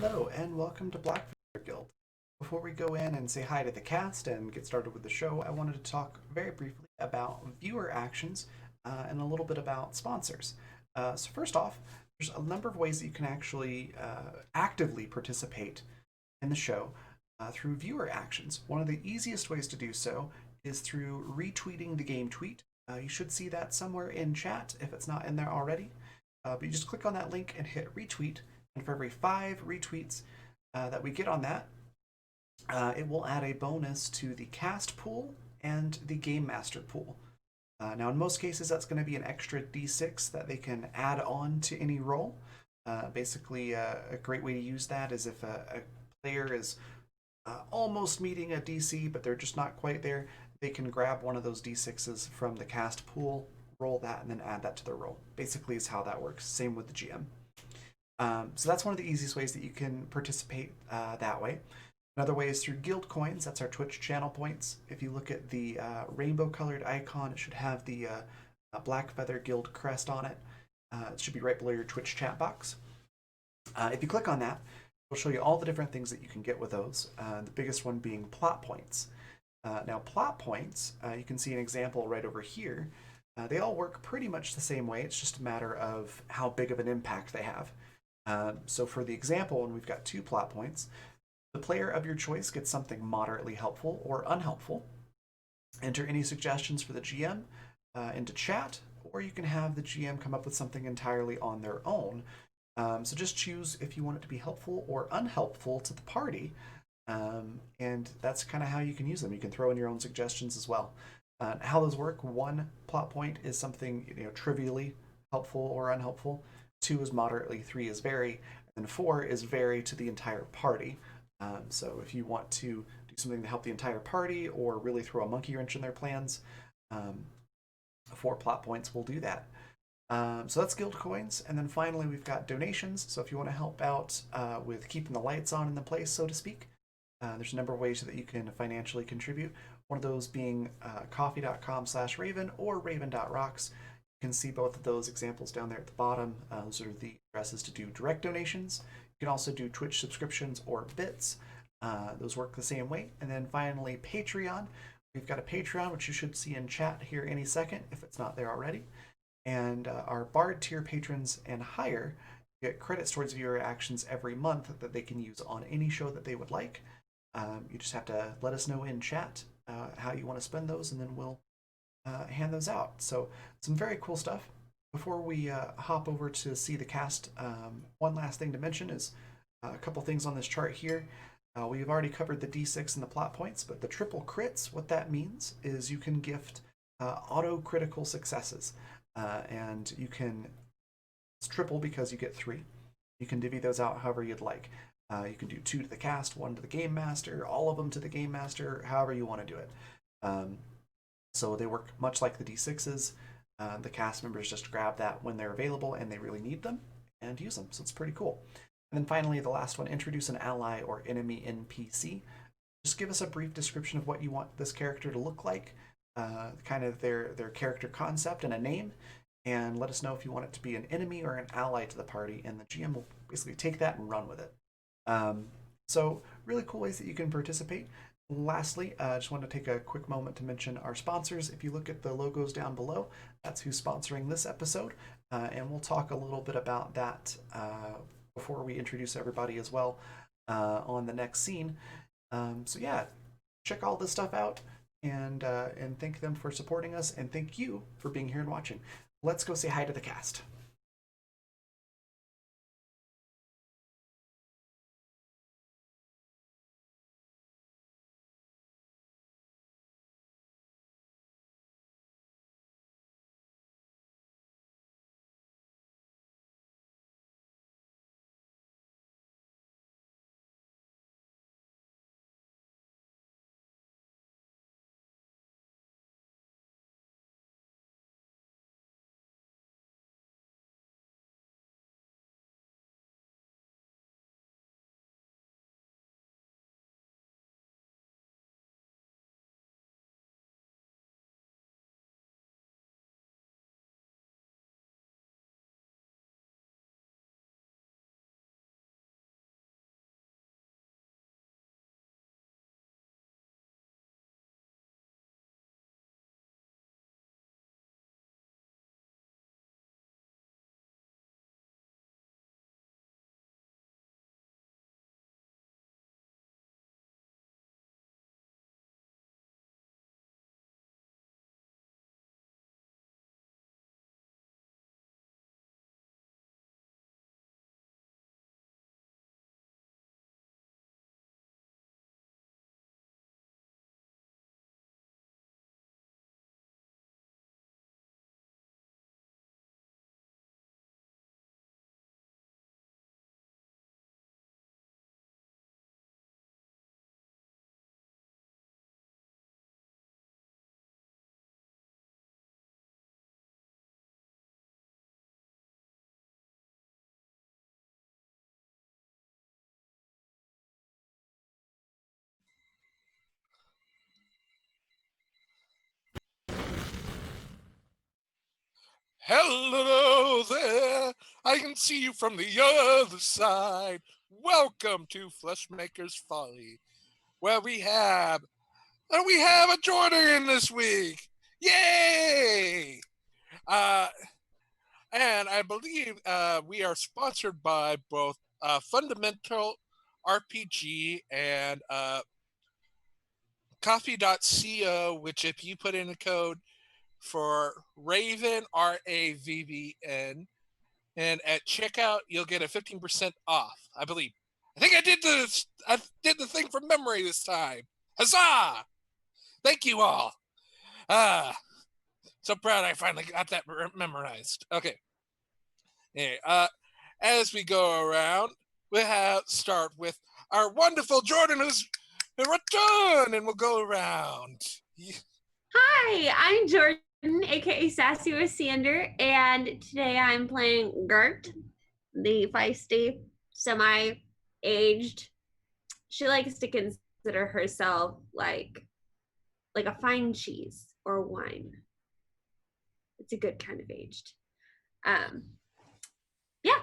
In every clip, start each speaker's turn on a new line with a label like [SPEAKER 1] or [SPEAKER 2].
[SPEAKER 1] Hello, and welcome to Blackfeather Guild. Before we go in and say hi to the cast and get started with the show, I wanted to talk very briefly about viewer actions and a little bit about sponsors. So first off, there's a number of ways that you can actually actively participate in the show through viewer actions. One of the easiest ways to do so is through retweeting the game tweet. You should see that somewhere in chat if it's not in there already. But you just click on that link and hit retweet, and for every 5 retweets that we get on that, it will add a bonus to the cast pool and the game master pool. Now, in most cases, that's going to be an extra d6 that they can add on to any roll. Basically, a great way to use that is if a player is almost meeting a DC, but they're just not quite there, they can grab one of those d6s from the cast pool, roll that, and then add that to their roll. Basically, is how that works. Same with the GM. So that's one of the easiest ways that you can participate that way. Another way is through guild coins. That's our Twitch channel points. If you look at the rainbow colored icon, it should have the Blackfeather Guild crest on it. It should be right below your Twitch chat box. If you click on that, it'll show you all the different things that you can get with those. The biggest one being plot points. Now, plot points, you can see an example right over here. They all work pretty much the same way. It's just a matter of how big of an impact they have. So for the example, when we've got 2 plot points, the player of your choice gets something moderately helpful or unhelpful. Enter any suggestions for the GM into chat, or you can have the GM come up with something entirely on their own. So just choose if you want it to be helpful or unhelpful to the party, and that's kind of how you can use them. You can throw in your own suggestions as well. How those work: 1 plot point is something trivially helpful or unhelpful. 2 is moderately, 3 is very, and 4 is very to the entire party. So if you want to do something to help the entire party or really throw a monkey wrench in their plans, 4 plot points will do that. So that's guild coins. And then finally, we've got donations. So if you want to help out with keeping the lights on in the place, so to speak, there's a number of ways that you can financially contribute. One of those being coffee.com/Raven or Raven.rocks. You can see both of those examples down there at the bottom. Those are the addresses to do direct donations. You can also do Twitch subscriptions or bits. Those work the same way. And then finally, Patreon. We've got a Patreon, which you should see in chat here any second if it's not there already. And our Bard tier patrons and higher get credits towards viewer actions every month that they can use on any show that they would like. You just have to let us know in chat how you want to spend those, and then we'll hand those out. So some very cool stuff. Before we hop over to see the cast, one last thing to mention is a couple things on this chart here. We've already covered the D6 and the plot points, but the triple crits, what that means is you can gift auto critical successes. And you can, it's triple because you get 3. You can divvy those out however you'd like. You can do 2 to the cast, 1 to the game master, all of them to the game master, however you want to do it. So they work much like the D6s. The cast members just grab that when they're available and they really need them and use them. So it's pretty cool. And then finally, the last one, introduce an ally or enemy NPC. Just give us a brief description of what you want this character to look like, kind of their character concept and a name, and let us know if you want it to be an enemy or an ally to the party, and the GM will basically take that and run with it. So really cool ways that you can participate. Lastly, I just want to take a quick moment to mention our sponsors. If you look at the logos down below, that's who's sponsoring this episode, and we'll talk a little bit about that before we introduce everybody as well on the next scene. So yeah, check all this stuff out, and thank them for supporting us, and thank you for being here and watching. Let's go say hi to the cast.
[SPEAKER 2] Hello there. I can see you from the other side. Welcome to Flashmaker's Folly, where we have a Jordan this week. Yay! Uh, and I believe we are sponsored by both Fundamental RPG and Coffee.co, which if you put in a code for Raven, RAVVN, and at checkout you'll get a 15% off, I believe. I did the thing from memory this time. Huzzah! Thank you all. Ah, so proud I finally got that memorized. Okay. Anyway, as we go around, we'll start with our wonderful Jordan who's returned, and we'll go around.
[SPEAKER 3] Hi, I'm Jordan, aka Sassy with Sander, and today I'm playing Gert, the feisty, semi-aged. She likes to consider herself like a fine cheese or wine. It's a good kind of aged. Um, yeah.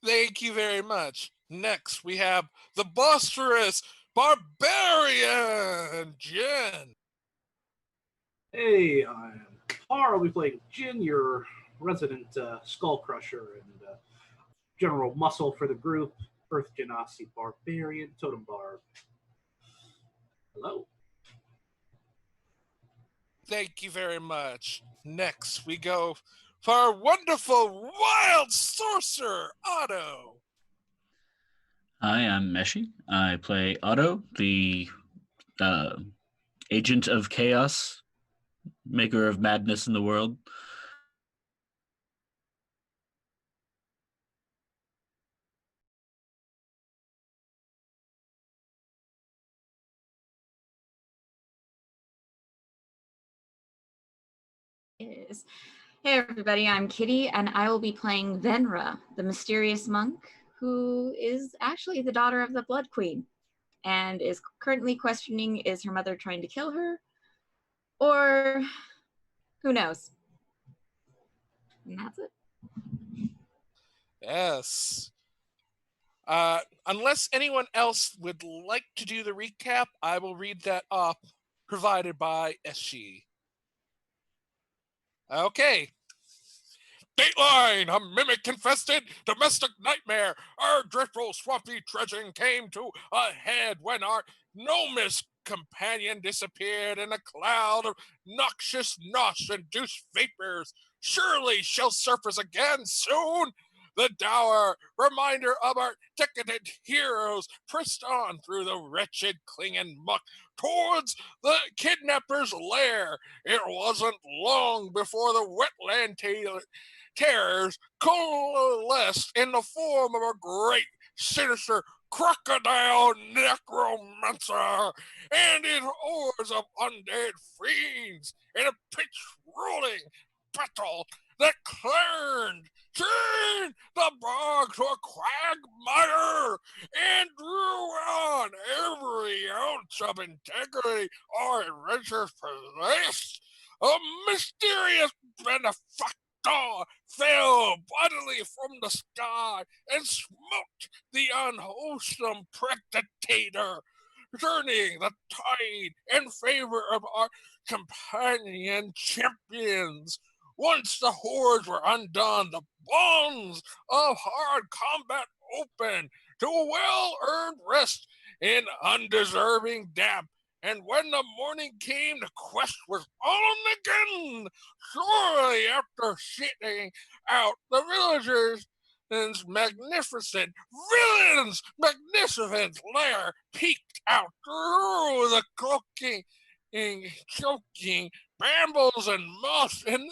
[SPEAKER 2] Thank you very much. Next, we have the boisterous barbarian, Jen.
[SPEAKER 4] Hey, I'm Par. I'll be playing Jin, your resident skull crusher and general muscle for the group. Earth Genasi Barbarian, Totem Barb. Hello.
[SPEAKER 2] Thank you very much. Next, we go for our wonderful wild sorcerer, Otto.
[SPEAKER 5] Hi, I'm Meshi. I play Otto, the uh, agent of chaos, maker of madness in the world.
[SPEAKER 6] Is. Hey everybody, I'm Kitty, and I will be playing Venra, the mysterious monk who is actually the daughter of the Blood Queen and is currently questioning, is her mother trying to kill her? Or who knows? And that's it.
[SPEAKER 2] Yes. Unless anyone else would like to do the recap, I will read that up, provided by SG. Okay. Dateline, a mimic-infested domestic nightmare. Our dreadful swampy dredging came to a head when our gnomish companion disappeared in a cloud of noxious nosh-induced vapors. Surely she'll surface again soon. The dour reminder of our decadent heroes pressed on through the wretched clinging muck towards the kidnapper's lair. It wasn't long before the wetland terrors coalesced in the form of a great, sinister crocodile necromancer and his hordes of undead fiends in a pitch-rolling battle that turned the bog to a quagmire and drew on every ounce of integrity our adventurers possessed. A mysterious benefactor fell bodily from the sky and smote the unwholesome predator, turning the tide in favor of our companion champions. Once the hordes were undone, the bonds of hard combat opened to a well-earned rest in undeserving damp. And when the morning came, the quest was on again. Shortly after shitting out the villagers, magnificent lair peeked out through the cloaking, choking brambles and moss, and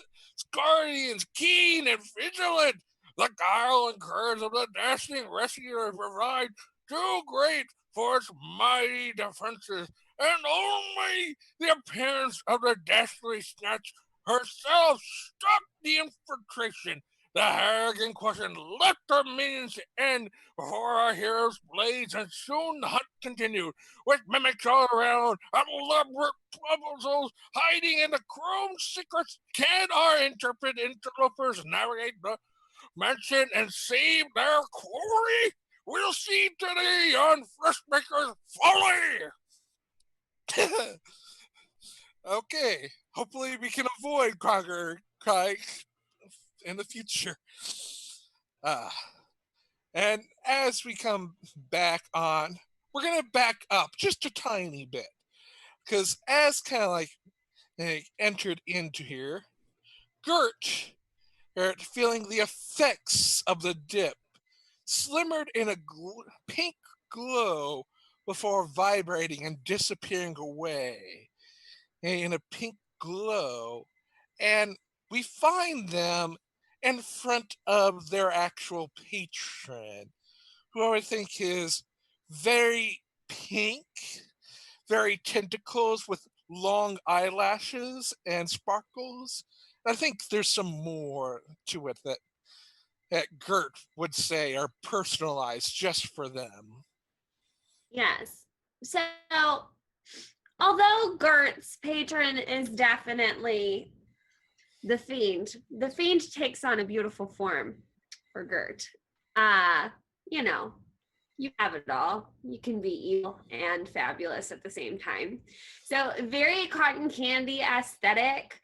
[SPEAKER 2] guardians keen and vigilant. The guile and courage of the dashing rescuers provide too great for its mighty defenses, and only the appearance of the dastardly snatch herself stopped the infiltration. The hag in question let their minions end before our heroes' blades, and soon the hunt continued, with mimics all around, and elaborate puzzles hiding in the chrome secrets. Can our intrepid interlopers navigate the mansion and save their quarry? We'll see today on Flashmaker's Folly! Okay, hopefully we can avoid Conquer in the future. Uh, and as we come back on, we're going to back up just a tiny bit. Because as kind of like entered into here, Gert, feeling the effects of the dip, slimmered in a pink glow before vibrating and disappearing away in a pink glow. And we find them in front of their actual patron, who I think is very pink, very tentacles with long eyelashes and sparkles. I think there's some more to it that Gert would say are personalized just for them.
[SPEAKER 3] Yes. So, although Gert's patron is definitely the fiend takes on a beautiful form for Gert. You know, you have it all. You can be evil and fabulous at the same time. So very cotton candy aesthetic.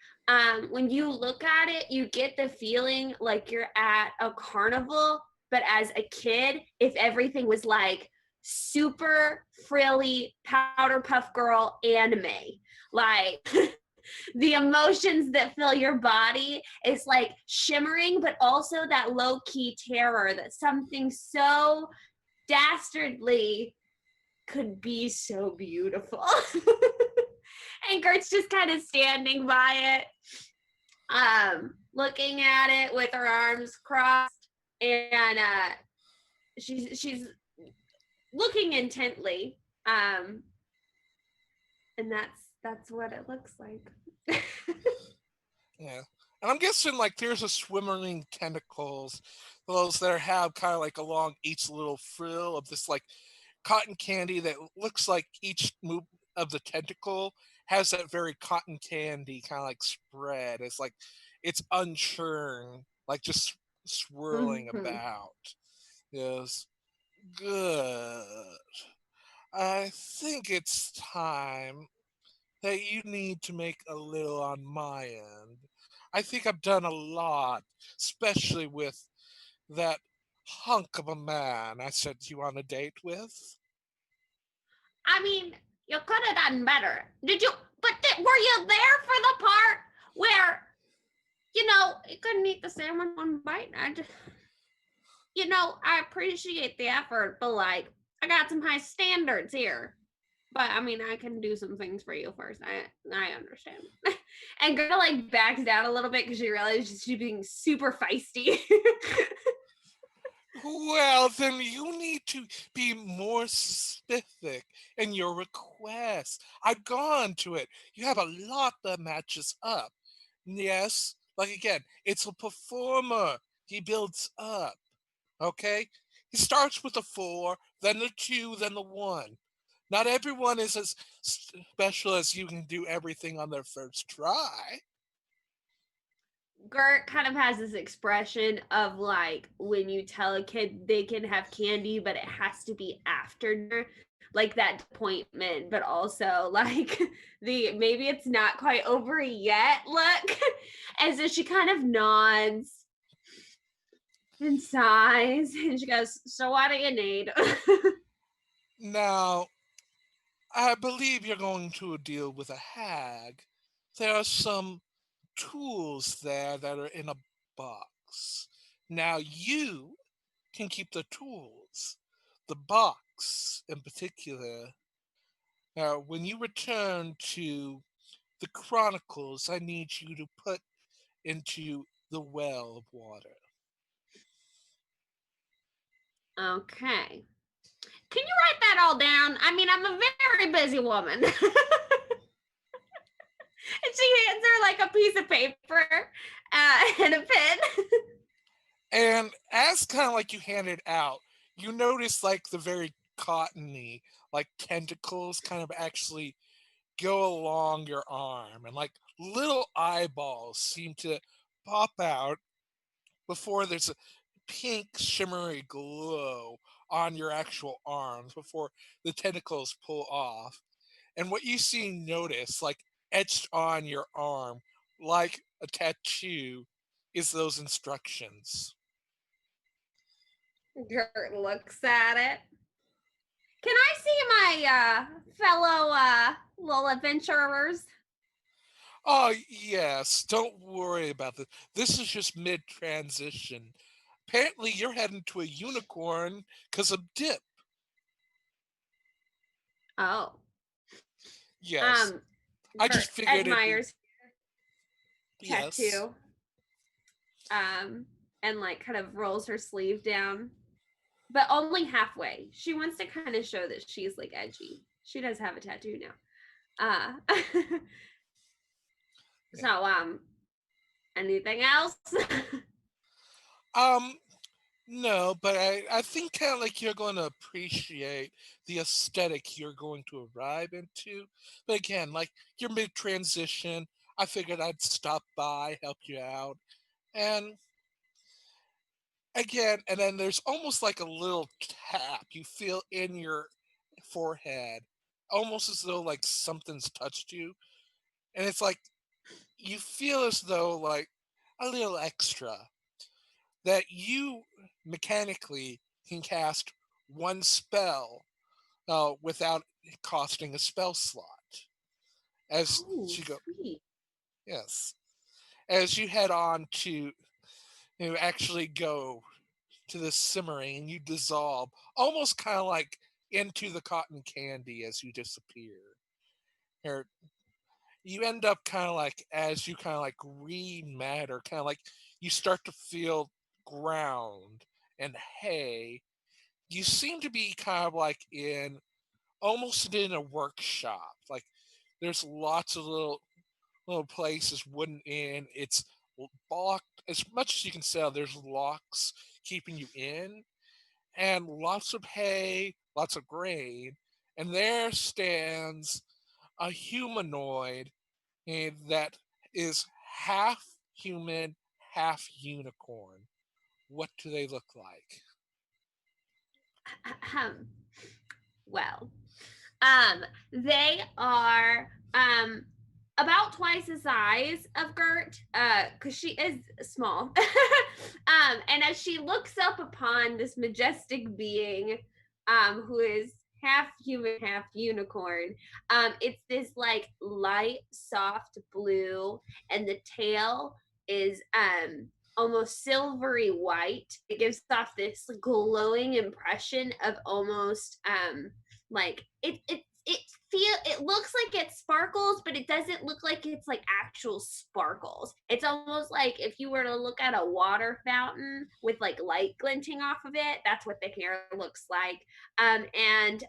[SPEAKER 3] When you look at it, you get the feeling like you're at a carnival, but as a kid, if everything was like super frilly powder puff girl anime, like the emotions that fill your body is like shimmering, but also that low-key terror that something so dastardly could be so beautiful. And Gert's just kind of standing by it, looking at it with her arms crossed, and she's looking intently, and that's what it looks like.
[SPEAKER 2] Yeah. And I'm guessing like there's a swimming tentacles, those that have kind of like along each little frill of this like cotton candy that looks like each move of the tentacle has that very cotton candy kind of like spread. It's like it's unchurned, like just swirling about. Yes. Good. I think it's time that you need to make a little on my end. I think I've done a lot, especially with that hunk of a man I sent you on a date with.
[SPEAKER 3] I mean, you could have done better. Did you? But were you there for the part where, you couldn't eat the sandwich one bite? I appreciate the effort, but like, I got some high standards here. But I mean, I can do some things for you first. I understand. And Gerda like backs down a little bit because she realizes she's being super feisty.
[SPEAKER 2] Well, then you need to be more specific in your request. I've gone to it. You have a lot that matches up. Yes, like again, it's a performer. He builds up. Okay? He starts with a 4, then the 2, then the 1. Not everyone is as special as you can do everything on their first try.
[SPEAKER 3] Gert kind of has this expression of like when you tell a kid they can have candy, but it has to be after dinner, like that disappointment, but also like the maybe it's not quite over yet look. And so she kind of nods and sighs and she goes, "So what do you need?"
[SPEAKER 2] Now, I believe you're going to deal with a hag. There are some tools there that are in a box. Now you can keep the tools, the box in particular. Now, when you return to the Chronicles, I need you to put into the well of water.
[SPEAKER 3] Okay. Can you write that all down? I mean, I'm a very busy woman. And she hands her like a piece of paper and a pen.
[SPEAKER 2] And as kind of like you hand it out, you notice like the very cottony, like tentacles kind of actually go along your arm, and like little eyeballs seem to pop out before there's a pink shimmery glow on your actual arms before the tentacles pull off. And what you see notice, like etched on your arm, like a tattoo, is those instructions.
[SPEAKER 3] Gert looks at it. Can I see my fellow little adventurers?
[SPEAKER 2] Oh, yes, don't worry about this. This is just mid transition. Apparently, you're heading to a unicorn because of Dip.
[SPEAKER 3] Oh.
[SPEAKER 2] Yes. I just
[SPEAKER 3] Gert
[SPEAKER 2] figured it.
[SPEAKER 3] admires
[SPEAKER 2] Yes.
[SPEAKER 3] tattoo. And like kind of rolls her sleeve down. But only halfway. She wants to kind of show that she's like edgy. She does have a tattoo now. So anything else?
[SPEAKER 2] No, but I think kind of like you're going to appreciate the aesthetic you're going to arrive into. But again, like you're mid transition. I figured I'd stop by, help you out. And again, and then there's almost like a little tap you feel in your forehead, almost as though like something's touched you. And it's like you feel as though like a little extra that you mechanically can cast one spell without costing a spell slot. As
[SPEAKER 3] Oh,
[SPEAKER 2] you go,
[SPEAKER 3] sweet.
[SPEAKER 2] yes, as you head on to actually go to the simmering, you dissolve almost kind of like into the cotton candy as you disappear. Or you end up kind of like as you kind of like re-matter, kind of like you start to feel ground and hay. You seem to be kind of like in almost in a workshop. Like there's lots of little places wooden in. It's locked as much as you can tell. There's locks keeping you in, and lots of hay, lots of grain, and there stands a humanoid that is half human, half unicorn. What do they look like?
[SPEAKER 3] Well, they are about twice the size of Gert, because she is small. And as she looks up upon this majestic being, who is half human, half unicorn, it's this like light, soft blue, and the tail is almost silvery white. It gives off this glowing impression of almost like it looks like it sparkles, but it doesn't look like it's like actual sparkles. It's almost like if you were to look at a water fountain with like light glinting off of it, that's what the hair looks like. And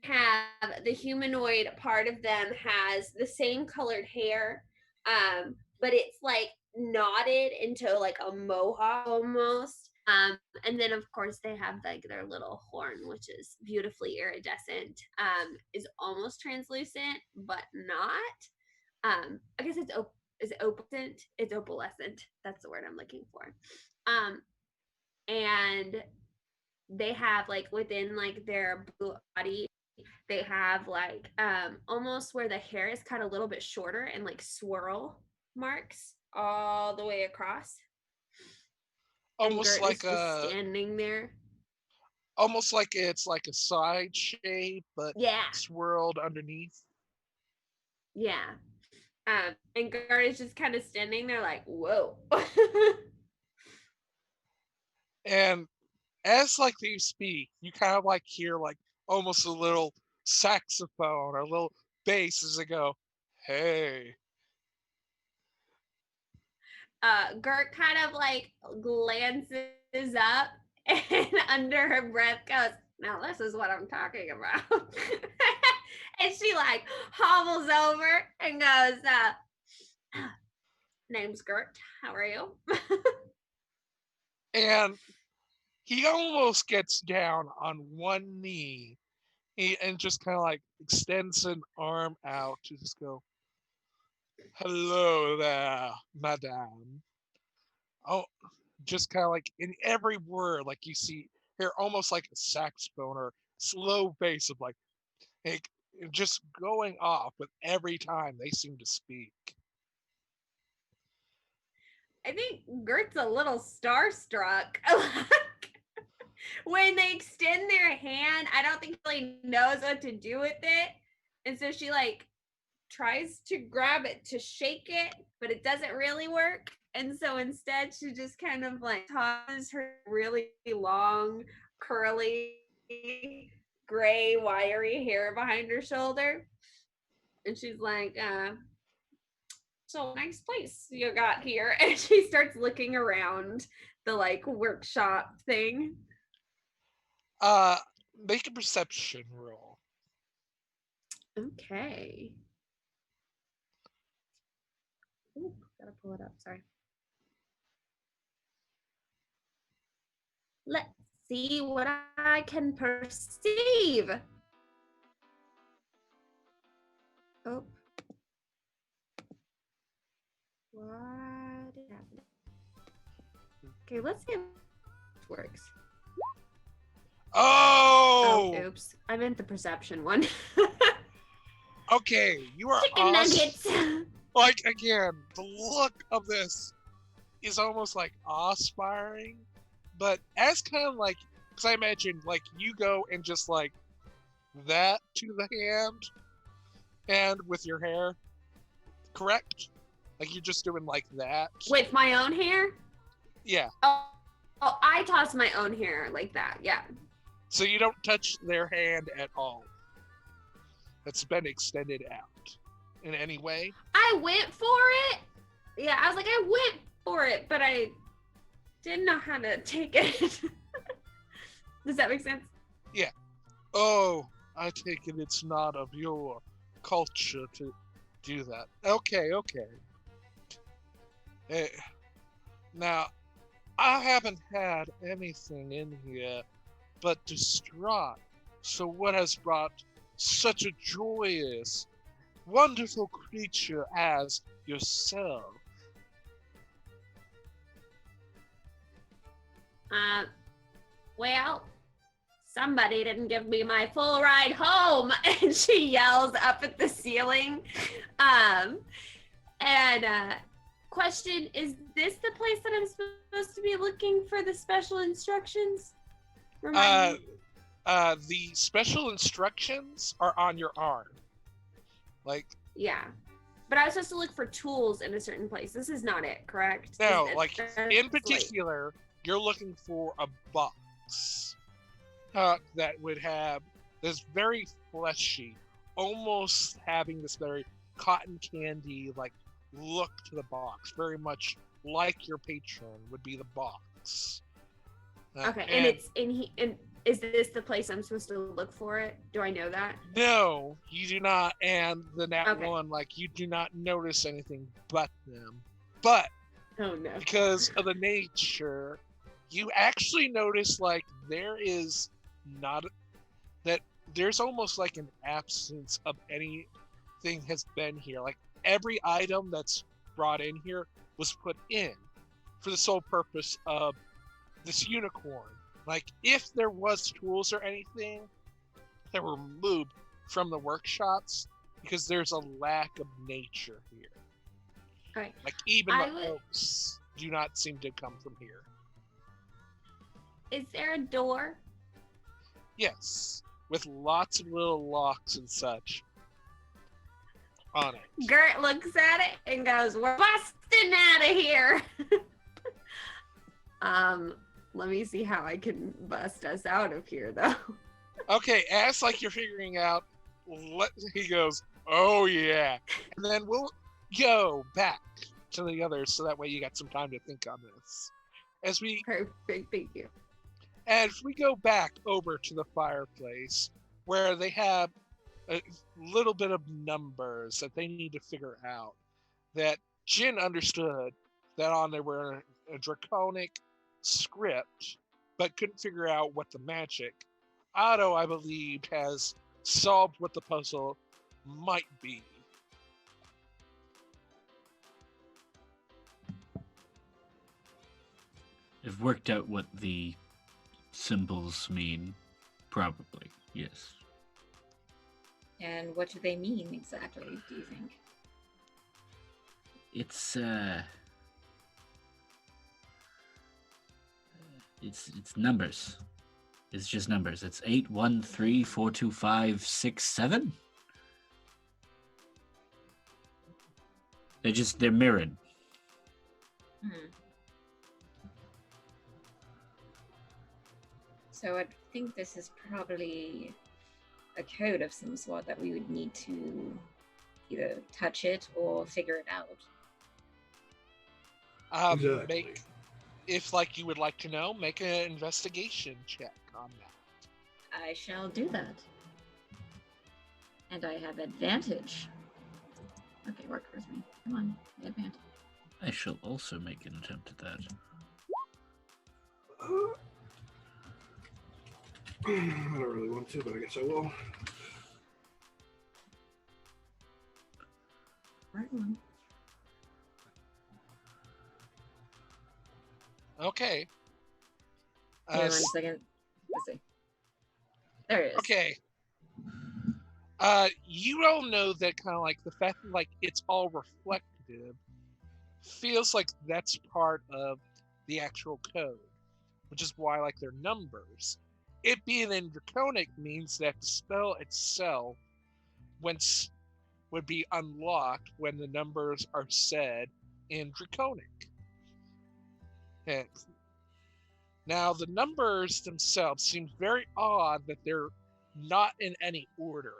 [SPEAKER 3] have the humanoid part of them has the same colored hair, but it's like knotted into like a mohawk almost. And then of course they have like their little horn, which is beautifully iridescent, is almost translucent, but not. I guess is it opalescent? It's opalescent. That's the word I'm looking for. And they have like within like their blue body, they have like almost where the hair is cut a little bit shorter and like swirl marks all the way across.
[SPEAKER 2] Almost
[SPEAKER 3] and Gert
[SPEAKER 2] like
[SPEAKER 3] is just standing there.
[SPEAKER 2] almost like it's like a side shape, but
[SPEAKER 3] Yeah,
[SPEAKER 2] swirled underneath.
[SPEAKER 3] yeah. And Gert is just kind of standing there like, whoa.
[SPEAKER 2] And as like you speak, you kind of like hear like almost a little saxophone or a little bass as they go, "Hey."
[SPEAKER 3] Gert kind of like glances up and under her breath goes, now this is what I'm talking about. And she like hobbles over and goes, name's Gert. How are you?
[SPEAKER 2] And he almost gets down on one knee and just kind of like extends an arm out to just go, "Hello there, madame." Oh, just kind of like in every word, like you see here, almost like a saxophone or slow bass of like just going off with every time they seem to speak.
[SPEAKER 3] I think Gert's a little starstruck. When they extend their hand, I don't think she really knows what to do with it. And so she like tries to grab it to shake it, but it doesn't really work. And so instead she just kind of like tosses her really long, curly, gray, wiry hair behind her shoulder. And she's like, so nice place you got here. And she starts looking around the like workshop thing.
[SPEAKER 2] Uh, Make a perception roll.
[SPEAKER 3] Okay. Ooh, gotta pull it up. Sorry. Let's see what I can perceive. Oh. What is happening? Okay, let's see if it works.
[SPEAKER 2] Oh,
[SPEAKER 3] Oh, oops. I meant the perception one.
[SPEAKER 2] okay. You are
[SPEAKER 3] Chicken nuggets.
[SPEAKER 2] Like, again, the look of this is almost like awe-inspiring, but as kind of like, because I imagine like you go and just like that to the hand with your hair, correct? Like you're just doing like that.
[SPEAKER 3] With my own hair?
[SPEAKER 2] Yeah.
[SPEAKER 3] Oh, I toss my own hair like that. Yeah.
[SPEAKER 2] So you don't touch their hand at all. That's been extended out in any way.
[SPEAKER 3] I went for it. Yeah, I was like, I went for it, but I didn't know how to take it. Does that make sense?
[SPEAKER 2] Yeah. Oh, I take it it's not of your culture to do that. Okay. Now, I haven't had anything in here but distraught. So what has brought such a joyous, wonderful creature as yourself?
[SPEAKER 3] Well, somebody didn't give me my full ride home. And she yells up at the ceiling. Question, is this the place that I'm supposed to be looking for the special instructions? Remind me.
[SPEAKER 2] The special instructions are on your arm. Like,
[SPEAKER 3] Yeah. But I was supposed to look for tools in a certain place. This is not it, correct?
[SPEAKER 2] no,
[SPEAKER 3] It's
[SPEAKER 2] in particular, you're looking for a box that would have this very fleshy, almost having this very cotton candy like look to the box, very much like your patron would be the box.
[SPEAKER 3] Okay, and it's and is this the place I'm supposed to look for it? Do I know that?
[SPEAKER 2] No, you do not. And the nat
[SPEAKER 3] Okay.
[SPEAKER 2] one, like you do not notice anything but them. But
[SPEAKER 3] Oh no.
[SPEAKER 2] because of the nature, you actually notice like there is not that there's almost like an absence of anything has been here. Like every item that's brought in here was put in for the sole purpose of this unicorn. Like if there was tools or anything that were removed from the workshops because there's a lack of nature here.
[SPEAKER 3] Okay.
[SPEAKER 2] Like even the oaks do not seem to come from here.
[SPEAKER 3] Is there a door?
[SPEAKER 2] Yes, with lots of little locks and such on it.
[SPEAKER 3] Gert looks at it and goes, "We're busting out of here." Let me see how I can bust us out of here, though.
[SPEAKER 2] Okay, as like you're figuring out, he goes, "Oh yeah," and then we'll go back to the others so that way you got some time to think on this.
[SPEAKER 3] Perfect, thank you.
[SPEAKER 2] As we go back over to the fireplace, where they have a little bit of numbers that they need to figure out, that Jin understood that on there were a draconic script, but couldn't figure out what the magic. Otto, I believe, has solved what the puzzle might be.
[SPEAKER 5] I've worked out what the symbols mean. Probably, yes.
[SPEAKER 6] And what do they mean exactly, do you think?
[SPEAKER 5] It's numbers. It's just numbers. It's 8, 1, 3, 4, 2, 5, 6, 7. They're mirrored.
[SPEAKER 6] Hmm. So I think this is probably a code of some sort that we would need to either touch it or figure it out.
[SPEAKER 4] Exactly.
[SPEAKER 2] If you would like to know, make an investigation check on that.
[SPEAKER 6] I shall do that. And I have advantage. Okay, work for me. Come on, advantage.
[SPEAKER 5] I shall also make an attempt at that.
[SPEAKER 4] I don't really want to, but I guess I will.
[SPEAKER 6] Right one.
[SPEAKER 2] Okay.
[SPEAKER 6] Hang on 1 second. Let's see. There it is.
[SPEAKER 2] Okay. You all know that kind of the fact that it's all reflective feels like that's part of the actual code, which is why they're numbers. It being in Draconic means that the spell itself would be unlocked when the numbers are said in Draconic. And now, the numbers themselves seem very odd that they're not in any order.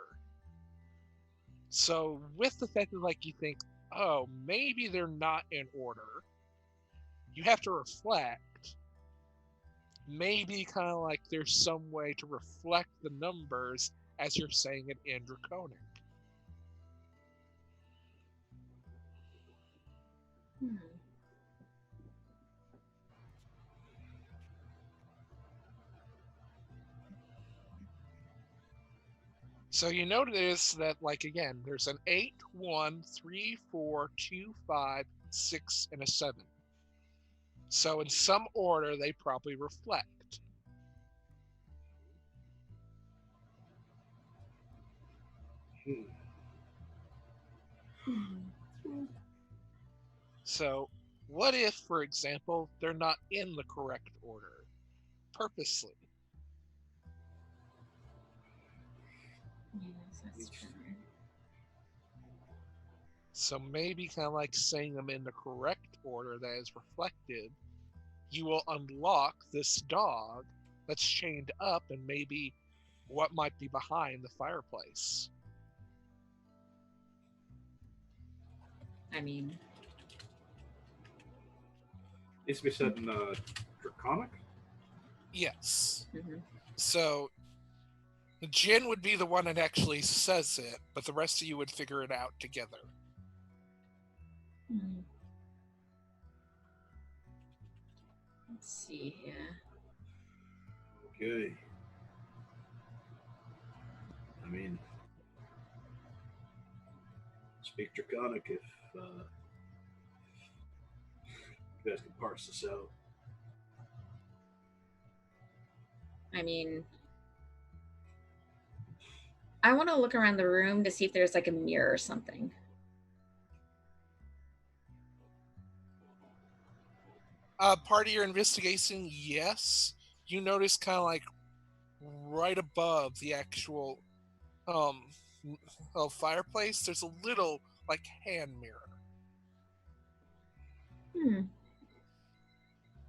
[SPEAKER 2] So, with the fact that you think, oh, maybe they're not in order, you have to reflect. Maybe there's some way to reflect the numbers as you're saying it in Draconic.
[SPEAKER 6] Hmm.
[SPEAKER 2] So you notice that, again, there's an 8, 1, 3, 4, 2, 5, 6, and a 7. So in some order, they probably reflect. So what if, for example, they're not in the correct order, purposely?
[SPEAKER 6] Yes, that's true.
[SPEAKER 2] So maybe saying them in the correct order that is reflected, you will unlock this dog that's chained up and maybe what might be behind the fireplace.
[SPEAKER 6] I mean,
[SPEAKER 4] Needs to be said in Draconic?
[SPEAKER 2] Yes.
[SPEAKER 6] mhm.
[SPEAKER 2] So Jin would be the one that actually says it, but the rest of you would figure it out together.
[SPEAKER 6] Hmm. Let's see here.
[SPEAKER 4] Okay. I mean, speak Draconic if you guys can parse this out.
[SPEAKER 6] I mean, I want to look around the room to see if there's a mirror or something.
[SPEAKER 2] Part of your investigation, yes. You notice right above the actual fireplace, there's a little hand mirror.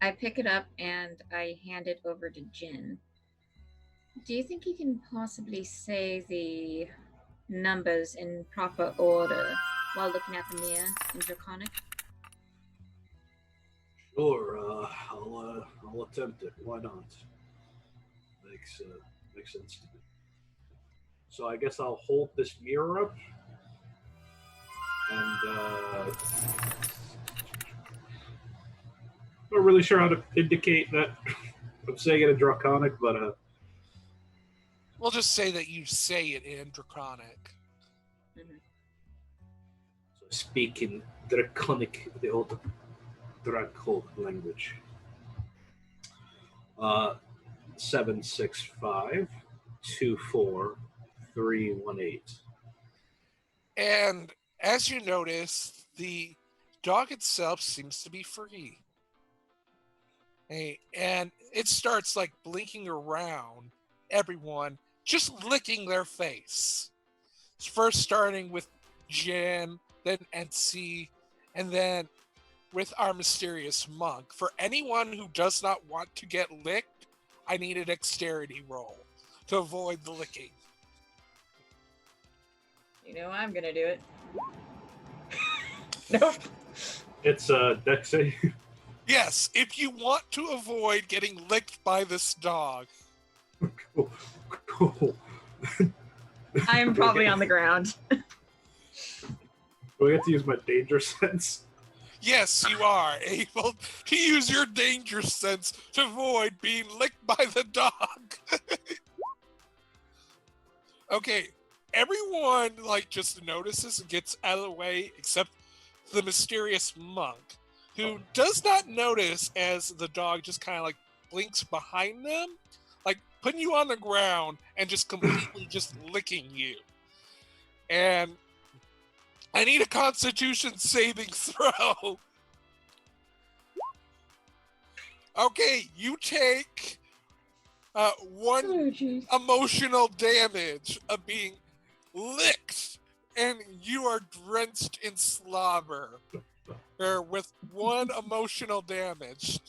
[SPEAKER 6] I pick it up and I hand it over to Jin. Do you think you can possibly say the numbers in proper order while looking at the mirror in Draconic?
[SPEAKER 4] Sure, I'll attempt it. Why not? Makes sense to me. So I guess I'll hold this mirror up and not really sure how to indicate that I'm saying it in Draconic, but
[SPEAKER 2] We'll just say that you say it in Draconic.
[SPEAKER 4] so speak in Draconic, the old Draco language. 765-24318.
[SPEAKER 2] And as you notice, the dog itself seems to be free. And it starts like blinking around everyone, just licking their face. First starting with Jin, then NC, and then with our mysterious monk. For anyone who does not want to get licked, I need a dexterity roll to avoid the licking.
[SPEAKER 6] You know I'm gonna do it. Nope.
[SPEAKER 4] It's Dex save.
[SPEAKER 2] Yes, if you want to avoid getting licked by this dog.
[SPEAKER 4] Cool.
[SPEAKER 6] I am probably on the ground.
[SPEAKER 4] Do I get to use my danger sense?
[SPEAKER 2] Yes, you are able to use your danger sense to avoid being licked by the dog. Okay, everyone just notices and gets out of the way except the mysterious monk, who does not notice as the dog just kind of blinks behind them, putting you on the ground and just completely just licking you. And I need a Constitution saving throw. Okay, you take one emotional damage of being licked, and you are drenched in slobber. With one emotional damage.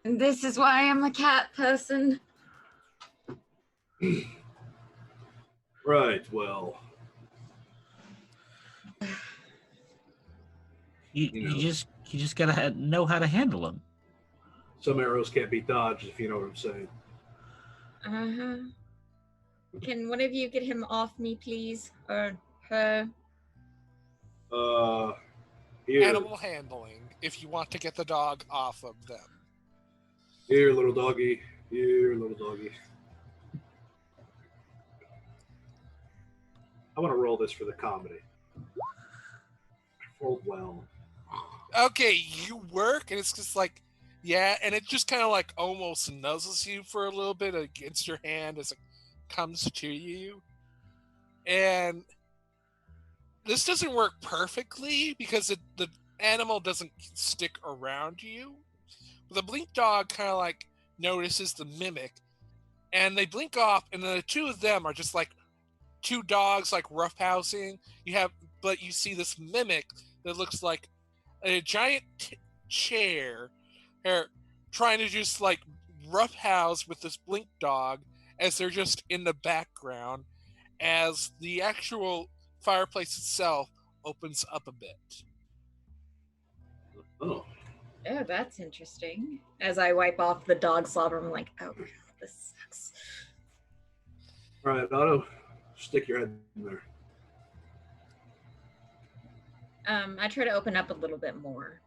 [SPEAKER 6] And this is why I'm a cat person.
[SPEAKER 4] Right, well.
[SPEAKER 5] You just gotta know how to handle them.
[SPEAKER 4] Some arrows can't be dodged, if you know what I'm saying.
[SPEAKER 6] Uh-huh. Can one of you get him off me, please? Or her?
[SPEAKER 4] Here.
[SPEAKER 2] Animal handling, if you want to get the dog off of them.
[SPEAKER 4] Here, little doggy. Here, little doggy. I want to roll this for the comedy. I rolled well.
[SPEAKER 2] Okay, you work, and it's just yeah, and it just kind of almost nuzzles you for a little bit against your hand as it comes to you. And this doesn't work perfectly because the animal doesn't stick around you. But the blink dog kind of notices the mimic, and they blink off, and then the two of them are just two dogs roughhousing. But you see this mimic that looks like a giant chair, trying to just roughhouse with this blink dog as they're just in the background as the actual fireplace itself opens up a bit.
[SPEAKER 4] Oh.
[SPEAKER 6] Oh, that's interesting. As I wipe off the dog slobber, I'm like, oh god, this sucks.
[SPEAKER 4] All right, Otto, stick your head in there.
[SPEAKER 6] I try to open up a little bit more.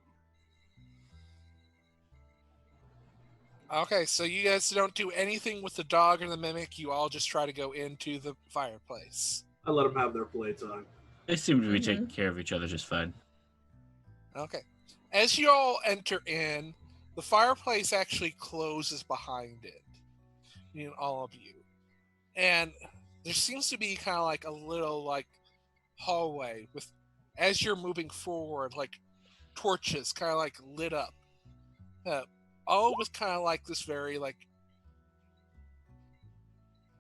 [SPEAKER 2] Okay, so you guys don't do anything with the dog or the mimic. You all just try to go into the fireplace.
[SPEAKER 4] I let them have their playtime.
[SPEAKER 5] They seem to be taking care of each other just fine.
[SPEAKER 2] Okay. As you all enter in, the fireplace actually closes behind it. All of you. And there seems to be kind of a little hallway with, as you're moving forward, torches kind of lit up. All with kind of this very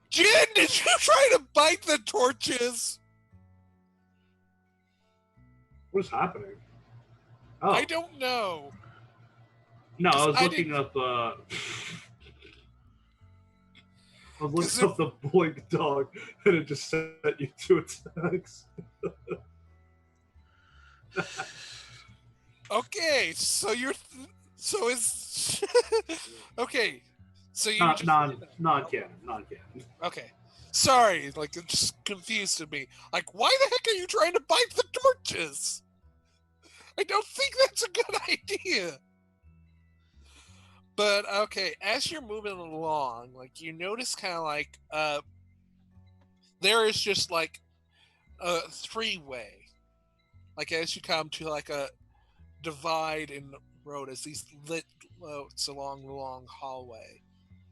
[SPEAKER 2] Jin, did you try to bite the torches?
[SPEAKER 4] What's happening? Oh.
[SPEAKER 2] I don't know.
[SPEAKER 4] No, I was looking up I was looking up the blink dog, and it just sent you 2 attacks.
[SPEAKER 2] Okay, so it's okay. So you
[SPEAKER 4] non-canon.
[SPEAKER 2] Okay, sorry, it just confused me. Why the heck are you trying to bite the torches? I don't think that's a good idea. But okay, as you're moving along, like you notice kind of like there is just like a three-way. Like as you come to like a divide in the road, as these lit lights along the long hallway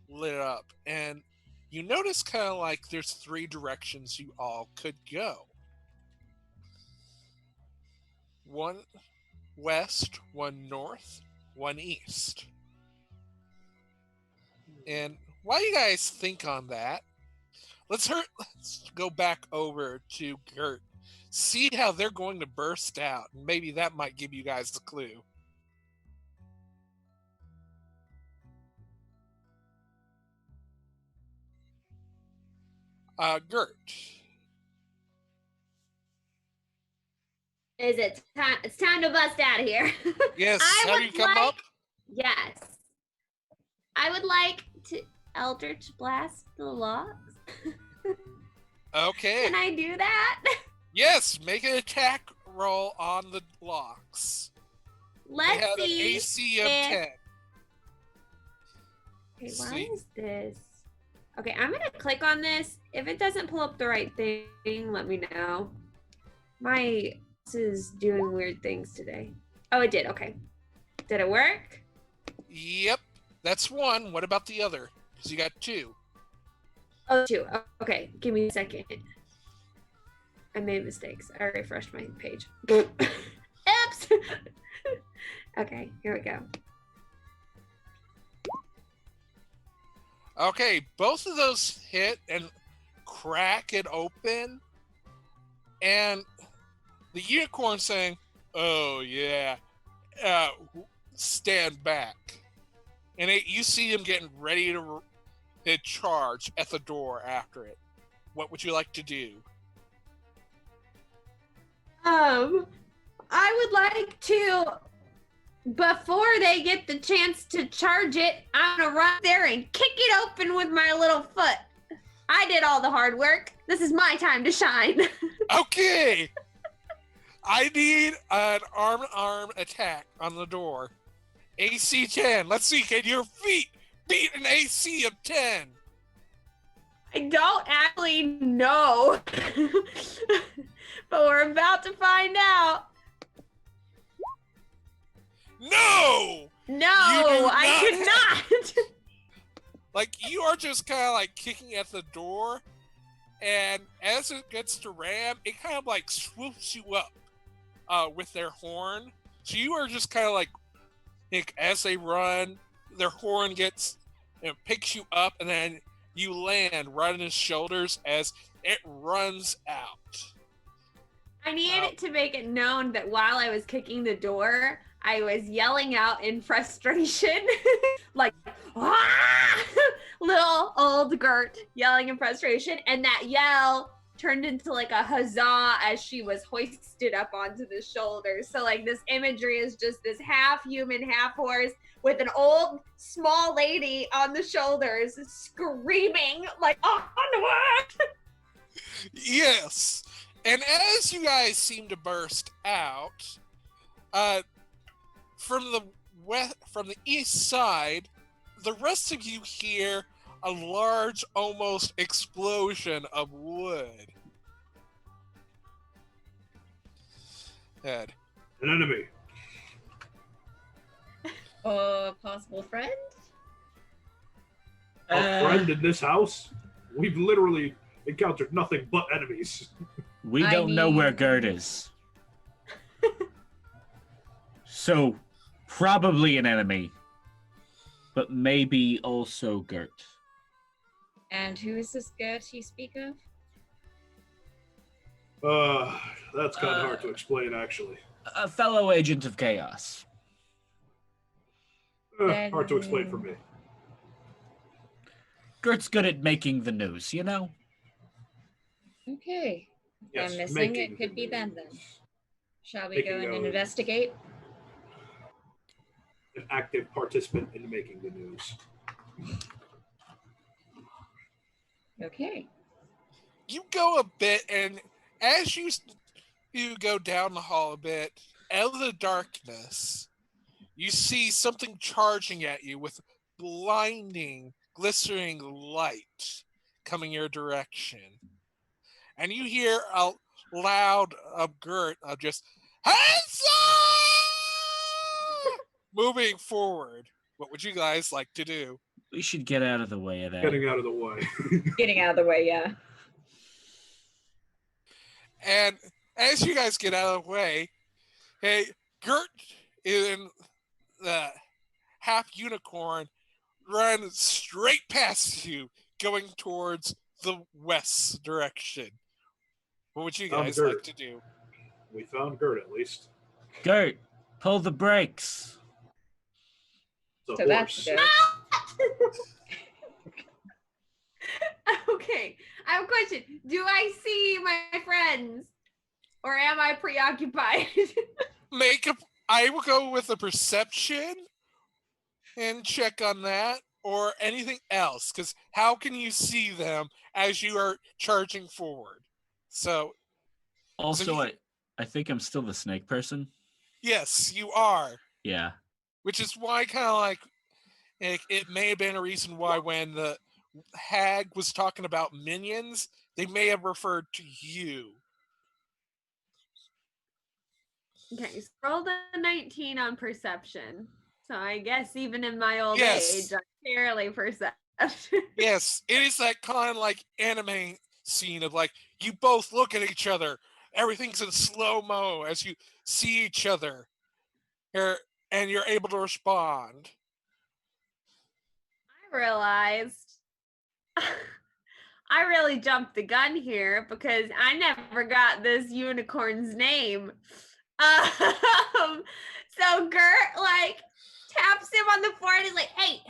[SPEAKER 2] lit up, and you notice kind of like there's three directions you all could go. One west, one north, one east. And while you guys think on that, let's go back over to Gert. See how they're going to burst out. And maybe that might give you guys the clue. Gert.
[SPEAKER 3] Is it time? It's time to bust out of here.
[SPEAKER 2] Yes,
[SPEAKER 3] I
[SPEAKER 2] have
[SPEAKER 3] would
[SPEAKER 2] you come
[SPEAKER 3] like,
[SPEAKER 2] up?
[SPEAKER 3] Yes. I would like to Eldritch Blast the locks.
[SPEAKER 2] Okay.
[SPEAKER 3] Can I do that?
[SPEAKER 2] Yes, make an attack roll on the locks. They
[SPEAKER 3] Let's
[SPEAKER 2] have an
[SPEAKER 3] see.
[SPEAKER 2] AC of
[SPEAKER 3] if-
[SPEAKER 2] 10.
[SPEAKER 3] Okay, why
[SPEAKER 2] See.
[SPEAKER 3] is this? Okay, I'm gonna click on this. If it doesn't pull up the right thing, let me know. My mouse is doing weird things today. Oh, it did. Okay. Did it work?
[SPEAKER 2] Yep, that's one. What about the other? Because you got two.
[SPEAKER 3] Oh, two. Okay, give me a second. I made mistakes. I refreshed my page. Oops. Okay, here we go.
[SPEAKER 2] Okay, both of those hit and crack it open, and the unicorn saying, "Oh yeah, stand back," and you see him getting ready to charge at the door after it. What would you like to do?
[SPEAKER 3] I would like to, before they get the chance to charge it, I'm gonna run there and kick it open with my little foot. I did all the hard work. This is my time to shine.
[SPEAKER 2] Okay, I need an arm-to-arm attack on the door. AC 10. Let's see, can your feet beat an AC of 10?
[SPEAKER 3] I don't actually know, but we're about to find out.
[SPEAKER 2] No!
[SPEAKER 3] No,
[SPEAKER 2] You do
[SPEAKER 3] I could not.
[SPEAKER 2] Like, you are just kind of like kicking at the door, and as it gets to ram, it kind of like swoops you up with their horn. So you are just kind of like as they run, their horn gets, picks you up, and then you land right on his shoulders as it runs out.
[SPEAKER 3] I needed to make it known that while I was kicking the door, I was yelling out in frustration, like, ah! Little old Gert yelling in frustration, and that yell turned into like a huzzah as she was hoisted up onto the shoulders. So like this imagery is just this half human, half horse with an old small lady on the shoulders screaming like, onward!
[SPEAKER 2] Yes. And as you guys seem to burst out, from the east side, the rest of you hear a large, almost explosion of wood. Ed.
[SPEAKER 4] An enemy.
[SPEAKER 6] A possible friend?
[SPEAKER 4] A friend in this house? We've literally encountered nothing but enemies.
[SPEAKER 5] We
[SPEAKER 6] I
[SPEAKER 5] don't know where
[SPEAKER 6] mean-
[SPEAKER 5] Gert is. So, probably an enemy. But maybe also Gert.
[SPEAKER 6] And who is this Gert you speak of?
[SPEAKER 4] That's kind of hard to explain, actually.
[SPEAKER 5] A fellow agent of chaos.
[SPEAKER 4] Hard to explain for me.
[SPEAKER 5] Gert's good at making the news, you know?
[SPEAKER 6] Okay. If
[SPEAKER 4] Yes,
[SPEAKER 6] I'm missing,
[SPEAKER 4] making
[SPEAKER 6] it could
[SPEAKER 4] the
[SPEAKER 6] be them then.
[SPEAKER 4] news.
[SPEAKER 6] Shall we
[SPEAKER 4] Making
[SPEAKER 6] go in and
[SPEAKER 4] a-
[SPEAKER 6] investigate?
[SPEAKER 4] An active participant in making the news.
[SPEAKER 6] Okay.
[SPEAKER 2] You go a bit, and as you go down the hall a bit, out of the darkness, you see something charging at you with blinding, glistening light coming your direction. And you hear a loud Gert of just, Hansa! Moving forward. What would you guys like to do?
[SPEAKER 5] We should get out of the way of that.
[SPEAKER 4] Getting out of the way.
[SPEAKER 6] Getting out of the way, yeah.
[SPEAKER 2] And as you guys get out of the way, hey, Gert in the half unicorn runs straight past you, going towards the west direction. What would you guys like to do?
[SPEAKER 4] We found Gert at least.
[SPEAKER 5] Gert, pull the brakes.
[SPEAKER 4] It's a
[SPEAKER 6] So that's
[SPEAKER 4] horse.
[SPEAKER 6] good.
[SPEAKER 3] Okay, I have a question. Do I see my friends, or am I preoccupied?
[SPEAKER 2] I will go with a perception and check on that, or anything else, because how can you see them as you are charging forward? So,
[SPEAKER 5] Also, I think I'm still the snake person.
[SPEAKER 2] yes, you are.
[SPEAKER 5] Yeah.
[SPEAKER 2] Which is why kind of like it may have been a reason why when the hag was talking about minions, they may have referred to you.
[SPEAKER 3] Okay, scroll the 19 on perception. So I guess even in my old
[SPEAKER 2] Yes.
[SPEAKER 3] age, I'm fairly perceptive.
[SPEAKER 2] Yes, it is that kind of like anime scene of like you both look at each other, everything's in slow-mo as you see each other, and you're able to respond.
[SPEAKER 3] I realized I really jumped the gun here because I never got this unicorn's name. So Gert like taps him on the forehead. He's like, hey,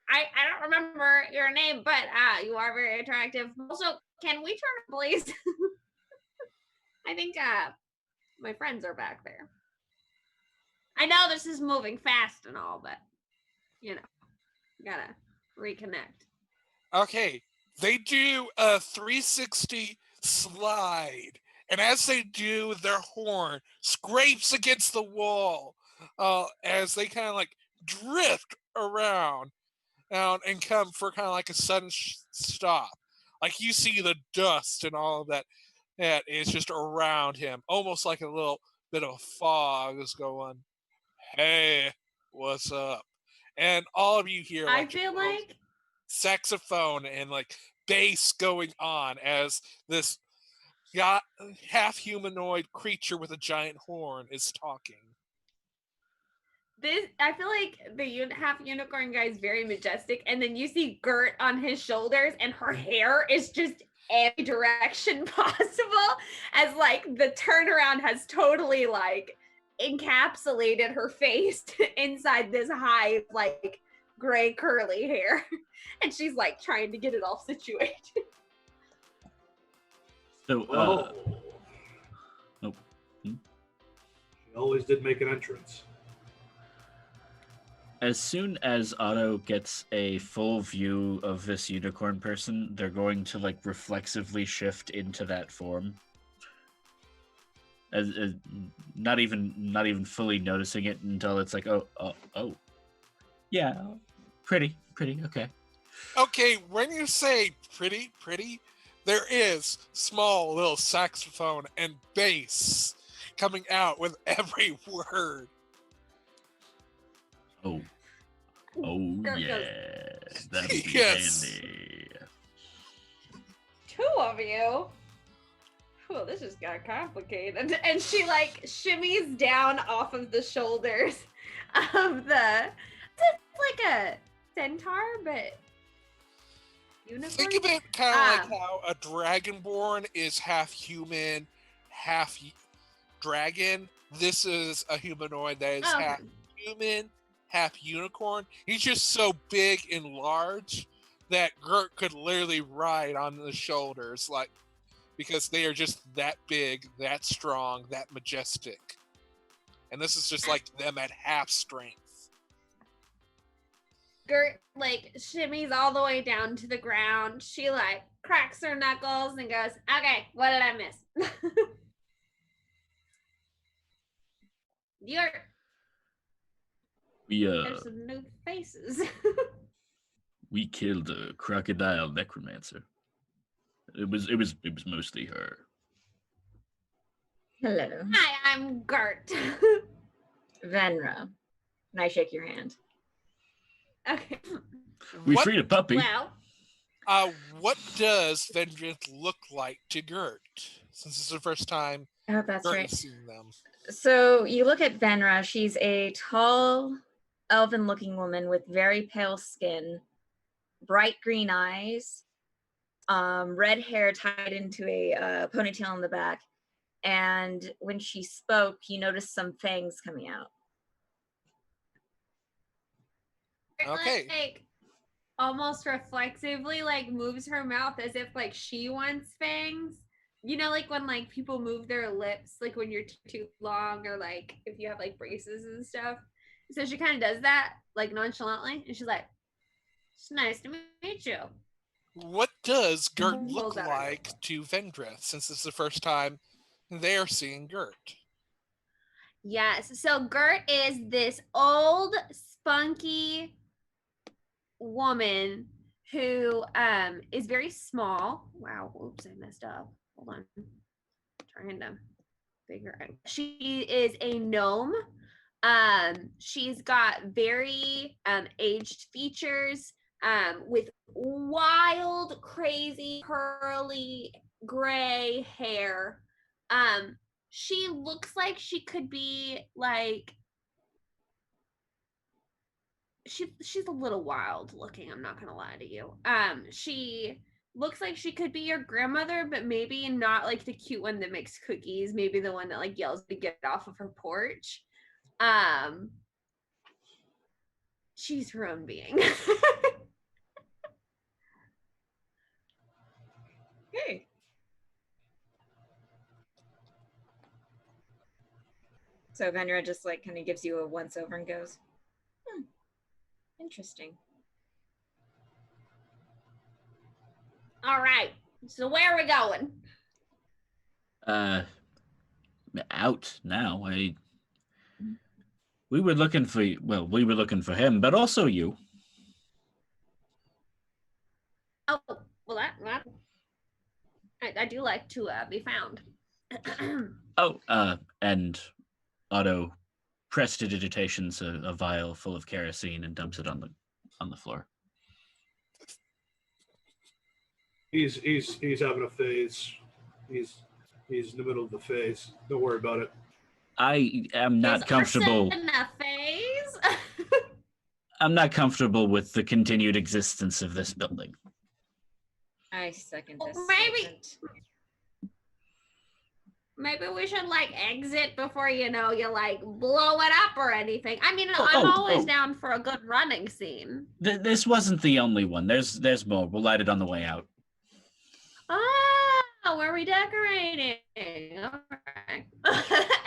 [SPEAKER 3] I don't remember your name, but you are very attractive. Also, can we turn, please? I think my friends are back there. I know this is moving fast and all, but you know, gotta reconnect.
[SPEAKER 2] Okay, they do a 360 slide, and as they do, their horn scrapes against the wall as they kind of like drift around and come for kind of like a sudden stop. Like you see the dust and all of that is just around him, almost like a little bit of fog is going, hey, what's up? And all of you hear
[SPEAKER 3] I
[SPEAKER 2] like
[SPEAKER 3] feel like
[SPEAKER 2] saxophone and like bass going on as this half humanoid creature with a giant horn is talking.
[SPEAKER 3] I feel like the half unicorn guy is very majestic, and then you see Gert on his shoulders, and her hair is just every direction possible, as like the turnaround has totally like encapsulated her face inside this hive like gray curly hair, and she's like trying to get it all situated.
[SPEAKER 5] So,
[SPEAKER 4] Oh.
[SPEAKER 5] Hmm?
[SPEAKER 4] She always did make an entrance.
[SPEAKER 5] As soon as Otto gets a full view of this unicorn person, they're going to like reflexively shift into that form. As not even fully noticing it until it's like, oh, yeah, pretty, okay.
[SPEAKER 2] Okay, when you say pretty, there is small little saxophone and bass coming out with every word.
[SPEAKER 5] Oh
[SPEAKER 3] Gert
[SPEAKER 5] yeah,
[SPEAKER 3] goes,
[SPEAKER 5] that'll be
[SPEAKER 2] Yes.
[SPEAKER 5] handy.
[SPEAKER 3] two of you. Oh, this just got complicated. And she like shimmies down off of the shoulders of it's like a centaur, but unicorn.
[SPEAKER 2] Think of it kind of like how a dragonborn is half human, half dragon. This is a humanoid that is
[SPEAKER 3] Okay.
[SPEAKER 2] half human, half unicorn. He's just so big and large that Gert could literally ride on the shoulders, like, because they are just that big, that strong, that majestic. And this is just like them at half strength.
[SPEAKER 3] Gert like shimmies all the way down to the ground. She like cracks her knuckles and goes, okay, what did I miss? There's some new faces.
[SPEAKER 5] We killed a crocodile necromancer. It was mostly her.
[SPEAKER 6] Hello,
[SPEAKER 3] Hi, I'm Gert.
[SPEAKER 6] Venra. And I shake your hand.
[SPEAKER 3] Okay.
[SPEAKER 5] We
[SPEAKER 2] What
[SPEAKER 5] freed a puppy.
[SPEAKER 3] Well,
[SPEAKER 2] what does Vendrith look like to Gert? Since it's the first time
[SPEAKER 6] Oh, that's
[SPEAKER 2] Gert
[SPEAKER 6] right.
[SPEAKER 2] has seen them.
[SPEAKER 6] So you look at Venra. She's a tall, elven-looking woman with very pale skin, bright green eyes, red hair tied into a ponytail in the back. And when she spoke, you noticed some fangs coming out.
[SPEAKER 2] Okay.
[SPEAKER 3] like almost reflexively like moves her mouth as if like she wants fangs. You know, like when like people move their lips, like when you're too long, or like if you have like braces and stuff. So she kind of does that, like nonchalantly, and she's like, "It's nice to meet you."
[SPEAKER 2] What does Gert
[SPEAKER 3] Pulls
[SPEAKER 2] look
[SPEAKER 3] out her
[SPEAKER 2] like
[SPEAKER 3] notebook.
[SPEAKER 2] to Vendrith, since it's the first time they're seeing Gert?
[SPEAKER 3] Yes. So Gert is this old, spunky woman who is very small. Wow. Oops, I messed up. Hold on. Trying to figure out. She is a gnome. She's got very aged features, with wild, crazy, curly, gray hair. She looks like she could be like she's a little wild looking, I'm not gonna lie to you. She looks like she could be your grandmother, but maybe not like the cute one that makes cookies, maybe the one that like yells to get off of her porch. She's her own being.
[SPEAKER 6] Hey. So Venra just like kind of gives you a once over and goes, interesting.
[SPEAKER 3] All right, so where are we going?
[SPEAKER 5] Out now. We were looking for him, but also you.
[SPEAKER 3] Oh, well, that I do like to be found.
[SPEAKER 5] And Otto prestidigitations a vial full of kerosene and dumps it on the floor.
[SPEAKER 4] He's having a phase. He's in the middle of the phase. Don't worry about it.
[SPEAKER 5] I am not comfortable.
[SPEAKER 3] In a phase.
[SPEAKER 5] I'm not comfortable with the continued existence of this building.
[SPEAKER 6] I second this.
[SPEAKER 3] Maybe we should like exit before you like blow it up or anything. I mean, I'm always down for a good running scene.
[SPEAKER 5] This wasn't the only one. There's more. We'll light it on the way out.
[SPEAKER 3] Oh, were we decorating? All right.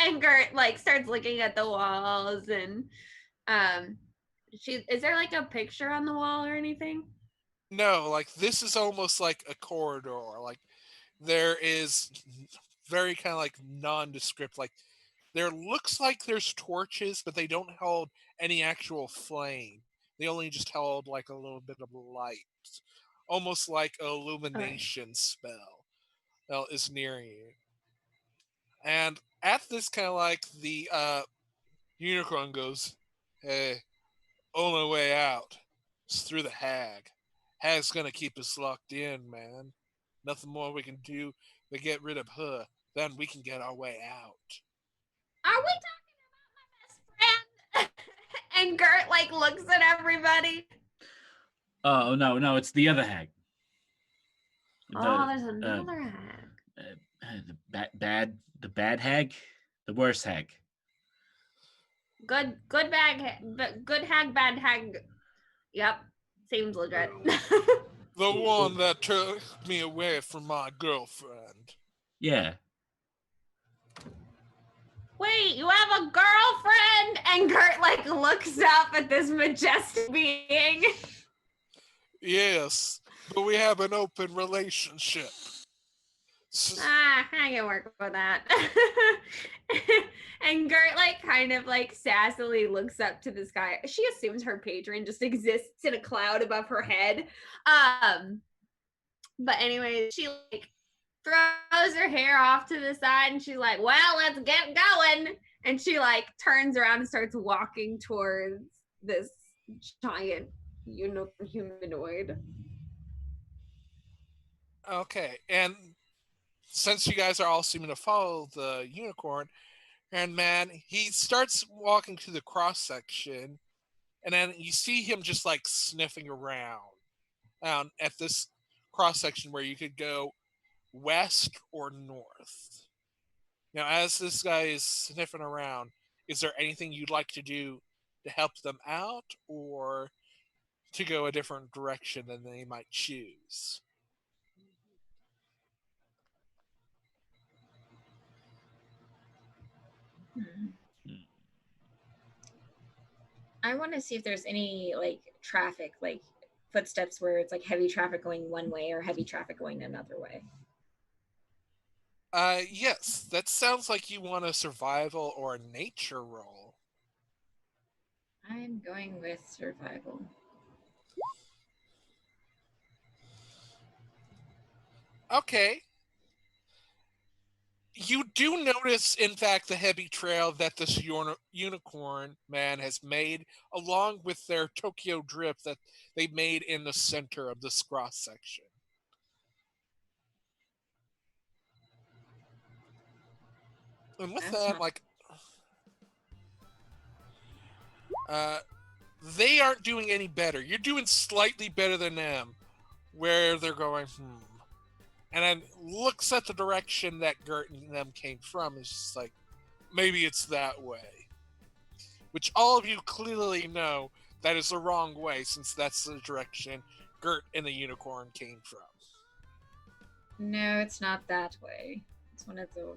[SPEAKER 3] And Gert like starts looking at the walls, and is there like a picture on the wall or anything?
[SPEAKER 2] No, like this is almost like a corridor. Like there is very kind of like nondescript. Like there looks like there's torches, but they don't hold any actual flame. They only just hold like a little bit of light, almost like an illumination spell is near you. And at this kind of like the unicorn goes, "Hey, only way out is through the hag. Hag's gonna keep us locked in, man. Nothing more we can do but get rid of her. Then we can get our way out."
[SPEAKER 3] Are we talking about my best friend? And Gert like looks at everybody.
[SPEAKER 5] Oh no, it's the other hag.
[SPEAKER 3] There's another hag.
[SPEAKER 5] The bad hag, the worst hag.
[SPEAKER 3] Good hag, bad hag. Yep, seems legit.
[SPEAKER 2] The one that took me away from my girlfriend.
[SPEAKER 5] Yeah.
[SPEAKER 3] Wait, you have a girlfriend? And Gert like looks up at this majestic being.
[SPEAKER 2] Yes, but we have an open relationship.
[SPEAKER 3] I can work with that. And Gert like kind of like sassily looks up to the sky. She assumes her patron just exists in a cloud above her head. But anyway, she like throws her hair off to the side and she's like, well, let's get going. And she like turns around and starts walking towards this giant humanoid.
[SPEAKER 2] Okay, and since you guys are all seeming to follow the unicorn, and man, he starts walking to the cross section, and then you see him just like sniffing around at this cross section where you could go west or north. Now, as this guy is sniffing around, is there anything you'd like to do to help them out, or to go a different direction than they might choose?
[SPEAKER 6] I want to see if there's any like traffic, like footsteps where it's like heavy traffic going one way or heavy traffic going another way.
[SPEAKER 2] Yes, that sounds like you want a survival or a nature roll.
[SPEAKER 6] I'm going with survival.
[SPEAKER 2] Okay. You do notice, in fact, the heavy trail that this unicorn man has made, along with their Tokyo drip that they made in the center of this cross section. And with
[SPEAKER 6] That's
[SPEAKER 2] that,
[SPEAKER 6] not-
[SPEAKER 2] like, they aren't doing any better. You're doing slightly better than them, where they're going, and then looks at the direction that Gert and them came from. Is just like, maybe it's that way. Which all of you clearly know that is the wrong way, since that's the direction Gert and the unicorn came from.
[SPEAKER 6] No, it's not that way. It's one of the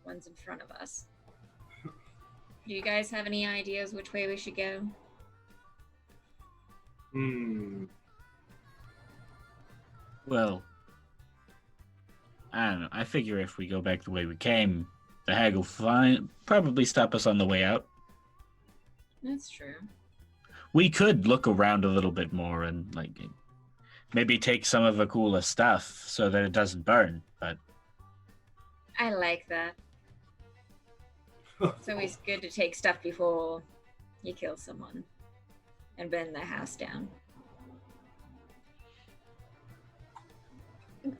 [SPEAKER 6] ones in front of us. Do you guys have any ideas which way we should go?
[SPEAKER 5] Well, I don't know. I figure if we go back the way we came, the hag will probably stop us on the way out.
[SPEAKER 6] That's true.
[SPEAKER 5] We could look around a little bit more and like maybe take some of the cooler stuff so that it doesn't burn. But
[SPEAKER 6] I like that. It's always good to take stuff before you kill someone and burn their house down.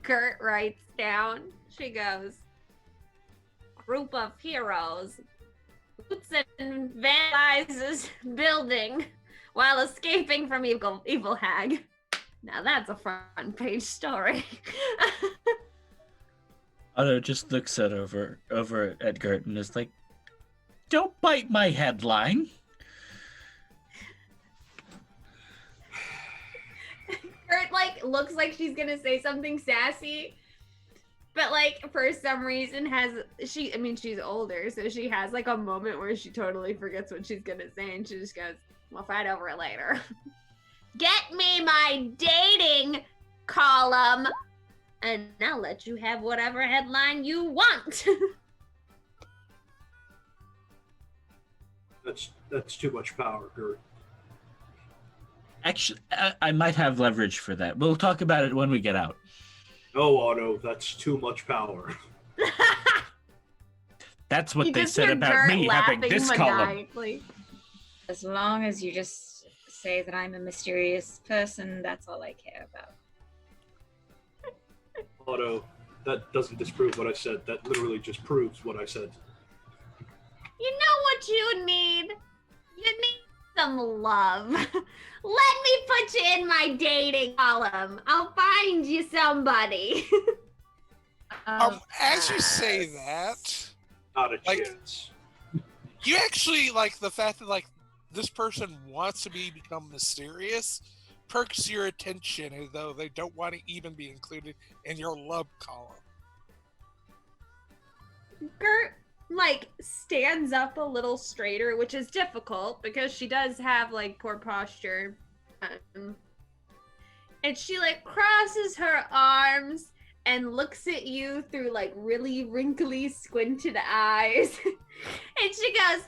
[SPEAKER 3] Gert writes down. She goes, group of heroes loots and vandalizes building while escaping from evil hag. Now that's a front page story.
[SPEAKER 5] Otto just looks over at Gert and is like, "Don't bite my headline."
[SPEAKER 3] Gert like looks like she's gonna say something sassy, but like for some reason she's older, so she has like a moment where she totally forgets what she's gonna say and she just goes, "We'll fight over it later." Get me my dating column and I'll let you have whatever headline you want.
[SPEAKER 4] That's too much power, Gert.
[SPEAKER 5] Actually, I might have leverage for that. We'll talk about it when we get out.
[SPEAKER 4] No, Otto, that's too much power.
[SPEAKER 5] That's what
[SPEAKER 3] You
[SPEAKER 5] they
[SPEAKER 3] just
[SPEAKER 5] said
[SPEAKER 3] hear
[SPEAKER 5] about
[SPEAKER 3] Gert
[SPEAKER 5] me having
[SPEAKER 3] laughing
[SPEAKER 5] this column.
[SPEAKER 3] maniacally.
[SPEAKER 6] As long as you just say that I'm a mysterious person, that's all I care about.
[SPEAKER 4] Otto, that doesn't disprove what I said. That literally just proves what I said.
[SPEAKER 3] You know what you need? You need some love. Let me put you in my dating column. I'll find you somebody.
[SPEAKER 2] As you say that,
[SPEAKER 4] Not a
[SPEAKER 2] Like-
[SPEAKER 4] chance.
[SPEAKER 2] you actually like the fact that like this person wants to become mysterious perks your attention, as though they don't want to even be included in your love column.
[SPEAKER 3] Gert like stands up a little straighter, which is difficult because she does have like poor posture. And she like crosses her arms and looks at you through like really wrinkly, squinted eyes. And she goes,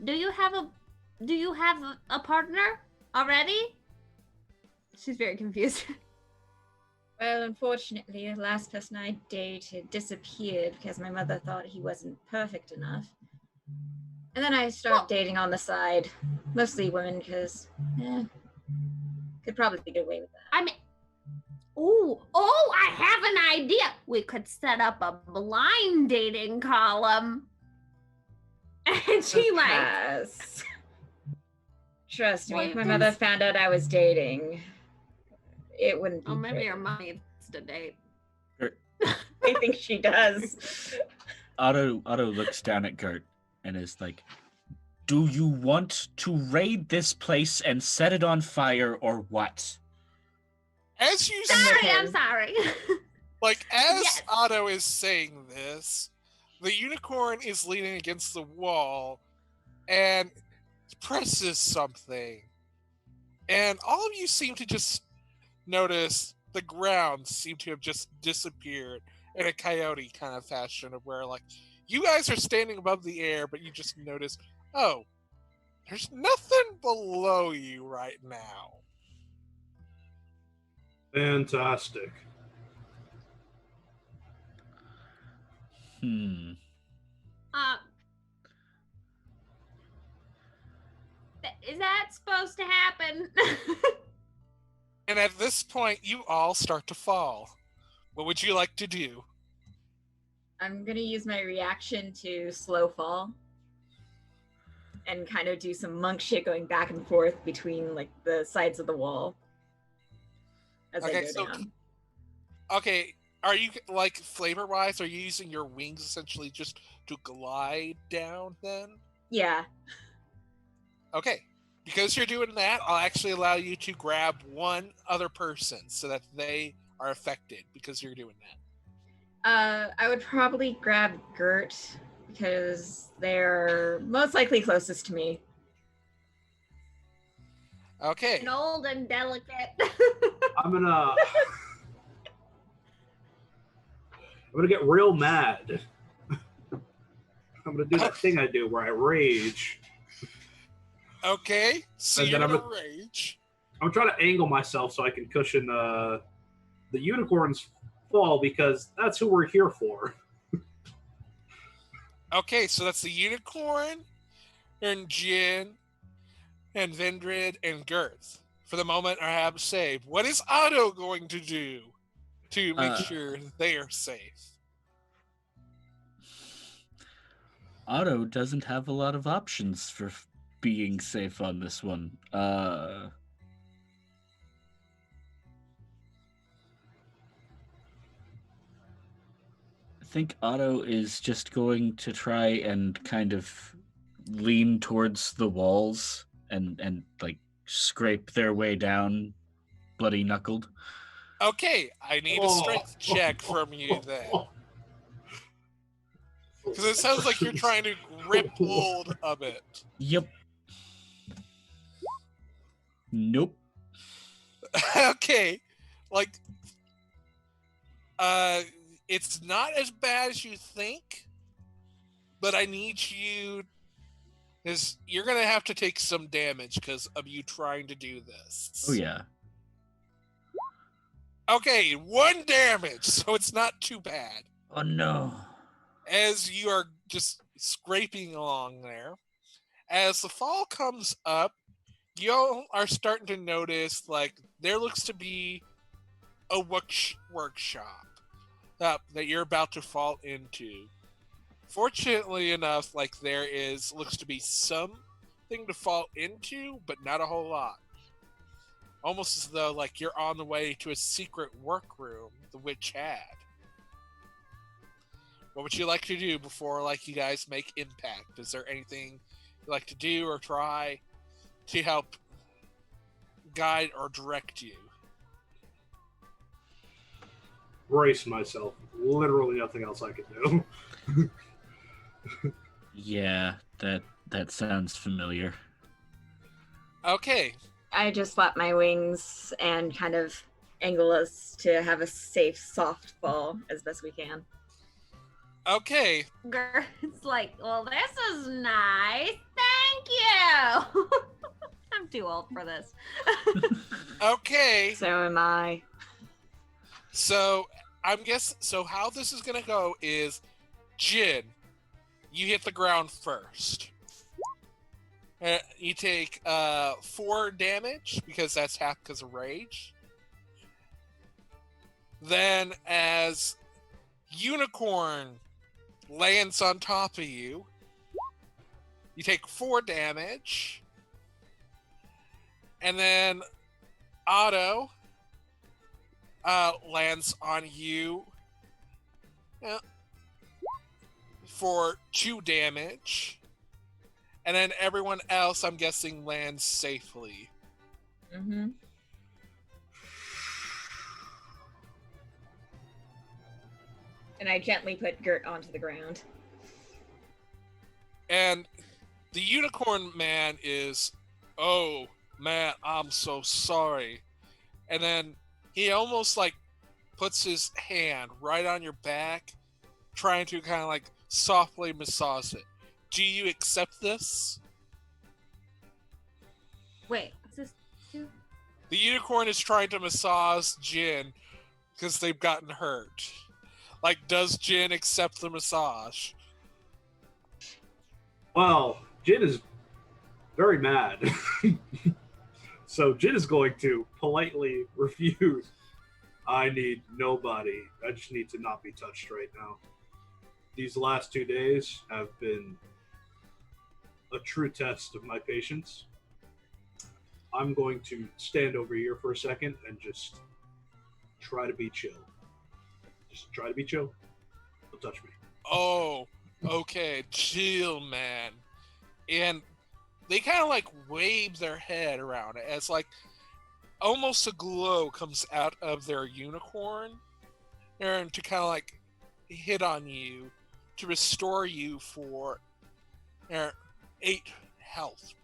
[SPEAKER 3] Do you have a partner already? She's very confused.
[SPEAKER 6] Well, unfortunately, the last person I dated disappeared because my mother thought he wasn't perfect enough. And then I started dating on the side. Mostly women, because, could probably get away with that.
[SPEAKER 3] I mean, I have an idea. We could set up a blind dating column. And she
[SPEAKER 6] Pass. Trust me,
[SPEAKER 3] Well,
[SPEAKER 6] if my mother found out I was dating, it wouldn't be
[SPEAKER 3] maybe
[SPEAKER 6] great.
[SPEAKER 3] your mom needs to date.
[SPEAKER 6] I think she does.
[SPEAKER 5] Otto looks down at Gert and is like, do you want to raid this place and set it on fire or what?
[SPEAKER 2] As you
[SPEAKER 3] I'm sorry.
[SPEAKER 2] Like, as
[SPEAKER 3] Yes.
[SPEAKER 2] Otto is saying this, the unicorn is leaning against the wall and presses something. And all of you seem to just notice the ground seem to have just disappeared in a coyote kind of fashion, of where, like, you guys are standing above the air, but you just notice, oh, there's nothing below you right now.
[SPEAKER 4] Fantastic.
[SPEAKER 3] Is that supposed to happen?
[SPEAKER 2] And at this point, you all start to fall. What would you like to do?
[SPEAKER 6] I'm gonna use my reaction to slow fall and kind of do some monk shit going back and forth between like the sides of the wall as I go down.
[SPEAKER 2] Okay, are you, like, flavor-wise, are you using your wings essentially just to glide down then?
[SPEAKER 6] Yeah.
[SPEAKER 2] Okay, because you're doing that, I'll actually allow you to grab one other person so that they are affected because you're doing that.
[SPEAKER 6] I would probably grab Gert because they're most likely closest to me.
[SPEAKER 2] Okay.
[SPEAKER 3] And old and delicate.
[SPEAKER 4] I'm gonna get real mad. I'm gonna do that thing I do where I rage.
[SPEAKER 2] Okay, so
[SPEAKER 4] And
[SPEAKER 2] you're
[SPEAKER 4] then
[SPEAKER 2] gonna rage.
[SPEAKER 4] I'm trying to angle myself so I can cushion the unicorn's fall, because that's who we're here for.
[SPEAKER 2] Okay, so that's the unicorn, and Jin, and Vendred, and Girth. For the moment, I have saved. What is Otto going to do to make sure they are safe?
[SPEAKER 5] Otto doesn't have a lot of options for being safe on this one. I think Otto is just going to try and kind of lean towards the walls and like scrape their way down, bloody knuckled.
[SPEAKER 2] Okay, I need a strength check from you then. Because it sounds like you're trying to grip hold of it.
[SPEAKER 5] Yep. Nope.
[SPEAKER 2] Okay, like, it's not as bad as you think, but I need you, because you're gonna have to take some damage because of you trying to do this.
[SPEAKER 5] Oh yeah.
[SPEAKER 2] Okay, 1 damage, so it's not too bad.
[SPEAKER 5] Oh no.
[SPEAKER 2] As you are just scraping along there, as the fall comes up, you all are starting to notice, like, there looks to be a workshop that you're about to fall into. Fortunately enough, like, there looks to be something to fall into, but not a whole lot. Almost as though, like, you're on the way to a secret workroom the witch had. What would you like to do before, like, you guys make impact? Is there anything you'd like to do or try to help guide or direct you?
[SPEAKER 4] Brace myself. Literally nothing else I can do.
[SPEAKER 5] Yeah, that sounds familiar.
[SPEAKER 2] Okay.
[SPEAKER 6] I just flap my wings and kind of angle us to have a safe, soft fall as best we can.
[SPEAKER 2] Okay.
[SPEAKER 3] It's like, well, this is nice. Thank you. I'm too old for this.
[SPEAKER 2] Okay.
[SPEAKER 6] So am I.
[SPEAKER 2] So so how this is gonna go is Jin, you hit the ground first. You take 4 damage because that's half because of rage. Then as Unicorn lands on top of you, you take 4 damage. And then Otto lands on you for 2 damage. And then everyone else, I'm guessing, lands safely.
[SPEAKER 6] Mm-hmm. And I gently put Gert onto the ground.
[SPEAKER 2] And the unicorn man is, oh man, I'm so sorry. And then he almost like puts his hand right on your back, trying to kind of like softly massage it. Do you accept this?
[SPEAKER 3] Wait, what's this do?
[SPEAKER 2] The unicorn is trying to massage Jin because they've gotten hurt. Like, does Jin accept the massage?
[SPEAKER 4] Well, Jin is very mad. So Jin is going to politely refuse. I need nobody. I just need to not be touched right now. These last 2 days have been a true test of my patience. I'm going to stand over here for a second and just try to be chill. Just try to be chill. Don't touch me.
[SPEAKER 2] Oh, okay, chill, man. And they kind of like wave their head around it as like almost a glow comes out of their unicorn and to kind of like hit on you to restore you for 8 health.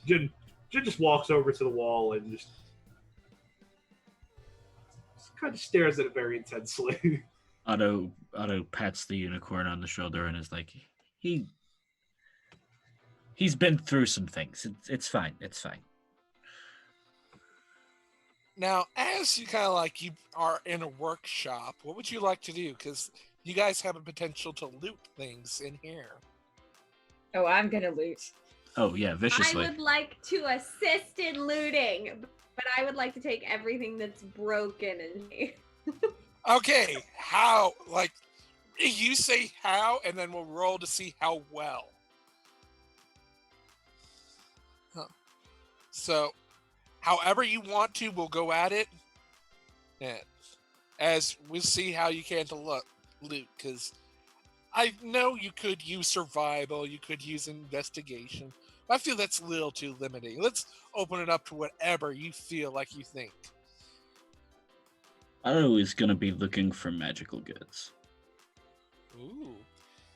[SPEAKER 4] Jin just walks over to the wall and just kind of stares at it very intensely.
[SPEAKER 5] Otto pats the unicorn on the shoulder and is like, he's been through some things. It's fine. It's fine.
[SPEAKER 2] Now, as you kind of like you are in a workshop, what would you like to do? Because you guys have a potential to loot things in here.
[SPEAKER 6] Oh, I'm gonna loot.
[SPEAKER 5] Oh yeah, viciously.
[SPEAKER 3] I would like to assist in looting, but I would like to take everything that's broken in here.
[SPEAKER 2] Okay, how? Like, you say how, and then we'll roll to see how well. Huh. So, however you want to, we'll go at it. And as we'll see how you can to loot, because I know you could use survival, you could use investigation. But I feel that's a little too limiting. Let's open it up to whatever you feel like you think.
[SPEAKER 5] Otto is gonna be looking for magical goods.
[SPEAKER 2] Ooh.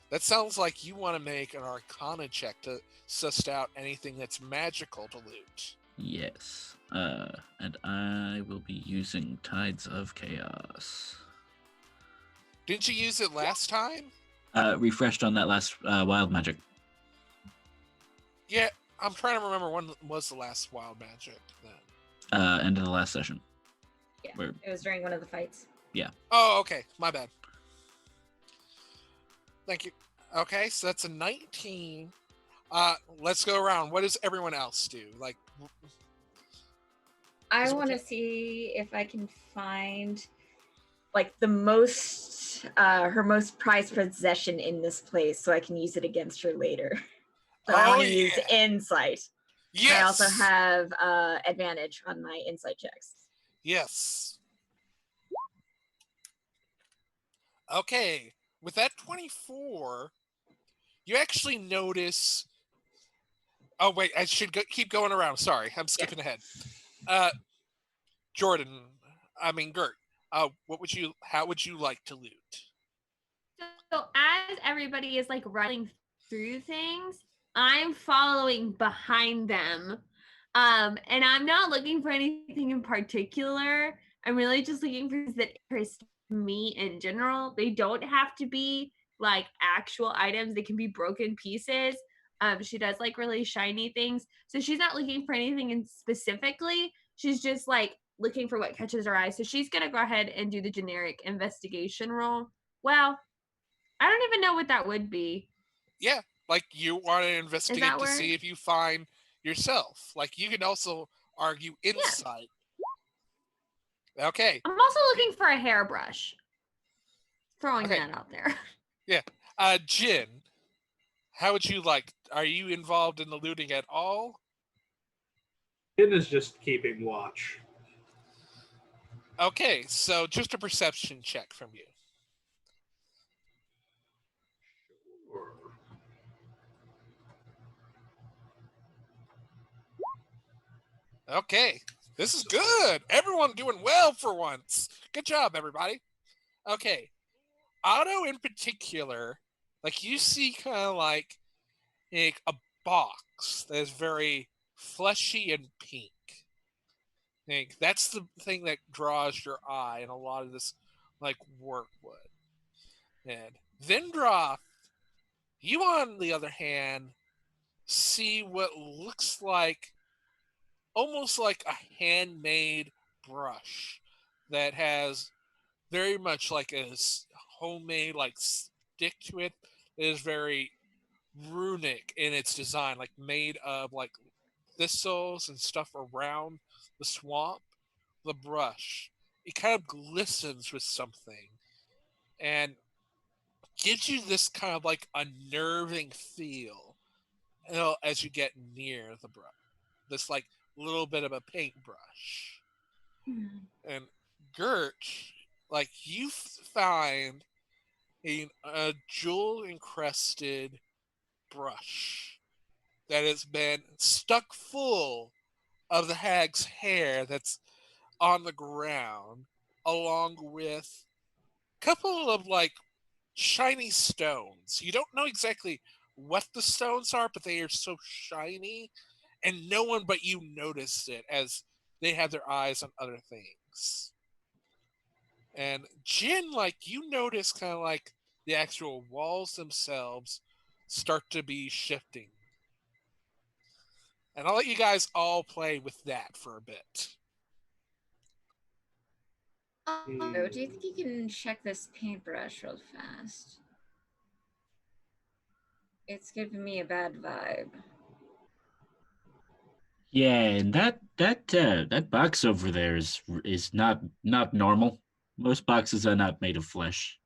[SPEAKER 2] That sounds like you want to make an Arcana check to suss out anything that's magical to loot.
[SPEAKER 5] Yes. And I will be using Tides of Chaos.
[SPEAKER 2] Didn't you use it last time?
[SPEAKER 5] Refreshed on that last wild magic.
[SPEAKER 2] Yeah, I'm trying to remember when was the last wild magic then.
[SPEAKER 5] End of the last session.
[SPEAKER 6] Yeah,
[SPEAKER 5] Where-
[SPEAKER 6] it was during one of the fights.
[SPEAKER 2] Oh, okay. My bad. Thank you. Okay, so that's a 19. Let's go around. What does everyone else do? Like,
[SPEAKER 6] I
[SPEAKER 2] Is it
[SPEAKER 6] want to
[SPEAKER 2] okay?
[SPEAKER 6] see if I can find like the most her most prized possession in this place so I can use it against her later. So I
[SPEAKER 2] Oh,
[SPEAKER 6] want to use
[SPEAKER 2] yeah.
[SPEAKER 6] insight.
[SPEAKER 2] yes.
[SPEAKER 6] I also have advantage on my insight checks.
[SPEAKER 2] Yes. Okay, with that 24, you actually notice. Oh wait, I should keep going around. Sorry, I'm skipping ahead. Jordan, I mean Gert. How would you like to loot?
[SPEAKER 3] So as everybody is like running through things, I'm following behind them. And I'm not looking for anything in particular. I'm really just looking for things that interest me in general. They don't have to be like actual items, they can be broken pieces. She does like really shiny things. So she's not looking for anything in specifically. She's just like looking for what catches her eye. So she's gonna go ahead and do the generic investigation roll. Well, I don't even know what that would be.
[SPEAKER 2] Yeah, like you want to
[SPEAKER 3] Is
[SPEAKER 2] investigate
[SPEAKER 3] that
[SPEAKER 2] to
[SPEAKER 3] where?
[SPEAKER 2] see if you find yourself. Like you can also argue insight. Okay.
[SPEAKER 3] I'm also looking for a hairbrush. Throwing
[SPEAKER 2] Okay.
[SPEAKER 3] that out there.
[SPEAKER 2] Yeah. Jin, how would you like? Are you involved in the looting at all?
[SPEAKER 4] Jin is just keeping watch.
[SPEAKER 2] Okay, so just a perception check from you.
[SPEAKER 4] Or-
[SPEAKER 2] Okay, this is good. Everyone doing well for once. Good job, everybody. Okay, Otto in particular, like you see kind of like a box that is very fleshy and pink. Like that's the thing that draws your eye in a lot of this like work would. And Vendra, you on the other hand see what looks like almost like a handmade brush that has very much like a homemade like stick to it. It is very runic in its design, like made of like thistles and stuff around the swamp. The brush, it kind of glistens with something and gives you this kind of like unnerving feel, you know, as you get near the brush. This like little bit of a paintbrush. And Gert, like you find a jewel encrusted brush that has been stuck full of the hag's hair that's on the ground, along with a couple of like shiny stones. You don't know exactly what the stones are, but they are so shiny, and no one but you noticed it as they had their eyes on other things. And Jin, like you notice kind of like the actual walls themselves start to be shifting. And I'll let you guys all play with that for a bit.
[SPEAKER 6] Oh, do you think you can check this paintbrush real fast? It's giving me a bad vibe.
[SPEAKER 5] Yeah, and that box over there is not normal. Most boxes are not made of flesh.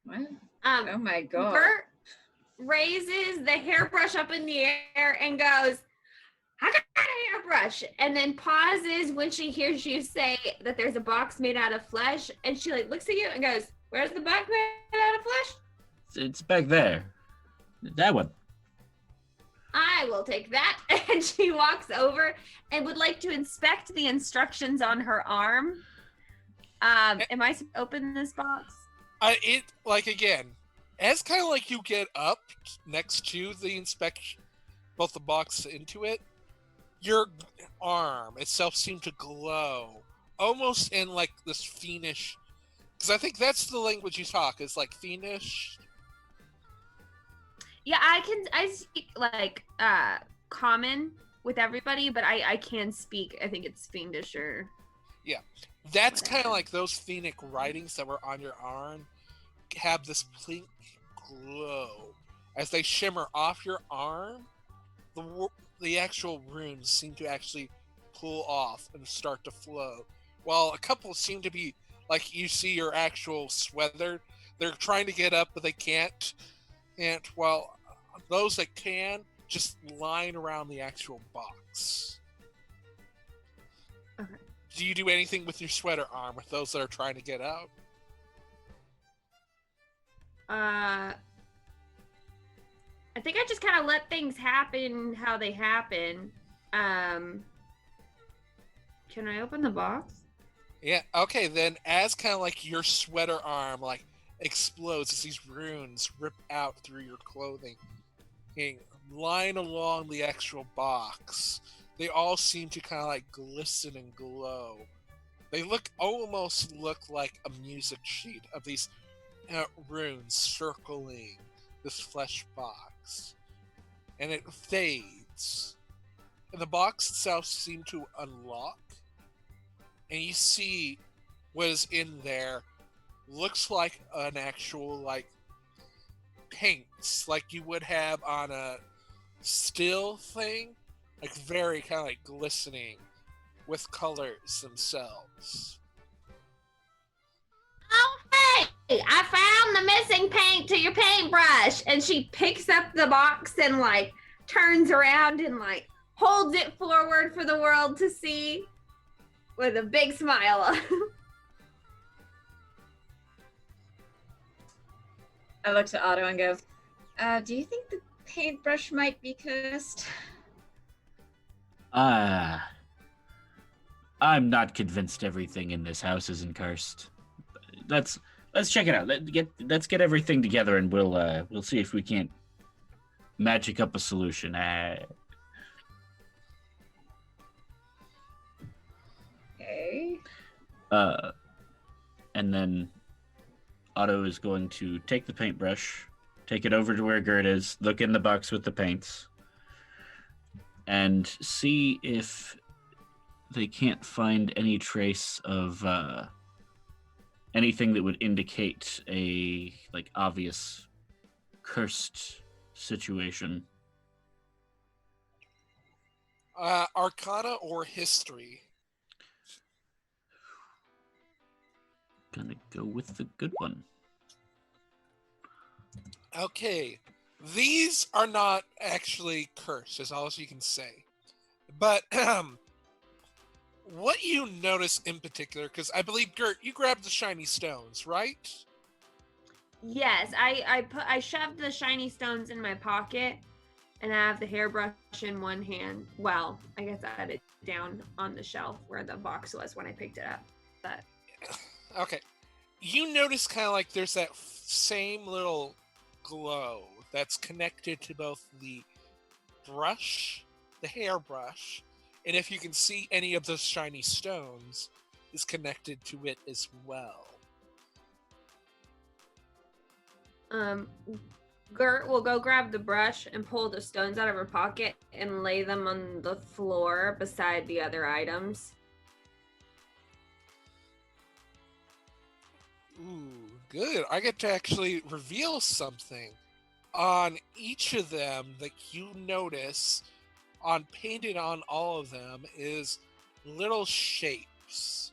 [SPEAKER 6] What? Oh my god.
[SPEAKER 3] Bert raises the hairbrush up in the air and goes, I got a hairbrush. And then pauses when she hears you say that there's a box made out of flesh. And she like looks at you and goes, where's the box made out of flesh?
[SPEAKER 5] It's back there. That one.
[SPEAKER 3] I will take that. And she walks over and would like to inspect the instructions on her arm. Am I supposed to open this box?
[SPEAKER 2] It like again, as kind of like you get up next to the inspection, both the box into it, your arm itself seemed to glow, almost in like this fiendish. Because I think that's the language you talk is like fiendish.
[SPEAKER 3] Yeah, I speak like common with everybody, but I can speak. I think it's fiendish or
[SPEAKER 2] That's kind of like those Phoenix writings that were on your arm have this pink glow as they shimmer off your arm. The actual runes seem to actually pull off and start to flow, while a couple seem to be like you see your actual sweater. They're trying to get up, but they can't. And while those that can just line around the actual box.
[SPEAKER 3] Okay.
[SPEAKER 2] Do you do anything with your sweater arm with those that are trying to get out?
[SPEAKER 3] I think I just kind of let things happen how they happen. Can I open the box?
[SPEAKER 2] Yeah, okay, then as kind of like your sweater arm like explodes as these runes rip out through your clothing, and line along the actual box, they all seem to kind of like glisten and glow. They almost look like a music sheet of these runes circling this flesh box. And it fades. And the box itself seems to unlock. And you see what is in there looks like an actual, like, paints, like you would have on a still thing. Like, very kind of like glistening with colors themselves.
[SPEAKER 3] Oh, hey, I found the missing paint to your paintbrush. And she picks up the box and like turns around and like holds it forward for the world to see with a big smile.
[SPEAKER 6] I look to Otto and go, do you think the paintbrush might be cursed?
[SPEAKER 5] I'm not convinced everything in this house isn't cursed. Let's check it out. Let's get everything together, and we'll see if we can't magic up a solution.
[SPEAKER 6] Okay.
[SPEAKER 5] And then Otto is going to take the paintbrush, take it over to where Gert is, look in the box with the paints, and see if they can't find any trace of anything that would indicate a like obvious cursed situation.
[SPEAKER 2] Arcana or history?
[SPEAKER 5] Gonna go with the good one.
[SPEAKER 2] Okay, these are not actually cursed, is all you can say. But what you notice in particular, because I believe, Gert, you grabbed the shiny stones, right?
[SPEAKER 3] Yes, I shoved the shiny stones in my pocket, and I have the hairbrush in one hand. Well, I guess I had it down on the shelf where the box was when I picked it up. But
[SPEAKER 2] okay, you notice kind of like there's that same little glow that's connected to both the brush, the hairbrush, and if you can see any of those shiny stones, is connected to it as well.
[SPEAKER 3] Gert will go grab the brush and pull the stones out of her pocket and lay them on the floor beside the other items.
[SPEAKER 2] Ooh, good. I get to actually reveal something. On each of them that you notice, painted on all of them, is little shapes.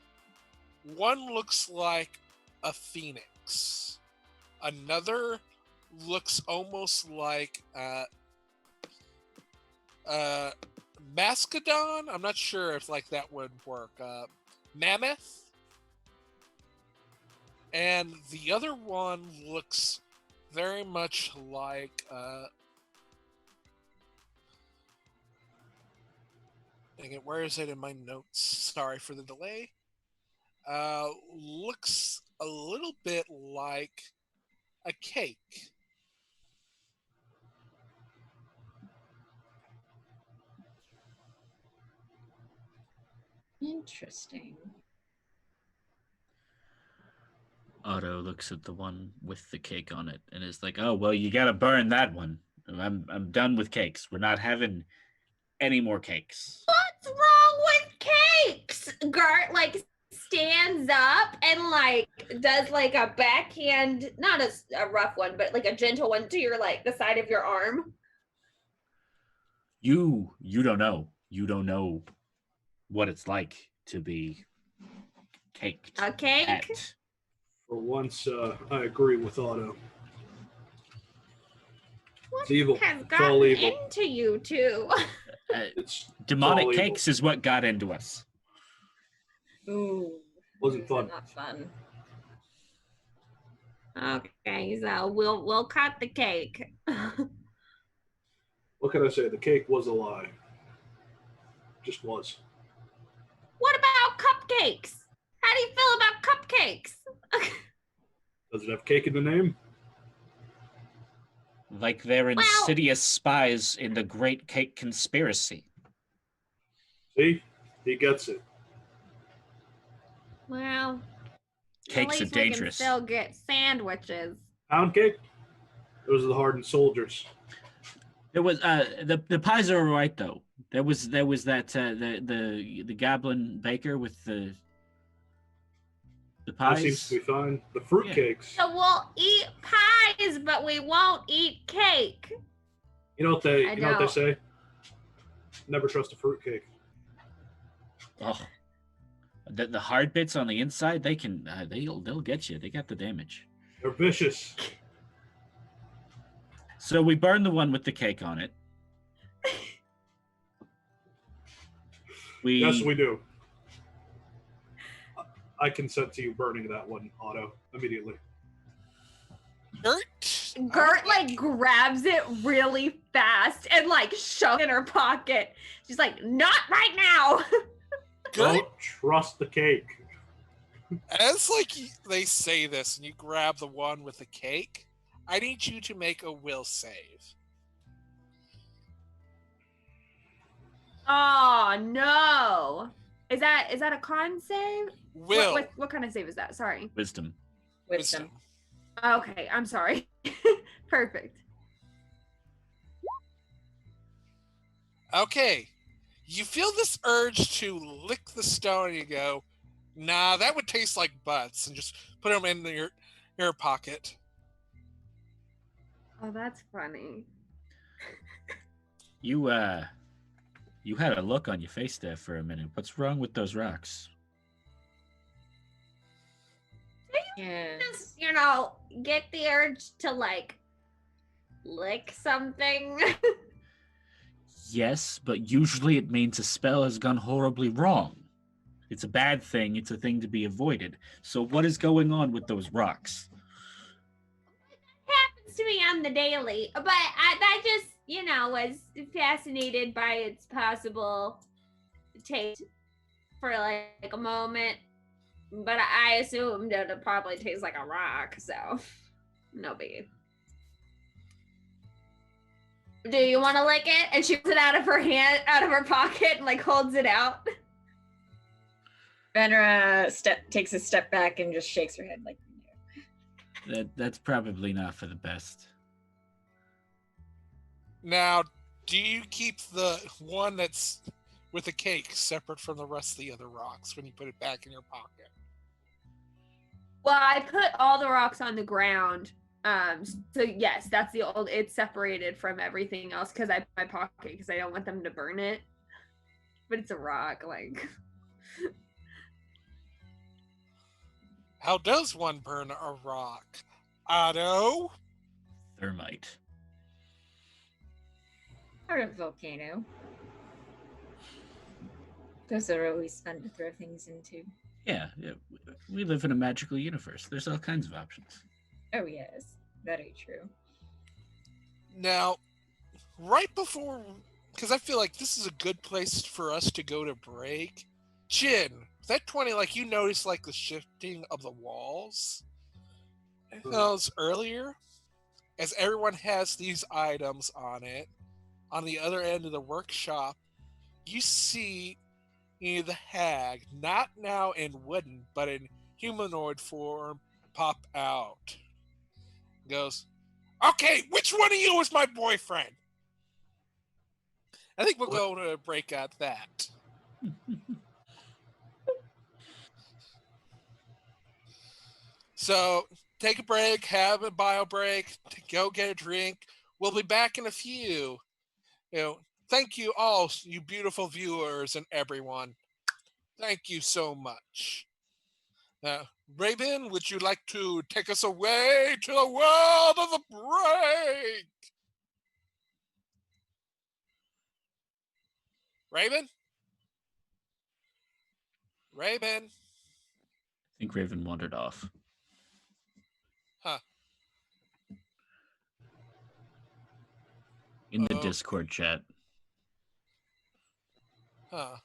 [SPEAKER 2] One looks like a phoenix. Another looks almost like Mastodon. I'm not sure if like that would work. Mammoth. And the other one looks very much like dang it, where is it in my notes? Sorry for the delay. Looks a little bit like a cake.
[SPEAKER 6] Interesting.
[SPEAKER 5] Otto looks at the one with the cake on it and is like, "Oh well, you gotta burn that one. I'm done with cakes. We're not having any more cakes."
[SPEAKER 3] What's wrong with cakes? Gert like stands up and like does like a backhand, not a rough one, but like a gentle one to your like the side of your arm.
[SPEAKER 5] You don't know. You don't know what it's like to be caked.
[SPEAKER 3] A cake?
[SPEAKER 5] At.
[SPEAKER 4] For once, I agree with Otto.
[SPEAKER 3] What
[SPEAKER 4] It's evil.
[SPEAKER 3] has
[SPEAKER 4] It's all
[SPEAKER 3] gotten
[SPEAKER 4] evil.
[SPEAKER 3] into you two?
[SPEAKER 4] It's
[SPEAKER 5] Demonic
[SPEAKER 4] all evil.
[SPEAKER 5] cakes is what got into us.
[SPEAKER 6] Ooh.
[SPEAKER 4] Wasn't fun.
[SPEAKER 6] Not fun.
[SPEAKER 3] Okay, so we'll cut the cake.
[SPEAKER 4] What can I say? The cake was a lie. Just was.
[SPEAKER 3] What about cupcakes? How do you feel about cupcakes?
[SPEAKER 4] Does it have cake in the name?
[SPEAKER 5] Like they're insidious spies in the Great Cake Conspiracy.
[SPEAKER 4] See? He gets it.
[SPEAKER 3] Well, at
[SPEAKER 5] Cakes are
[SPEAKER 3] least we can
[SPEAKER 5] dangerous.
[SPEAKER 3] still get sandwiches.
[SPEAKER 4] Pound cake? Those are the hardened soldiers.
[SPEAKER 5] There was the pies are all right though. There was that the goblin baker with the
[SPEAKER 4] That
[SPEAKER 5] pies.
[SPEAKER 4] seems to be fine. The fruitcakes.
[SPEAKER 3] So we'll eat pies, but we won't eat cake.
[SPEAKER 4] You know what they
[SPEAKER 3] I
[SPEAKER 4] you know what they
[SPEAKER 3] don't.
[SPEAKER 4] say? Never trust a fruitcake.
[SPEAKER 5] Oh, the hard bits on the inside, they can they'll get you. They got the damage.
[SPEAKER 4] They're vicious.
[SPEAKER 5] So we burn the one with the cake on it.
[SPEAKER 4] Yes, we do. I consent to you burning that one, Otto, immediately.
[SPEAKER 3] Gert like grabs it really fast and like shoves it in her pocket. She's like, not right now.
[SPEAKER 4] Don't trust the cake.
[SPEAKER 2] As like they say this, and you grab the one with the cake, I need you to make a will save.
[SPEAKER 3] Oh no. Is that a con save?
[SPEAKER 2] Will.
[SPEAKER 3] What kind of save is that? Sorry.
[SPEAKER 5] Wisdom.
[SPEAKER 6] Wisdom.
[SPEAKER 3] Okay, I'm sorry. Perfect.
[SPEAKER 2] Okay. You feel this urge to lick the stone and you go, nah, that would taste like butts, and just put them in your pocket.
[SPEAKER 3] Oh, that's funny.
[SPEAKER 5] You had a look on your face there for a minute. What's wrong with those rocks?
[SPEAKER 6] Yeah.
[SPEAKER 3] Just, get the urge to like lick something.
[SPEAKER 5] Yes, but usually it means a spell has gone horribly wrong. It's a bad thing. It's a thing to be avoided. So what is going on with those rocks?
[SPEAKER 3] Happens to me on the daily, but I just, was fascinated by its possible taste for like a moment. But I assumed it would probably taste like a rock, so no biggie. Do you want to lick it? And she pulls it out of her pocket, and like holds it out.
[SPEAKER 6] Venera takes a step back and just shakes her head like, no.
[SPEAKER 5] That's probably not for the best.
[SPEAKER 2] Now, do you keep the one that's with the cake separate from the rest of the other rocks when you put it back in your pocket?
[SPEAKER 3] Well, I put all the rocks on the ground. So yes, that's it's separated from everything else because I put my pocket because I don't want them to burn it. But it's a rock, like.
[SPEAKER 2] How does one burn a rock? Otto?
[SPEAKER 5] Thermite.
[SPEAKER 6] Part of volcano. Those are always fun to throw things into.
[SPEAKER 5] Yeah, we live in a magical universe. There's all kinds of options.
[SPEAKER 6] Oh yes, very true.
[SPEAKER 2] Now, right before, because I feel like this is a good place for us to go to break. Jin, that 20, like you noticed like the shifting of the walls. Those earlier, as everyone has these items on it, on the other end of the workshop, you see the hag, not now in wooden, but in humanoid form, pop out. Goes, okay, which one of you is my boyfriend? I think we'll go to break at that. So take a break, have a bio break, go get a drink. We'll be back in a few. Thank you all, you beautiful viewers and everyone. Thank you so much. Now, Raven, would you like to take us away to the world of the break? Raven? Raven?
[SPEAKER 5] I think Raven wandered off.
[SPEAKER 2] Huh.
[SPEAKER 5] In the Discord chat.
[SPEAKER 2] Huh.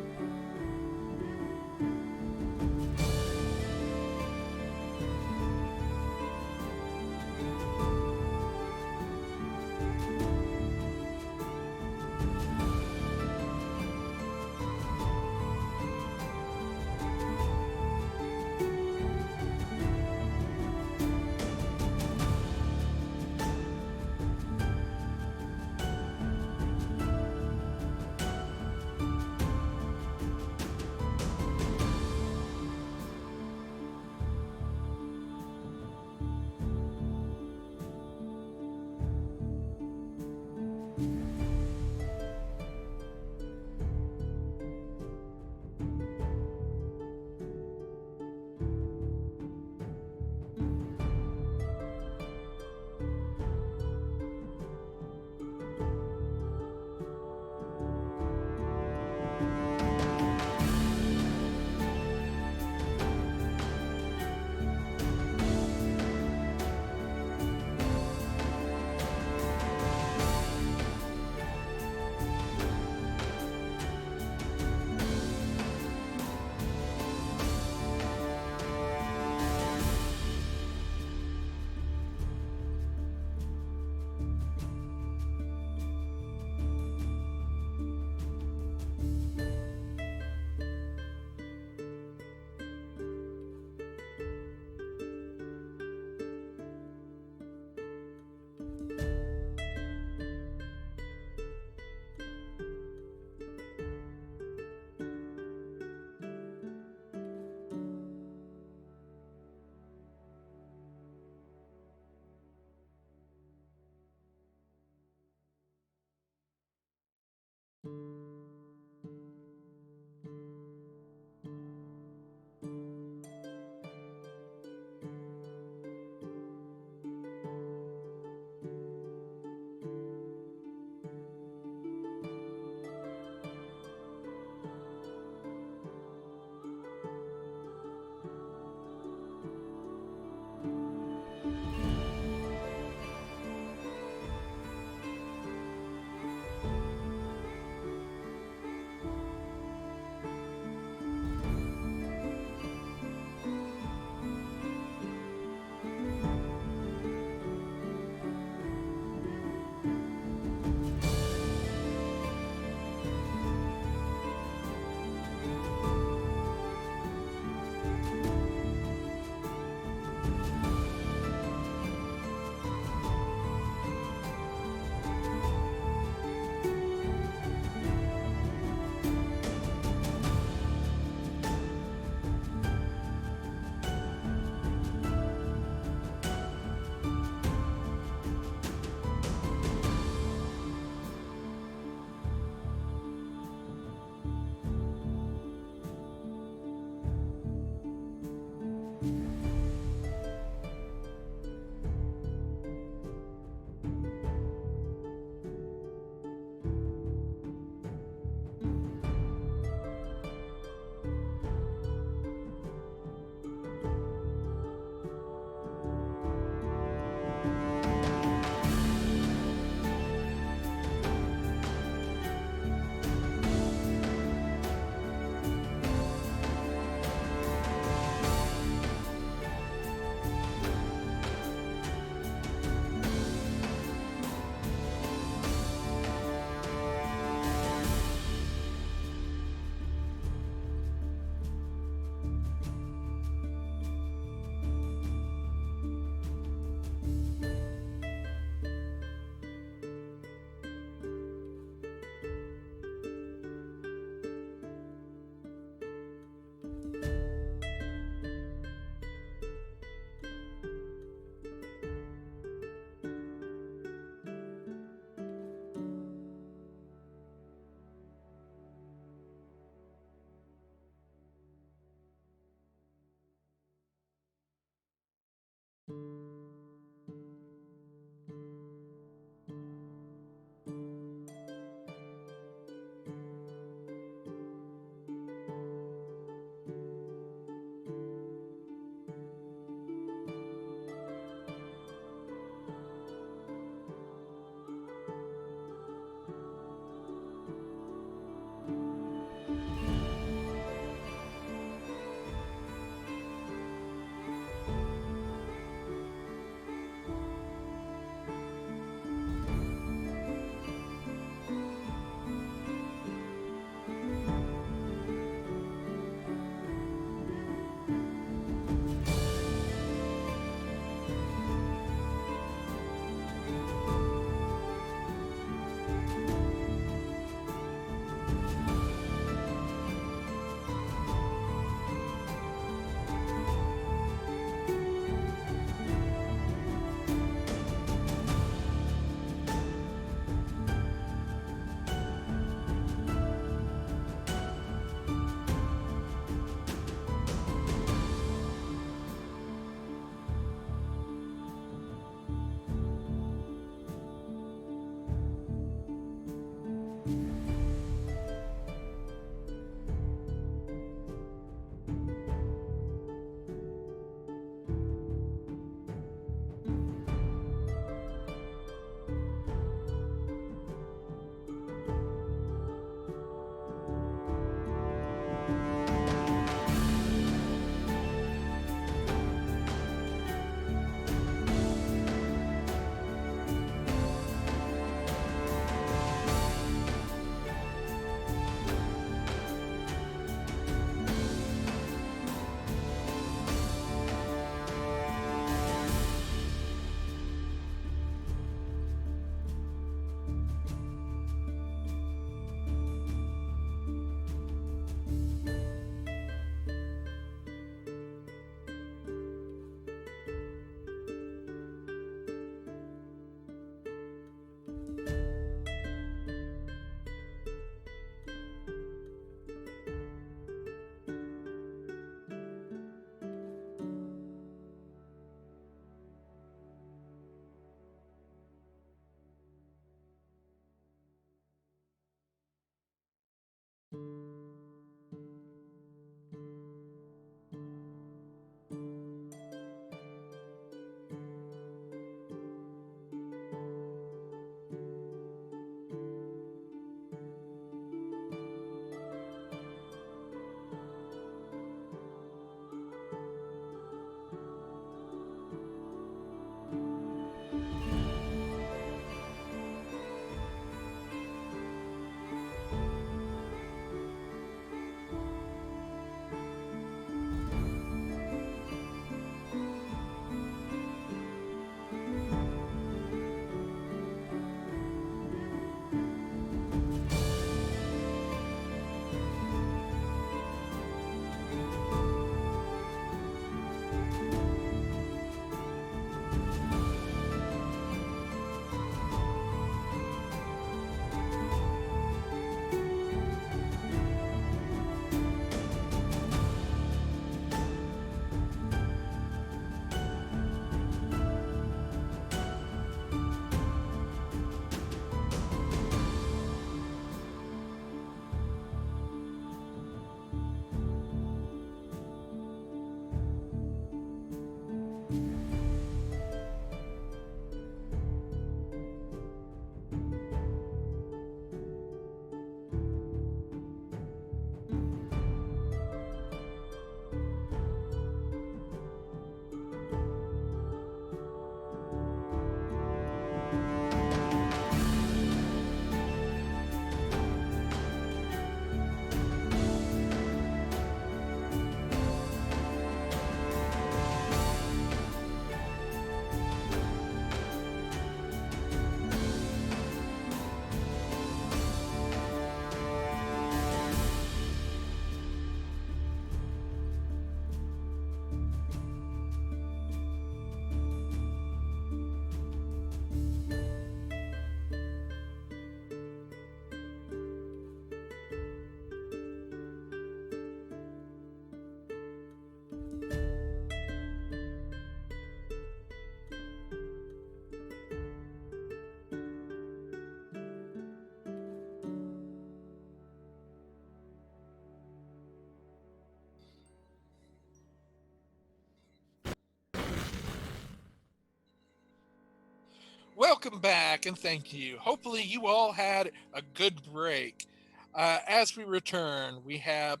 [SPEAKER 2] welcome back and thank you. Hopefully, you all had a good break. As we return, we have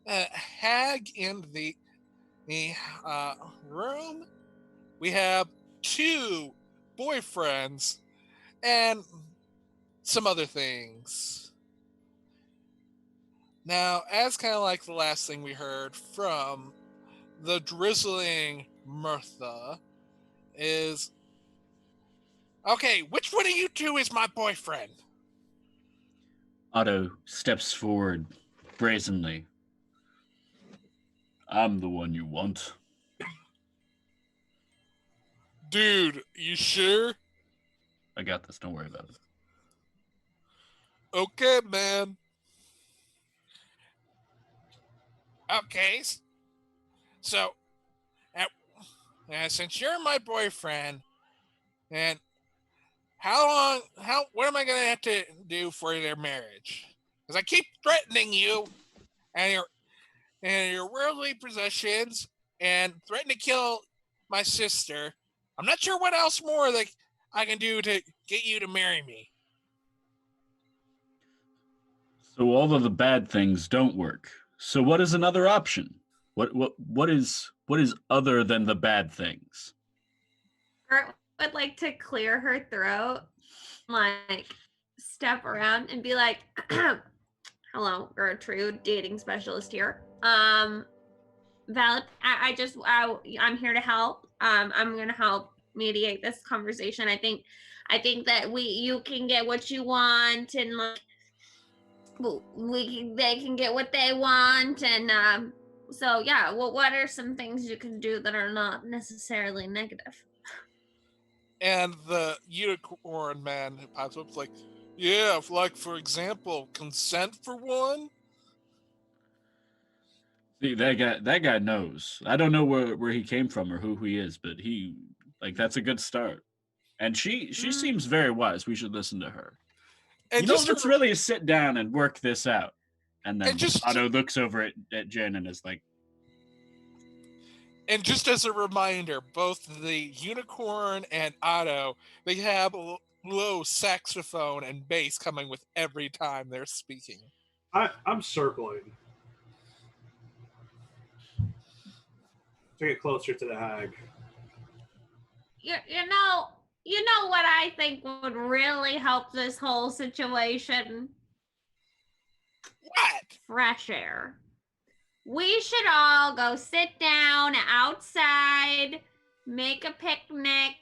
[SPEAKER 2] Hag in the room. We have two boyfriends and some other things. Now, as kind of like the last thing we heard from the drizzling Mirtha is, okay, which one of you two is my boyfriend?
[SPEAKER 5] Otto steps forward brazenly. I'm the one you want.
[SPEAKER 2] Dude, you sure?
[SPEAKER 5] I got this. Don't worry about it.
[SPEAKER 2] Okay, man. Okay, so since you're my boyfriend, and what am I gonna have to do for their marriage? Because I keep threatening you and your worldly possessions and threaten to kill my sister. I'm not sure what else more that I can do to get you to marry me.
[SPEAKER 5] So all of the bad things don't work. So what is another option? What is other than the bad things?
[SPEAKER 3] Art would like to clear her throat, like step around and be like, "Hello, Gertrude, dating specialist here. Valid. I'm here to help. I'm gonna help mediate this conversation. I think that you can get what you want, and like they can get what they want, and so yeah. Well, what are some things you can do that are not necessarily negative?"
[SPEAKER 2] And the unicorn man who pops up is like, yeah, like for example, consent for one.
[SPEAKER 5] See, that guy knows. I don't know where he came from or who he is, but that's a good start. And she seems very wise. We should listen to her.
[SPEAKER 2] And
[SPEAKER 5] let's really sit down and work this out. And then
[SPEAKER 2] just
[SPEAKER 5] Otto looks over at Jen and is like,
[SPEAKER 2] and just as a reminder, both the unicorn and Otto, they have a low saxophone and bass coming with every time they're speaking.
[SPEAKER 4] I'm circling to get closer to the hag.
[SPEAKER 3] You know what I think would really help this whole situation?
[SPEAKER 2] What?
[SPEAKER 3] Fresh air. We should all go sit down outside, make a picnic,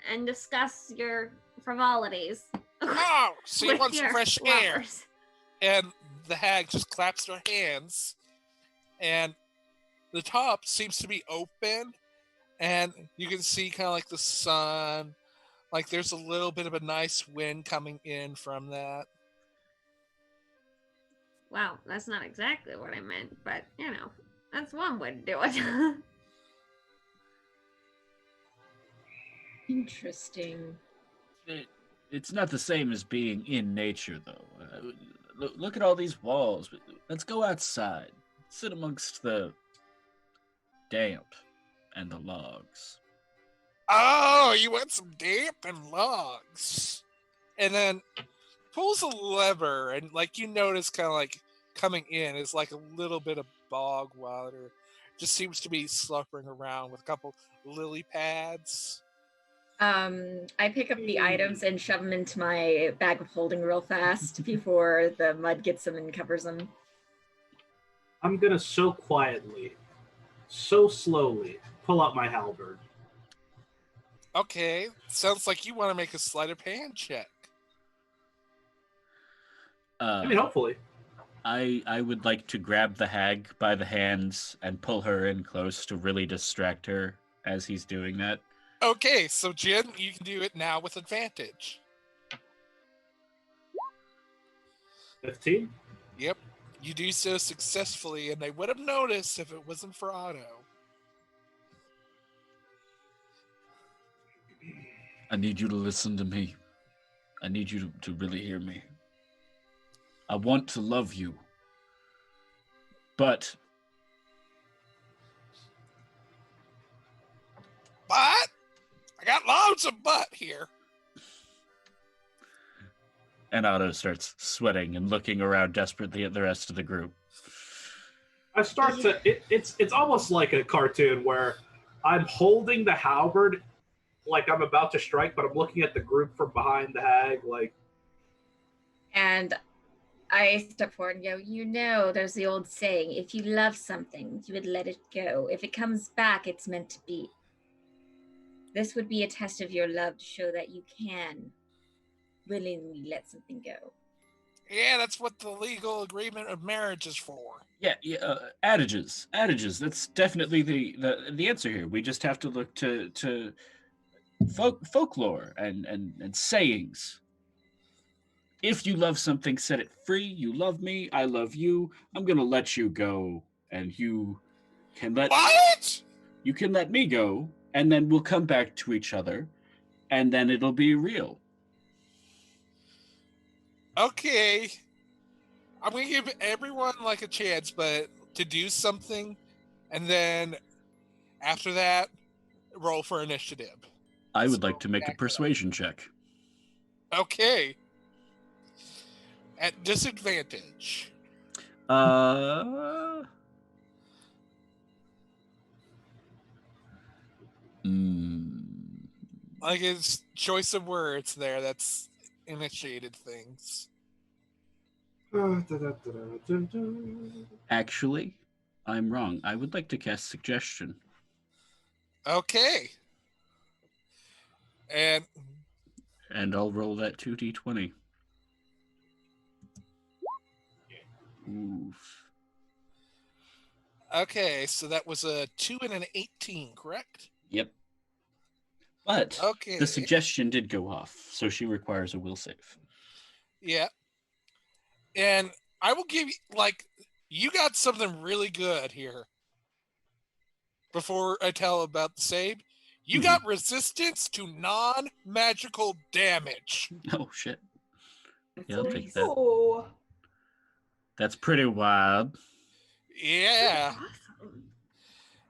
[SPEAKER 3] and discuss your frivolities.
[SPEAKER 2] Oh, so you want some fresh air.
[SPEAKER 3] Lovers.
[SPEAKER 2] And the hag just claps her hands, and the top seems to be open, and you can see kind of like the sun, like there's a little bit of a nice wind coming in from that.
[SPEAKER 3] Well, that's not exactly what I meant, but that's one way to do it.
[SPEAKER 6] Interesting.
[SPEAKER 5] It's not the same as being in nature, though. Look at all these walls. Let's go outside. Sit amongst the damp and the logs.
[SPEAKER 2] Oh, you want some damp and logs. And then pulls a lever, and like you notice kind of like coming in is like a little bit of bog water. Just seems to be slumping around with a couple lily pads.
[SPEAKER 6] I pick up the items and shove them into my bag of holding real fast before the mud gets them and covers them.
[SPEAKER 4] I'm gonna so quietly, so slowly pull out my halberd.
[SPEAKER 2] Okay, sounds like you want to make a sleight of hand check.
[SPEAKER 4] I mean, hopefully.
[SPEAKER 5] I would like to grab the hag by the hands and pull her in close to really distract her as he's doing that.
[SPEAKER 2] Okay, so Jen, you can do it now with advantage.
[SPEAKER 4] 15?
[SPEAKER 2] Yep, you do so successfully, and they would have noticed if it wasn't for Otto.
[SPEAKER 5] I need you to listen to me. I need you to really hear me. I want to love you. But
[SPEAKER 2] loads of butt here.
[SPEAKER 5] And Otto starts sweating and looking around desperately at the rest of the group.
[SPEAKER 4] I start to. It's almost like a cartoon where I'm holding the halberd, like I'm about to strike, but I'm looking at the group from behind the hag, like.
[SPEAKER 6] And I step forward and go, you know, there's the old saying, if you love something, you would let it go. If it comes back, it's meant to be. This would be a test of your love to show that you can willingly let something go.
[SPEAKER 2] Yeah, that's what the legal agreement of marriage is for.
[SPEAKER 5] Yeah, adages. That's definitely the answer here. We just have to look to folklore and sayings. If you love something, set it free. You love me, I love you. I'm gonna let you go, and you can let
[SPEAKER 2] What?
[SPEAKER 5] You can let me go, and then we'll come back to each other, and then it'll be real.
[SPEAKER 2] Okay. I'm gonna give everyone like a chance, but to do something, and then after that, roll for initiative.
[SPEAKER 5] I would like to make a persuasion check.
[SPEAKER 2] Okay. At disadvantage. Like his choice of words there, that's initiated things.
[SPEAKER 5] Actually, I'm wrong. I would like to cast suggestion.
[SPEAKER 2] Okay. And
[SPEAKER 5] I'll roll that 2d20. Oof.
[SPEAKER 2] okay, so that was a 2 and an 18, correct?
[SPEAKER 5] Yep. But
[SPEAKER 2] Okay.
[SPEAKER 5] the suggestion did go off, so she requires a will save.
[SPEAKER 2] Yeah. And I will give you, like, you got something really good here. Before I tell about the save, you got resistance to non-magical damage.
[SPEAKER 5] Oh, shit.
[SPEAKER 3] That's
[SPEAKER 5] Yeah, I'll take
[SPEAKER 3] nice.
[SPEAKER 5] that.
[SPEAKER 1] Oh,
[SPEAKER 5] That's pretty wild.
[SPEAKER 2] Yeah.
[SPEAKER 3] Awesome.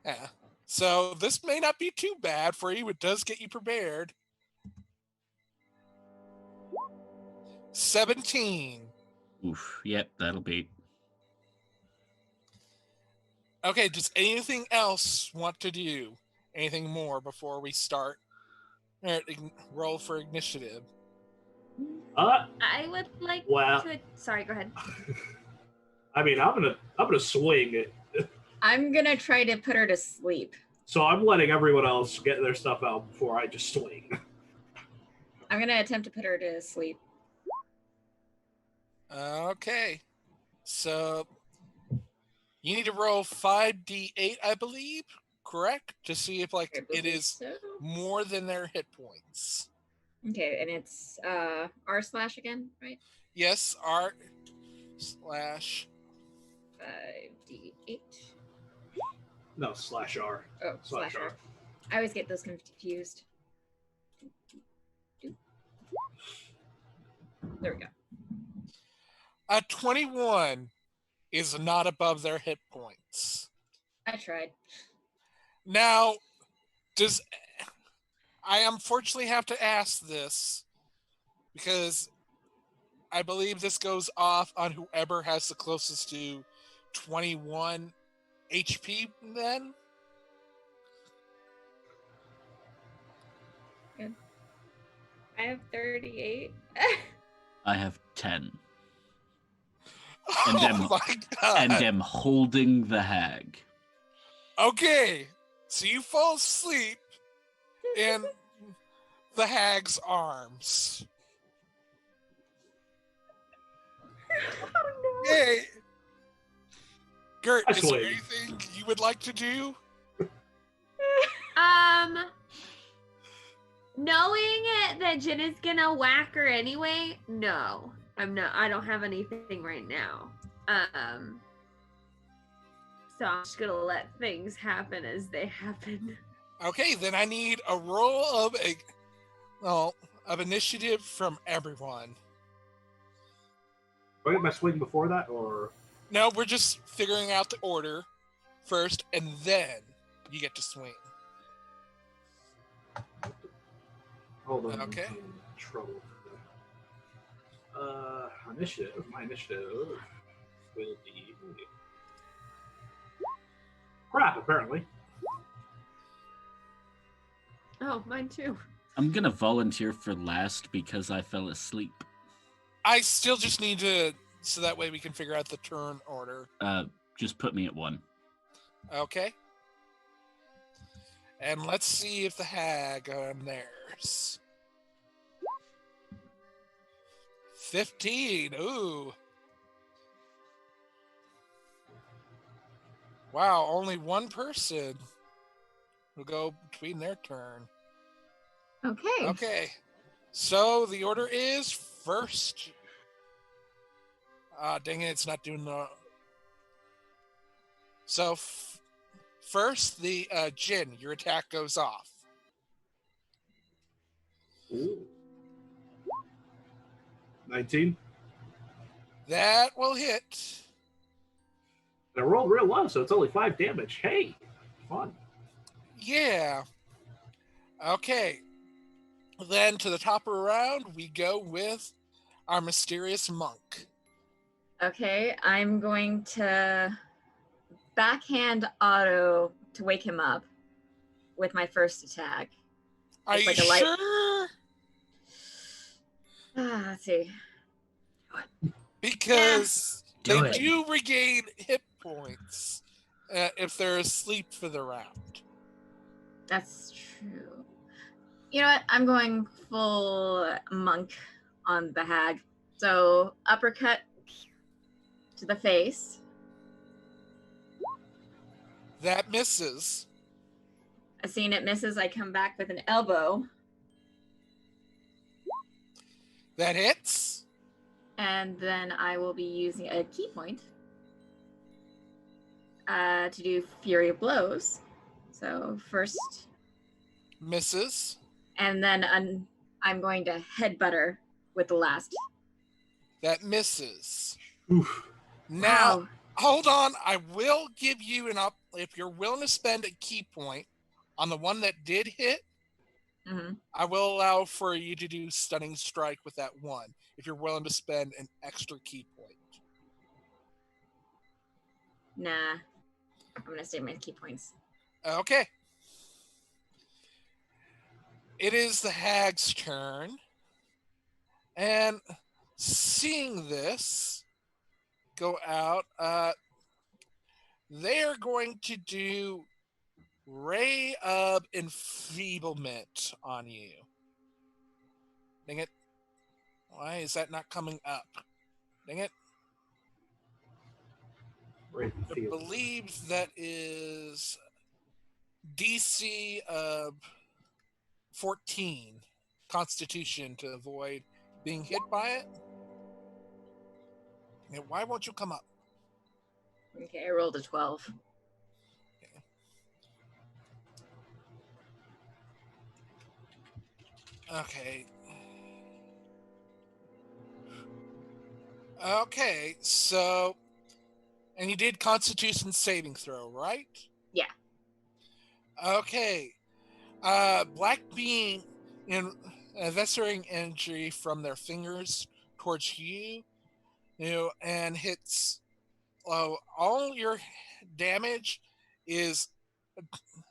[SPEAKER 2] Yeah. So this may not be too bad for you. It does get you prepared. 17.
[SPEAKER 5] Oof. Yep, that'll beat.
[SPEAKER 2] Okay, does anything else want to do? Anything more before we start? Roll for initiative.
[SPEAKER 3] I would like
[SPEAKER 4] Well.
[SPEAKER 3] to. Sorry, go ahead.
[SPEAKER 4] I mean, I'm gonna swing it.
[SPEAKER 6] I'm gonna try to put her to sleep.
[SPEAKER 4] So I'm letting everyone else get their stuff out before I just swing.
[SPEAKER 6] I'm gonna attempt to put her to sleep.
[SPEAKER 2] Okay. So you need to roll 5d8, I believe, correct? To see if like it is
[SPEAKER 6] So.
[SPEAKER 2] more than their hit points.
[SPEAKER 6] Okay, and it's r/ again, right?
[SPEAKER 2] Yes, R/.
[SPEAKER 6] 5d8.
[SPEAKER 4] No, /R.
[SPEAKER 6] Oh, /R. I always get those confused. There we go.
[SPEAKER 2] A 21 is not above their hit points.
[SPEAKER 6] I tried.
[SPEAKER 2] Now, I unfortunately have to ask this because I believe this goes off on whoever has the closest to 21 HP then?
[SPEAKER 3] Good. I have 38.
[SPEAKER 5] I have 10.
[SPEAKER 2] Oh my god.
[SPEAKER 5] And am holding the hag.
[SPEAKER 2] Okay, so you fall asleep in the hag's arms.
[SPEAKER 3] Oh no.
[SPEAKER 2] Hey, Gert,
[SPEAKER 4] I
[SPEAKER 2] is there
[SPEAKER 4] swing.
[SPEAKER 2] anything you would like to do?
[SPEAKER 3] Knowing that Jin is gonna whack her anyway, no. I don't have anything right now. So I'm just gonna let things happen as they happen.
[SPEAKER 2] Okay, then I need a roll of initiative from everyone.
[SPEAKER 4] Do I get my swing before that, or
[SPEAKER 2] No, we're just figuring out the order first, and then you get to swing.
[SPEAKER 4] Hold on.
[SPEAKER 2] Okay.
[SPEAKER 4] I'm in trouble. Initiative. My initiative will be crap. Apparently.
[SPEAKER 3] Oh, mine too.
[SPEAKER 5] I'm gonna volunteer for last because I fell asleep.
[SPEAKER 2] I still just need to, so that way we can figure out the turn order.
[SPEAKER 5] Just put me at 1.
[SPEAKER 2] Okay. And let's see if the hag on theirs. 15. Ooh. Wow, only one person will go between their turn.
[SPEAKER 6] Okay.
[SPEAKER 2] Okay. So the order is first. Dang it, it's not doing the. So first, the Jin, your attack goes off.
[SPEAKER 4] Ooh. 19.
[SPEAKER 2] That will hit.
[SPEAKER 4] I rolled real low, so it's only 5 damage. Hey, fun.
[SPEAKER 2] Yeah. Okay. Then to the top of the round, we go with our mysterious monk.
[SPEAKER 6] Okay, I'm going to backhand Otto to wake him up with my first attack.
[SPEAKER 2] Are
[SPEAKER 6] It's
[SPEAKER 2] you
[SPEAKER 6] like a light-
[SPEAKER 2] sure?
[SPEAKER 6] Let's see.
[SPEAKER 2] Because
[SPEAKER 5] Do
[SPEAKER 2] they
[SPEAKER 5] it.
[SPEAKER 2] do regain hit points if they're asleep for the round.
[SPEAKER 6] That's true. You know what? I'm going full monk on the hag. So uppercut to the face.
[SPEAKER 2] That misses.
[SPEAKER 6] Seeing it misses, I come back with an elbow.
[SPEAKER 2] That hits.
[SPEAKER 6] And then I will be using a key point to do Fury of Blows. So first,
[SPEAKER 2] Misses.
[SPEAKER 6] and then I'm going to headbutt her with the last.
[SPEAKER 2] That misses.
[SPEAKER 4] Oof.
[SPEAKER 2] Now,
[SPEAKER 6] Wow.
[SPEAKER 2] hold on. I will give you if you're willing to spend a key point on the one that did hit,
[SPEAKER 6] Mhm.
[SPEAKER 2] I will allow for you to do stunning strike with that one if you're willing to spend an extra key point.
[SPEAKER 6] Nah. I'm going to save my key points.
[SPEAKER 2] Okay. It is the hag's turn. And seeing this go out, they are going to do Ray of Enfeeblement on you. Dang it. Why is that not coming up? Dang it.
[SPEAKER 4] Right in the
[SPEAKER 2] I
[SPEAKER 4] field.
[SPEAKER 2] believe that is DC of 14 Constitution to avoid being hit by it. Now, why won't you come up?
[SPEAKER 6] Okay, I rolled a 12.
[SPEAKER 2] Okay. Okay, so, and you did Constitution saving throw, right?
[SPEAKER 6] Yeah.
[SPEAKER 2] Okay. Black being in eviscerating energy from their fingers towards you, and hits. All your damage is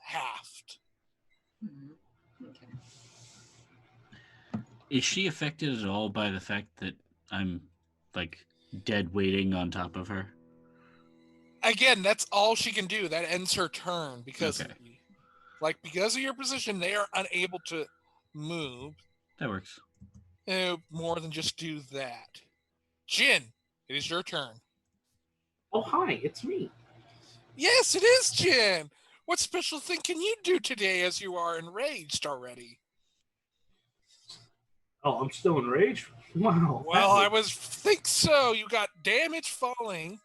[SPEAKER 2] halved.
[SPEAKER 6] Mhm. Okay.
[SPEAKER 5] Is she affected at all by the fact that I'm like dead waiting on top of her?
[SPEAKER 2] Again, that's all she can do. That ends her turn because,
[SPEAKER 5] Okay.
[SPEAKER 2] because of your position, they are unable to move.
[SPEAKER 5] That works.
[SPEAKER 2] More than just do that. Jin, it is your turn.
[SPEAKER 4] Oh, hi, it's me.
[SPEAKER 2] Yes, it is Jin. What special thing can you do today as you are enraged already?
[SPEAKER 4] Oh, I'm still enraged? Wow.
[SPEAKER 2] Well,
[SPEAKER 4] that
[SPEAKER 2] I was think so. You got damage falling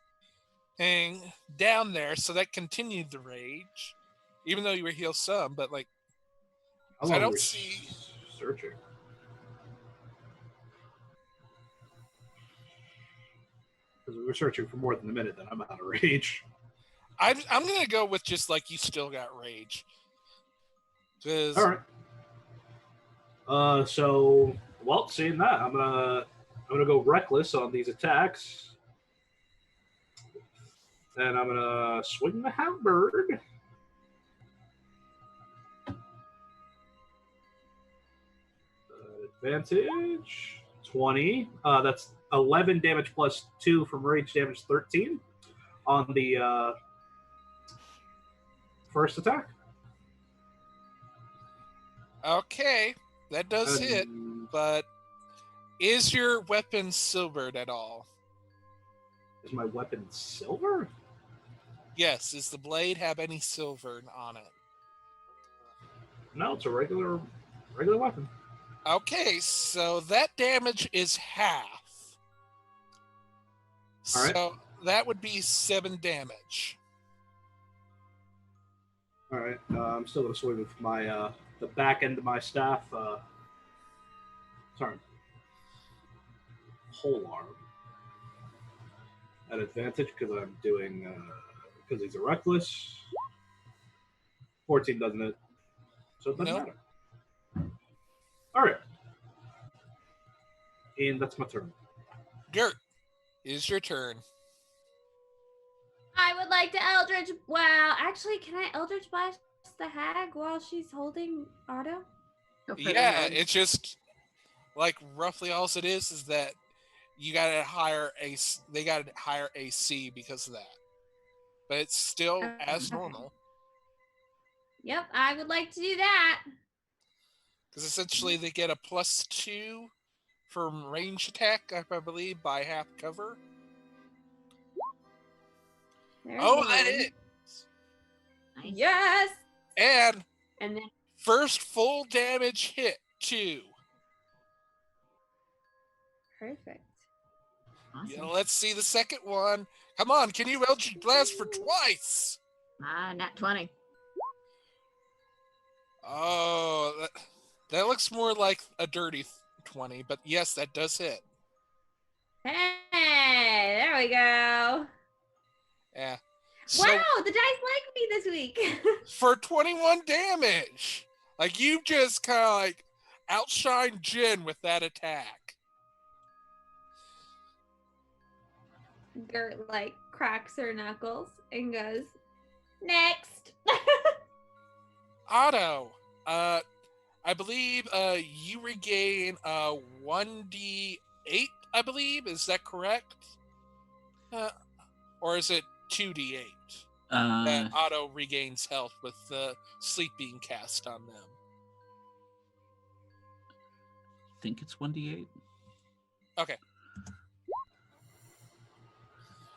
[SPEAKER 2] and down there, so that continued the rage. Even though you were healed some, but
[SPEAKER 4] How
[SPEAKER 2] I
[SPEAKER 4] long
[SPEAKER 2] don't
[SPEAKER 4] were we
[SPEAKER 2] see.
[SPEAKER 4] searching? Because we were searching for more than a minute, then I'm out of rage.
[SPEAKER 2] I'm gonna go with just you still got rage. Because
[SPEAKER 4] All right. So, well, seeing that, I'm gonna go reckless on these attacks, and I'm gonna swing the halberd. Advantage 20. That's 11 damage plus 2 from rage damage, 13 on the first attack.
[SPEAKER 2] Okay, that does hit,
[SPEAKER 4] And
[SPEAKER 2] but is your weapon silvered at all?
[SPEAKER 4] is my weapon silver?
[SPEAKER 2] Yes. Does the blade have any silver on it?
[SPEAKER 4] No, it's a regular weapon.
[SPEAKER 2] Okay, so that damage is half.
[SPEAKER 4] All right.
[SPEAKER 2] So that would be 7 damage.
[SPEAKER 4] All right. I'm still gonna swing with my the back end of my staff. Sorry, whole arm at advantage because I'm doing because he's a reckless. 14 doesn't it? So it doesn't
[SPEAKER 2] Nope.
[SPEAKER 4] matter. All right. And that's my turn.
[SPEAKER 2] Gert, is your turn.
[SPEAKER 3] I would like to Eldritch. Wow, actually, can I Eldritch Blast the hag while she's holding Otto?
[SPEAKER 6] Go for it,
[SPEAKER 2] Yeah,
[SPEAKER 6] Hag.
[SPEAKER 2] it's just like roughly all it is that you gotta hire they gotta hire a C because of that. But it's still as
[SPEAKER 3] Okay.
[SPEAKER 2] normal.
[SPEAKER 3] Yep, I would like to do that.
[SPEAKER 2] Because essentially they get a +2 from range attack, I believe, by half cover.
[SPEAKER 3] There's
[SPEAKER 2] Oh, that
[SPEAKER 3] one.
[SPEAKER 2] is.
[SPEAKER 6] Nice.
[SPEAKER 3] Yes.
[SPEAKER 2] And
[SPEAKER 3] And then
[SPEAKER 2] first full damage hit, 2.
[SPEAKER 3] perfect.
[SPEAKER 6] Awesome.
[SPEAKER 2] Yeah, let's see the second one. Come on, can you Eldritch Blast for twice?
[SPEAKER 6] Nat 20.
[SPEAKER 2] Oh, that looks more like a dirty 20, but yes, that does hit.
[SPEAKER 3] Hey, there we go.
[SPEAKER 2] Yeah. So
[SPEAKER 3] Wow, the dice like me this week.
[SPEAKER 2] for 21 damage, like you just kind of like outshine Jin with that attack.
[SPEAKER 3] Gert like cracks her knuckles and goes, next.
[SPEAKER 2] Otto, I believe you regain 1d8, I believe. Is that correct? Or is it 2d8 that Otto regains health with the sleep being cast on them?
[SPEAKER 5] I think it's 1d8.
[SPEAKER 2] Okay.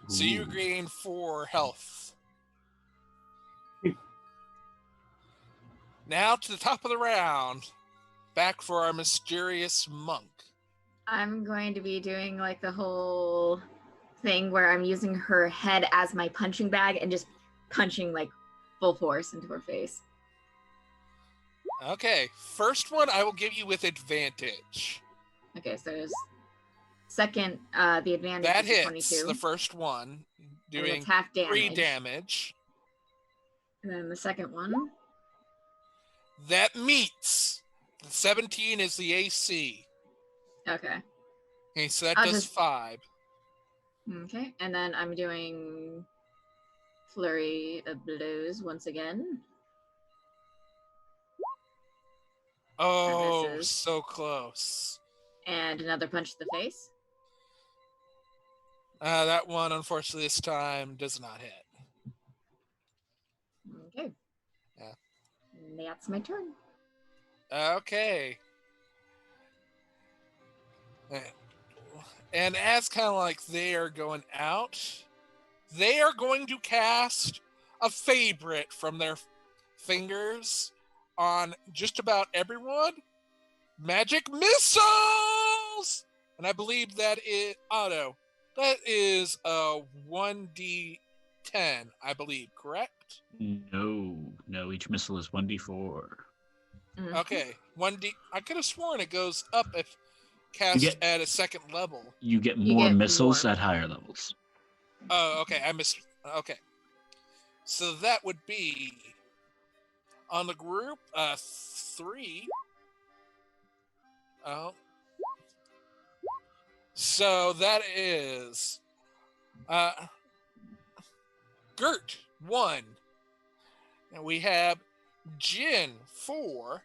[SPEAKER 2] So you
[SPEAKER 5] Ooh.
[SPEAKER 2] gain 4 health. Now to the top of the round. Back for our mysterious monk.
[SPEAKER 6] I'm going to be doing like the whole thing where I'm using her head as my punching bag and just punching like full force into her face.
[SPEAKER 2] Okay, first one I will give you with advantage.
[SPEAKER 6] Okay, so there's second, the advantage
[SPEAKER 2] That
[SPEAKER 6] is a
[SPEAKER 2] hits
[SPEAKER 6] 22.
[SPEAKER 2] the first one,
[SPEAKER 6] And
[SPEAKER 2] doing
[SPEAKER 6] it's half
[SPEAKER 2] 3
[SPEAKER 6] damage.
[SPEAKER 2] damage.
[SPEAKER 6] And then the second one,
[SPEAKER 2] That meets. 17 is the AC.
[SPEAKER 6] okay.
[SPEAKER 2] Okay, so that
[SPEAKER 6] I'll
[SPEAKER 2] does
[SPEAKER 6] just-
[SPEAKER 2] 5.
[SPEAKER 6] Okay, and then I'm doing flurry of blows once again.
[SPEAKER 2] Oh,
[SPEAKER 6] misses.
[SPEAKER 2] so close.
[SPEAKER 6] And another punch to the face.
[SPEAKER 2] That one, unfortunately, this time does not hit.
[SPEAKER 6] Okay.
[SPEAKER 2] Yeah.
[SPEAKER 6] And that's my turn.
[SPEAKER 2] Okay. And as kind of like they are going out, they are going to cast a favorite from their fingers on just about everyone. Magic missiles! And I believe that is Otto. That is a 1d10, I believe, correct?
[SPEAKER 5] No. Each missile is 1d4.
[SPEAKER 6] Mhm.
[SPEAKER 2] Okay, 1d. I could have sworn it goes up if cast at a second level.
[SPEAKER 5] You get
[SPEAKER 6] You
[SPEAKER 5] more
[SPEAKER 6] get
[SPEAKER 5] missiles
[SPEAKER 6] more.
[SPEAKER 5] at higher levels.
[SPEAKER 2] Oh, okay. I missed. Okay. So that would be on the group 3. Oh. So that is Gert 1. And we have Jin 4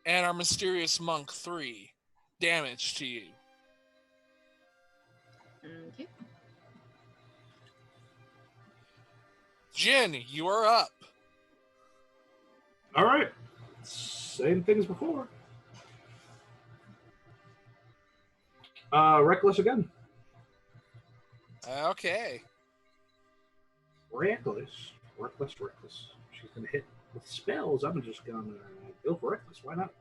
[SPEAKER 2] and our mysterious monk 3 damage to you.
[SPEAKER 6] Okay.
[SPEAKER 2] Jin, you are up.
[SPEAKER 4] All right. Same thing as before. Reckless again.
[SPEAKER 2] Okay.
[SPEAKER 4] Reckless. She's gonna hit with spells. I'm just gonna go for reckless. Why not?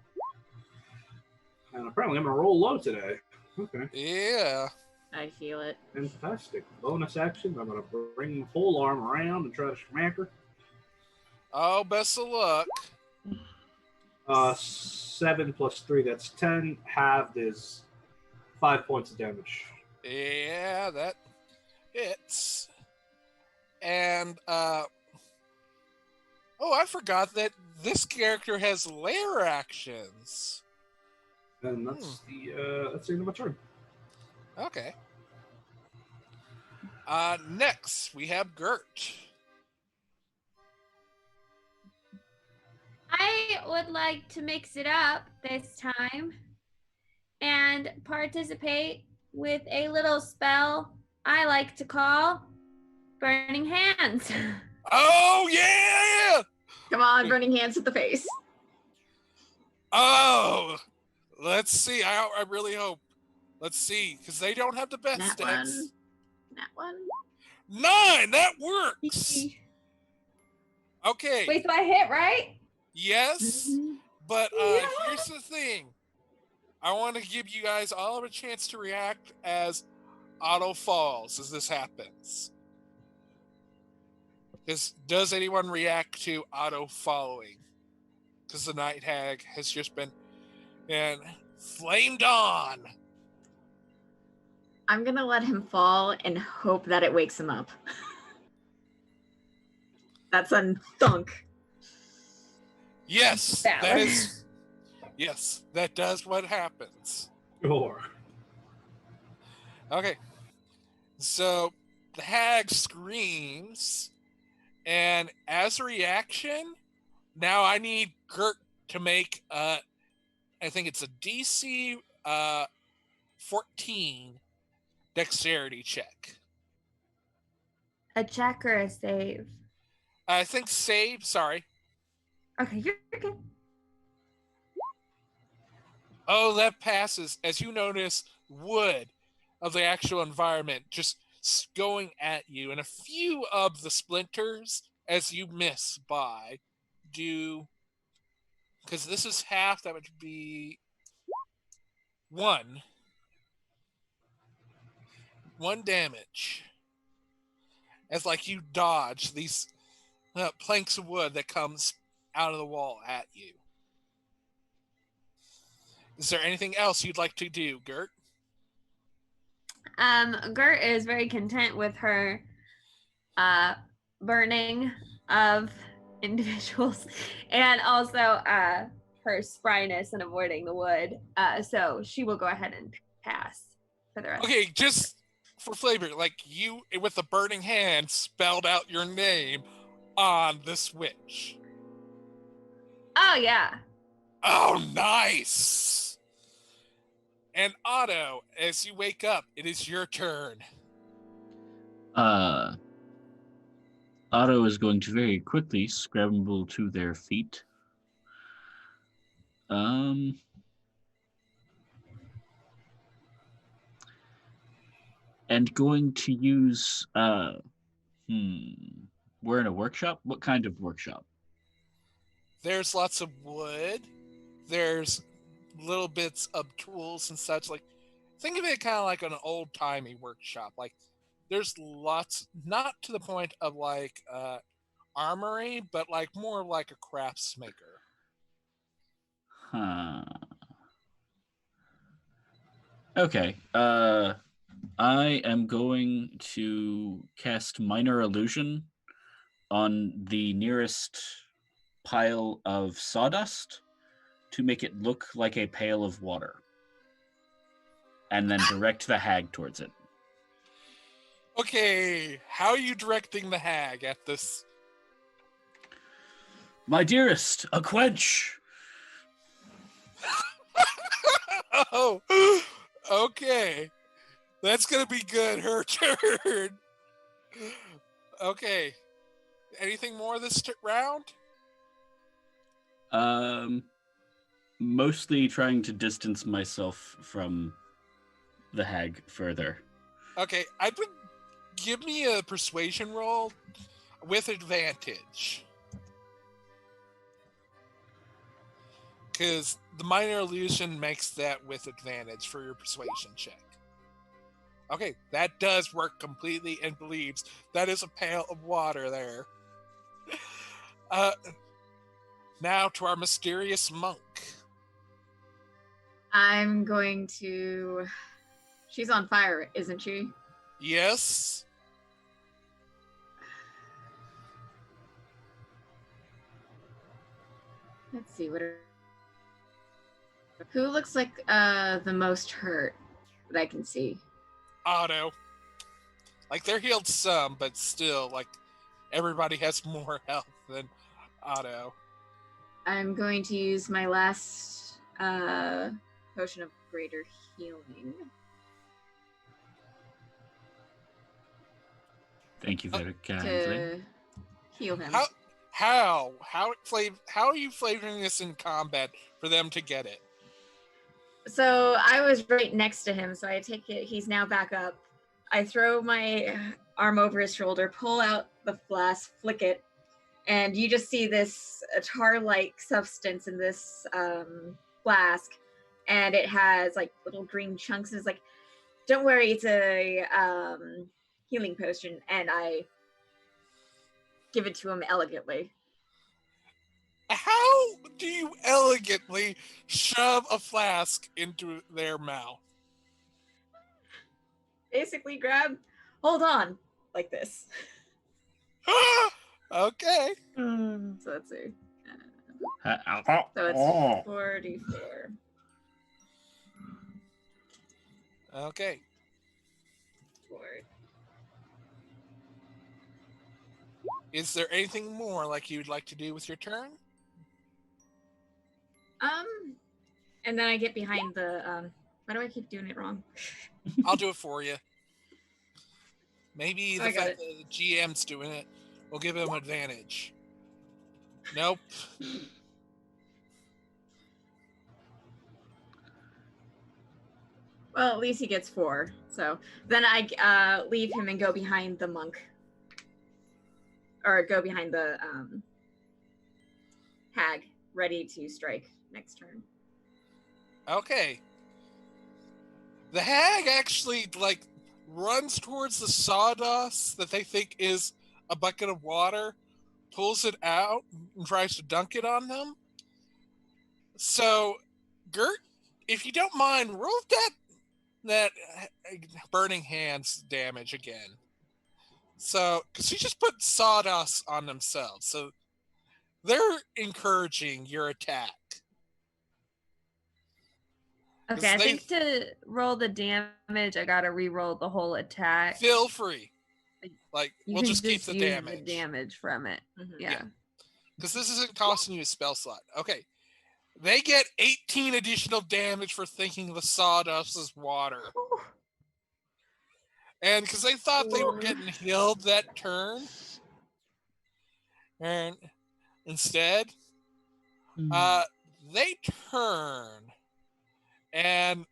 [SPEAKER 4] And apparently I'm gonna roll low today. Okay.
[SPEAKER 2] Yeah.
[SPEAKER 6] I feel it.
[SPEAKER 4] Fantastic. Bonus action. I'm gonna bring the pole arm around and try to smack her.
[SPEAKER 2] Oh, best of luck.
[SPEAKER 4] 7 plus 3, that's 10. Halved is 5 points of damage.
[SPEAKER 2] Yeah, that hits. And I forgot that this character has lair actions.
[SPEAKER 4] And that's that's the end of my turn.
[SPEAKER 2] Okay. Next we have Gert.
[SPEAKER 3] I would like to mix it up this time and participate with a little spell I like to call Burning Hands.
[SPEAKER 2] Oh yeah!
[SPEAKER 6] Come on, burning hands at the face.
[SPEAKER 2] Oh, let's see. I really hope. Let's see, because they don't have the best
[SPEAKER 6] That
[SPEAKER 2] stats.
[SPEAKER 6] That one.
[SPEAKER 2] 9. That works. Okay.
[SPEAKER 3] Wait, so I hit, right?
[SPEAKER 2] Yes,
[SPEAKER 6] Mhm.
[SPEAKER 2] but
[SPEAKER 3] Yeah.
[SPEAKER 2] here's the thing. I want to give you guys all a chance to react as Otto falls as this happens. Does anyone react to Otto following? Because the night hag has just been flamed on.
[SPEAKER 6] I'm gonna let him fall and hope that it wakes him up. That's a thunk.
[SPEAKER 2] Yes,
[SPEAKER 3] Valid.
[SPEAKER 2] that is. Yes, that does what happens.
[SPEAKER 4] Sure.
[SPEAKER 2] Okay, so the hag screams, and as a reaction, now I need Gert to make I think it's a DC 14 dexterity check.
[SPEAKER 3] A check or a save?
[SPEAKER 2] I think save. Sorry.
[SPEAKER 3] Okay, you're good.
[SPEAKER 2] Oh, that passes. As you notice, wood of the actual environment just going at you, and a few of the splinters as you miss by do, because this is half, that would be 1 damage as like you dodge these planks of wood that comes out of the wall at you. Is there anything else you'd like to do, Gert?
[SPEAKER 3] Gert is very content with her burning of individuals and also her spryness and avoiding the wood. So she will go ahead and pass for the rest.
[SPEAKER 2] Okay, just for flavor, like you with the burning hand spelled out your name on the switch.
[SPEAKER 3] Oh yeah.
[SPEAKER 2] Oh, nice. And Otto, as you wake up, it is your turn.
[SPEAKER 5] Otto is going to very quickly scramble to their feet. And going to use we're in a workshop? What kind of workshop?
[SPEAKER 2] There's lots of wood. There's little bits of tools and such. Like, think of it kind of like an old-timey workshop. Like, there's lots, not to the point of like armory, but like more like a crafts maker.
[SPEAKER 5] Huh. Okay. I am going to cast Minor Illusion on the nearest pile of sawdust to make it look like a pail of water. and then direct the hag towards it.
[SPEAKER 2] Okay, how are you directing the hag at this?
[SPEAKER 5] My dearest, a quench.
[SPEAKER 2] Oh, okay. That's gonna be good. Her turn. Okay. Anything more this round?
[SPEAKER 5] Mostly trying to distance myself from the hag further.
[SPEAKER 2] Okay, I would give me a persuasion roll with advantage. Because the minor illusion makes that with advantage for your persuasion check. Okay, that does work completely and believes that is a pail of water there. Now to our mysterious monk.
[SPEAKER 6] I'm going to. She's on fire, isn't she?
[SPEAKER 2] Yes.
[SPEAKER 6] Let's see who looks like the most hurt that I can see.
[SPEAKER 2] Otto. Like they're healed some, but still, like everybody has more health than Otto.
[SPEAKER 6] I'm going to use my last potion of greater healing.
[SPEAKER 5] Thank you very kindly.
[SPEAKER 6] To heal him.
[SPEAKER 2] How are you flavoring this in combat for them to get it?
[SPEAKER 6] So I was right next to him, so I take it. He's now back up. I throw my arm over his shoulder, pull out the flask, flick it, and you just see this tar-like substance in this flask, and it has like little green chunks. And it's like, don't worry, it's a healing potion, and I give it to him elegantly.
[SPEAKER 2] How do you elegantly shove a flask into their mouth?
[SPEAKER 6] Basically, hold on, like this.
[SPEAKER 2] Okay.
[SPEAKER 6] So let's see. So it's 44.
[SPEAKER 2] Okay. Is there anything more like you'd like to do with your turn?
[SPEAKER 6] And then I get behind the why do I keep doing it wrong?
[SPEAKER 2] I'll do it for you. Maybe the
[SPEAKER 6] I got
[SPEAKER 2] fact that the GM's doing it will give him advantage. Nope.
[SPEAKER 6] Well, at least he gets 4. So then I leave him and go behind the monk. Or go behind the hag, ready to strike next turn.
[SPEAKER 2] Okay. The hag actually runs towards the sawdust that they think is a bucket of water, pulls it out, and tries to dunk it on them. So, Gert, if you don't mind, roll that burning hands damage again. So, because she just put sawdust on themselves, so they're encouraging your attack.
[SPEAKER 3] Okay, I think to roll the damage, I gotta re-roll the whole attack.
[SPEAKER 2] Feel free.
[SPEAKER 3] You
[SPEAKER 2] We'll
[SPEAKER 3] can
[SPEAKER 2] just keep the
[SPEAKER 3] use
[SPEAKER 2] damage.
[SPEAKER 3] The damage from it.
[SPEAKER 6] Mm-hmm.
[SPEAKER 3] Yeah.
[SPEAKER 2] Because this isn't costing you a spell slot. Okay. They get 18 additional damage for thinking the sawdust is water. And because they thought they were getting healed that turn. And instead, they turn and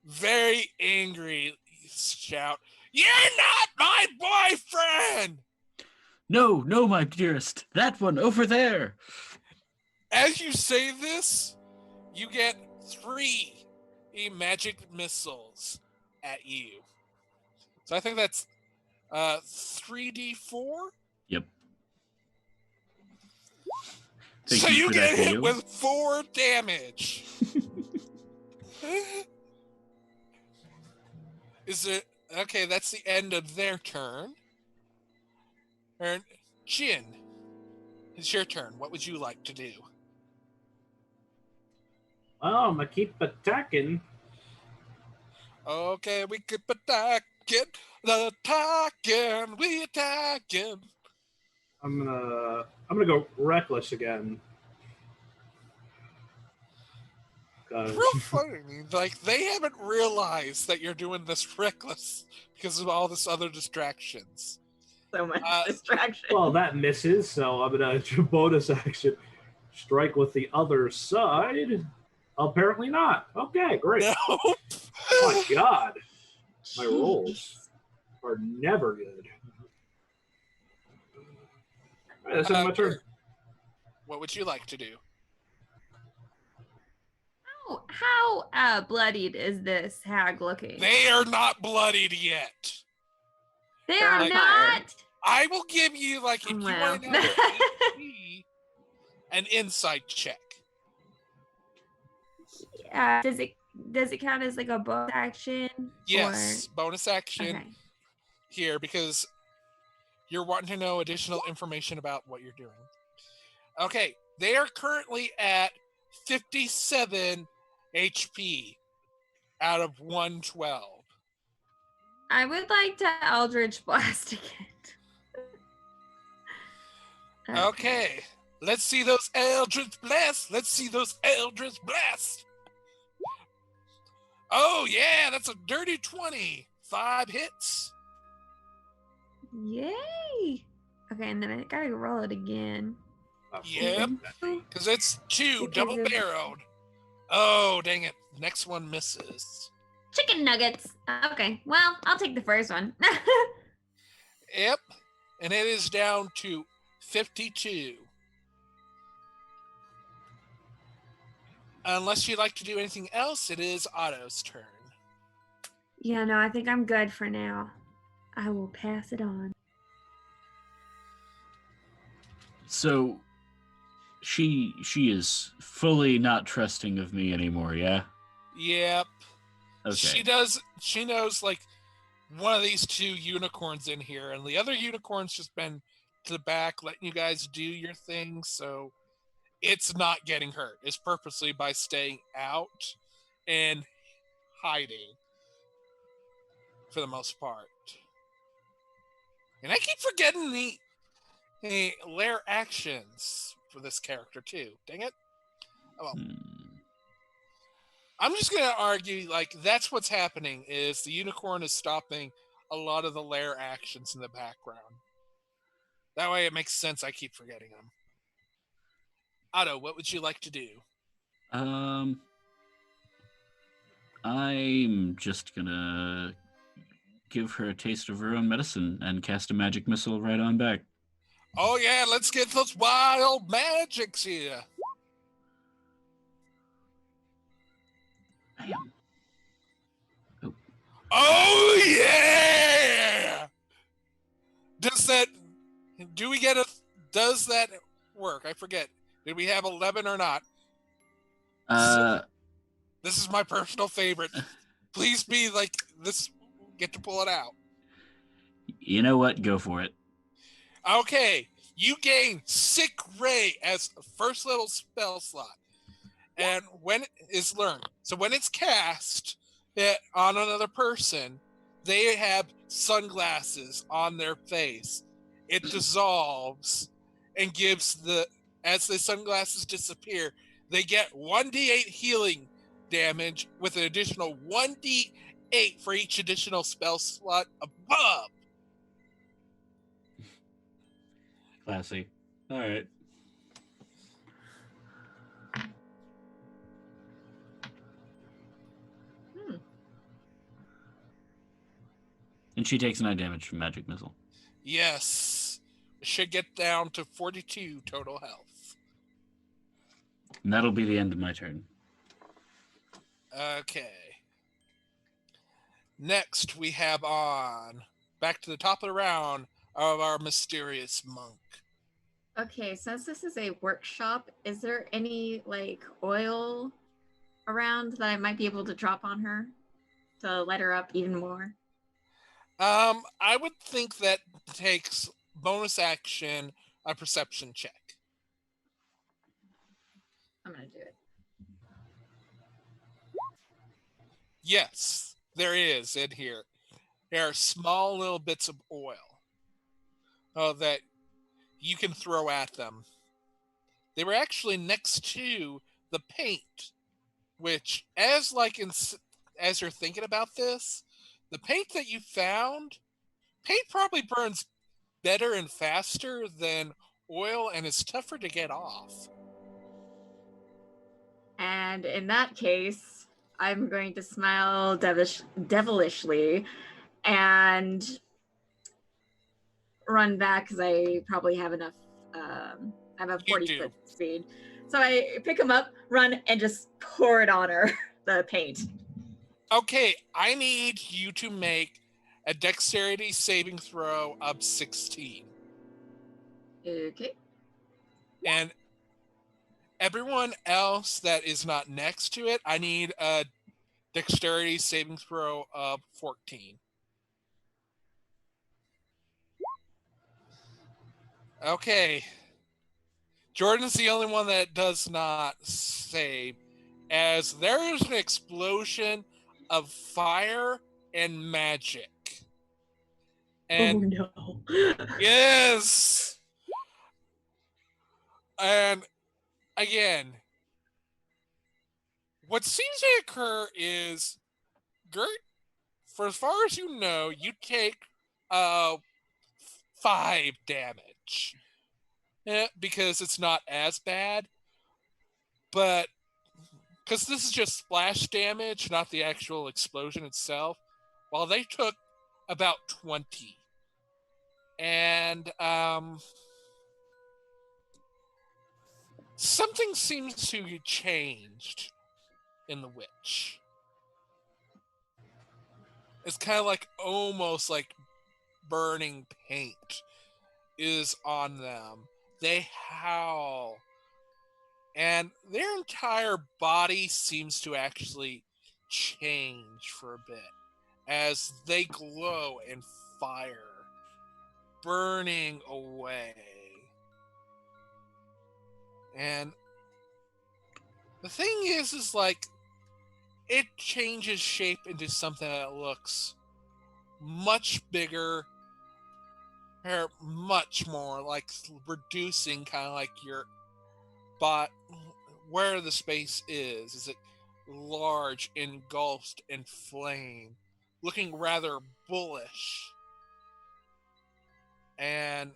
[SPEAKER 2] very angry shout, "You're not my boyfriend!"
[SPEAKER 5] No, my dearest. That one over there.
[SPEAKER 2] As you say this, you get 3 magic missiles at you. So I think that's 3d4.
[SPEAKER 5] Yep.
[SPEAKER 2] So you get hit with 4 damage. Is it okay? That's the end of their turn. And Jin, it's your turn. What would you like to do?
[SPEAKER 4] Well, I'm gonna keep attacking.
[SPEAKER 2] Okay, we keep attacking. The attacking. We attacking.
[SPEAKER 4] I'm gonna go reckless again.
[SPEAKER 2] It's
[SPEAKER 4] 'Cause-
[SPEAKER 2] real funny. Like, they haven't realized that you're doing this reckless because of all this other distractions.
[SPEAKER 6] So much
[SPEAKER 2] Uh,
[SPEAKER 6] distraction.
[SPEAKER 4] well, that misses, so I'm gonna bonus action strike with the other side. Apparently not. Okay, great.
[SPEAKER 2] No.
[SPEAKER 4] My God, my
[SPEAKER 6] Jeez.
[SPEAKER 4] rolls are never good. All right, that's the end of my turn.
[SPEAKER 2] What would you like to do?
[SPEAKER 3] How bloodied is this hag looking?
[SPEAKER 2] They are not bloodied yet.
[SPEAKER 3] They are
[SPEAKER 2] Like-
[SPEAKER 3] not.
[SPEAKER 2] I will give you, like, if
[SPEAKER 3] Oh,
[SPEAKER 2] you
[SPEAKER 3] wow.
[SPEAKER 2] want to know their HP, an insight check.
[SPEAKER 3] Does it count as like a bonus action?
[SPEAKER 2] Yes, bonus
[SPEAKER 3] Or...
[SPEAKER 2] action
[SPEAKER 3] Okay.
[SPEAKER 2] here because you're wanting to know additional information about what you're doing. Okay, they are currently at 57 HP out of 112.
[SPEAKER 3] I would like to Eldritch Blast again.
[SPEAKER 2] Okay, let's see those Eldritch Blasts. Let's see those Eldritch Blasts. Oh, yeah, that's a dirty 20. 5 hits.
[SPEAKER 3] Yay! Okay, and then I gotta roll it again.
[SPEAKER 2] Yep, because it's 2 double barreled. Oh, dang it. Next one misses.
[SPEAKER 3] Chicken nuggets. Okay, well, I'll take the first one.
[SPEAKER 2] Yep, and it is down to 52. Unless you'd like to do anything else, it is Otto's turn.
[SPEAKER 3] Yeah, no, I think I'm good for now. I will pass it on.
[SPEAKER 5] So she is fully not trusting of me anymore, yeah?
[SPEAKER 2] Yep.
[SPEAKER 5] Okay.
[SPEAKER 2] She knows, like, one of these 2 unicorns in here, and the other unicorn's just been to the back letting you guys do your thing, so it's not getting hurt. It's purposely by staying out and hiding for the most part. And I keep forgetting the lair actions for this character too. Dang it. Oh, well. I'm just gonna argue, like, that's what's happening is the unicorn is stopping a lot of the lair actions in the background. That way it makes sense I keep forgetting them. Otto, what would you like to do?
[SPEAKER 5] I'm just gonna give her a taste of her own medicine and cast a magic missile right on back.
[SPEAKER 2] Oh yeah, let's get those wild magics here.
[SPEAKER 5] Bam.
[SPEAKER 2] Oh yeah! Does that work? I forget. Did we have 11 or not? This is my personal favorite. Please be like this. Get to pull it out.
[SPEAKER 5] You know what? Go for it.
[SPEAKER 2] Okay, you gain Sick Ray as first little spell slot, and when it is learned, so when it's cast on another person, they have sunglasses on their face. It dissolves and gives as the sunglasses disappear, they get 1d8 healing damage with an additional 1d8 for each additional spell slot above.
[SPEAKER 5] Classy. All right. And she takes 9 damage from magic missile.
[SPEAKER 2] Yes. It should get down to 42 total health.
[SPEAKER 5] And that'll be the end of my turn.
[SPEAKER 2] Okay. Next, we have on, back to the top of the round, of our mysterious monk.
[SPEAKER 6] Okay, since this is a workshop, is there any, like, oil around that I might be able to drop on her to light her up even more?
[SPEAKER 2] I would think that takes bonus action, a perception check.
[SPEAKER 6] I'm gonna do it.
[SPEAKER 2] Yes. There is in here. There are small little bits of oil that you can throw at them. They were actually next to the paint, which, as you're thinking about this, the paint that you found, paint probably burns better and faster than oil and is tougher to get off.
[SPEAKER 6] And in that case, I'm going to smile devilishly and run back because I probably have enough. I have a 40-foot speed. So I pick him up, run, and just pour it on her, the paint.
[SPEAKER 2] Okay, I need you to make a dexterity saving throw of 16.
[SPEAKER 6] Okay.
[SPEAKER 2] And everyone else that is not next to it, I need a dexterity saving throw of 14. Okay. Jordan's the only one that does not save, as there is an explosion of fire and magic. And
[SPEAKER 3] Oh no.
[SPEAKER 2] yes! And again, what seems to occur is, Gert, for as far as you know, you take 5 damage. Because it's not as bad. But because this is just splash damage, not the actual explosion itself, while they took about 20. And something seems to be changed in the witch. It's kind of like almost like burning paint is on them. They howl. And their entire body seems to actually change for a bit as they glow in fire, burning away. And the thing is like, it changes shape into something that looks much bigger, or much more like reducing kind of like your bot where the space is it large, engulfed in flame, looking rather bullish. And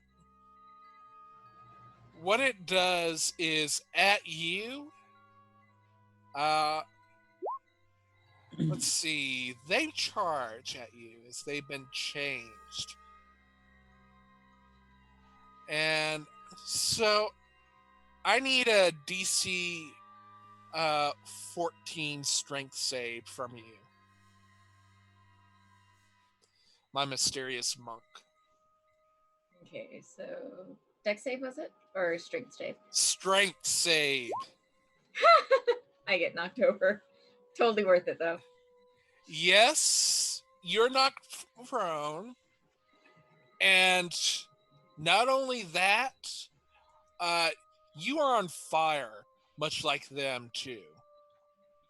[SPEAKER 2] what it does is at you, let's see, they charge at you as they've been changed. And so I need a DC 14 strength save from you, my mysterious monk.
[SPEAKER 6] Okay, so dex save was it? Or strength save?
[SPEAKER 2] Strength save.
[SPEAKER 6] I get knocked over. Totally worth it though.
[SPEAKER 2] Yes, you're knocked prone. And not only that, you are on fire, much like them too.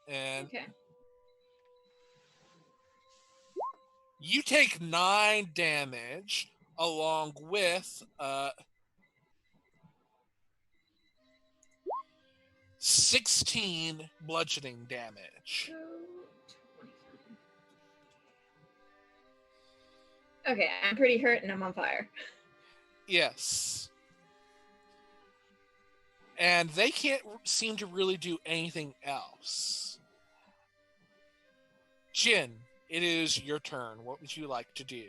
[SPEAKER 2] And
[SPEAKER 6] Okay.
[SPEAKER 2] you take 9 damage along with 16 bludgeoning damage.
[SPEAKER 6] Okay, I'm pretty hurt and I'm on fire.
[SPEAKER 2] Yes. And they can't seem to really do anything else. Jin, it is your turn. What would you like to do?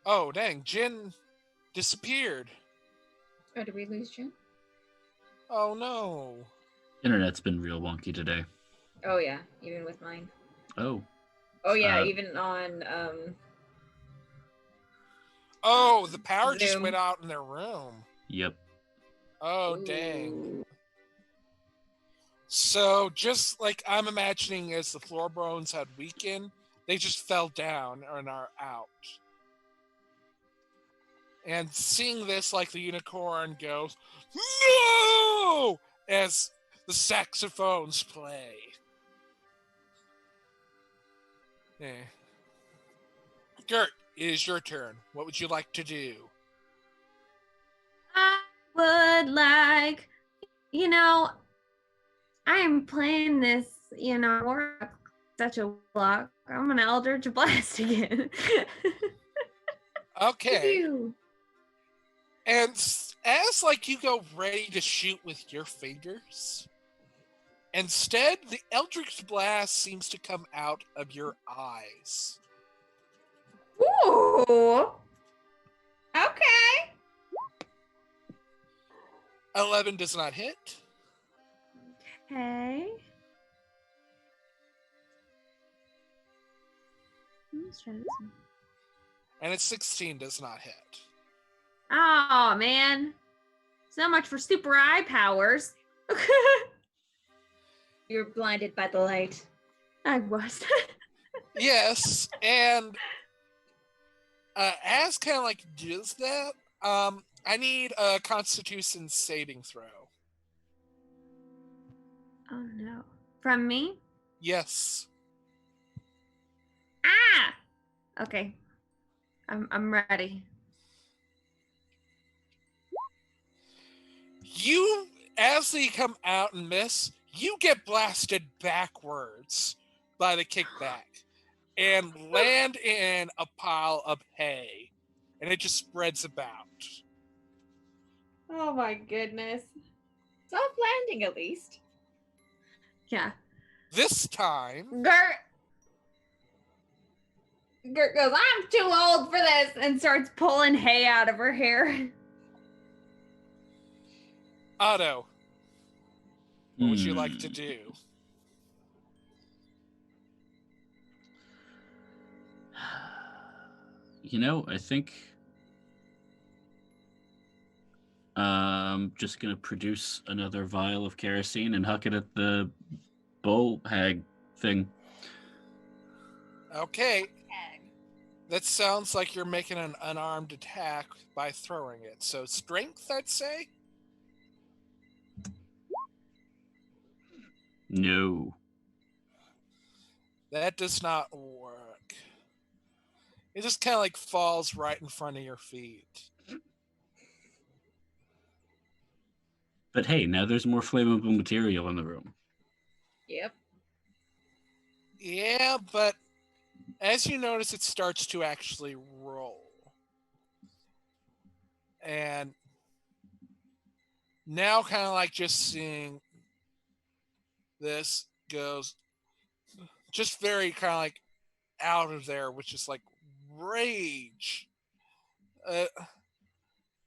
[SPEAKER 2] Oh, dang. Jin disappeared.
[SPEAKER 6] Oh, did we lose June?
[SPEAKER 2] Oh, no.
[SPEAKER 5] Internet's been real wonky today.
[SPEAKER 6] Oh yeah, even with mine.
[SPEAKER 5] Oh.
[SPEAKER 6] Oh yeah, even on
[SPEAKER 2] Oh, the power just
[SPEAKER 6] Zoom.
[SPEAKER 2] went out in their room.
[SPEAKER 5] Yep.
[SPEAKER 2] Oh, dang. So, just like I'm imagining as the floorbones had weakened, they just fell down and are out. And seeing this, like the unicorn goes, "No!" as the saxophones play. Yeah. Gert, it is your turn. What would you like to do?
[SPEAKER 3] I would like, I am playing this, war such a block. I'm gonna Eldritch Blast again.
[SPEAKER 2] Okay.
[SPEAKER 3] Phew.
[SPEAKER 2] And as like you go ready to shoot with your fingers, instead the Eldritch Blast seems to come out of your eyes.
[SPEAKER 3] Ooh. Okay.
[SPEAKER 2] 11 does not hit.
[SPEAKER 3] Okay. Let's try this one.
[SPEAKER 2] And a 16 does not hit.
[SPEAKER 3] Oh man. So much for super eye powers.
[SPEAKER 6] You're blinded by the light.
[SPEAKER 3] I was.
[SPEAKER 2] Yes, and as kind of like does that, I need a Constitution saving throw.
[SPEAKER 3] Oh no. From me?
[SPEAKER 2] Yes.
[SPEAKER 3] Ah! Okay. I'm ready.
[SPEAKER 2] You, as they come out and miss, you get blasted backwards by the kickback and land in a pile of hay, and it just spreads about.
[SPEAKER 6] Oh my goodness. Soft landing at least.
[SPEAKER 3] Yeah.
[SPEAKER 2] This time,
[SPEAKER 3] Gert goes, I'm too old for this, and starts pulling hay out of her hair.
[SPEAKER 2] Otto, what would you like to do?
[SPEAKER 5] I think I'm just gonna produce another vial of kerosene and huck it at the bull hag thing.
[SPEAKER 2] Okay. That sounds like you're making an unarmed attack by throwing it. So strength, I'd say?
[SPEAKER 5] No.
[SPEAKER 2] That does not work. It just kind of like falls right in front of your feet.
[SPEAKER 5] But hey, now there's more flammable material in the room.
[SPEAKER 6] Yep.
[SPEAKER 2] Yeah, but as you notice, it starts to actually roll. And now, kind of like just seeing this goes just very kind of like out of there, which is like rage.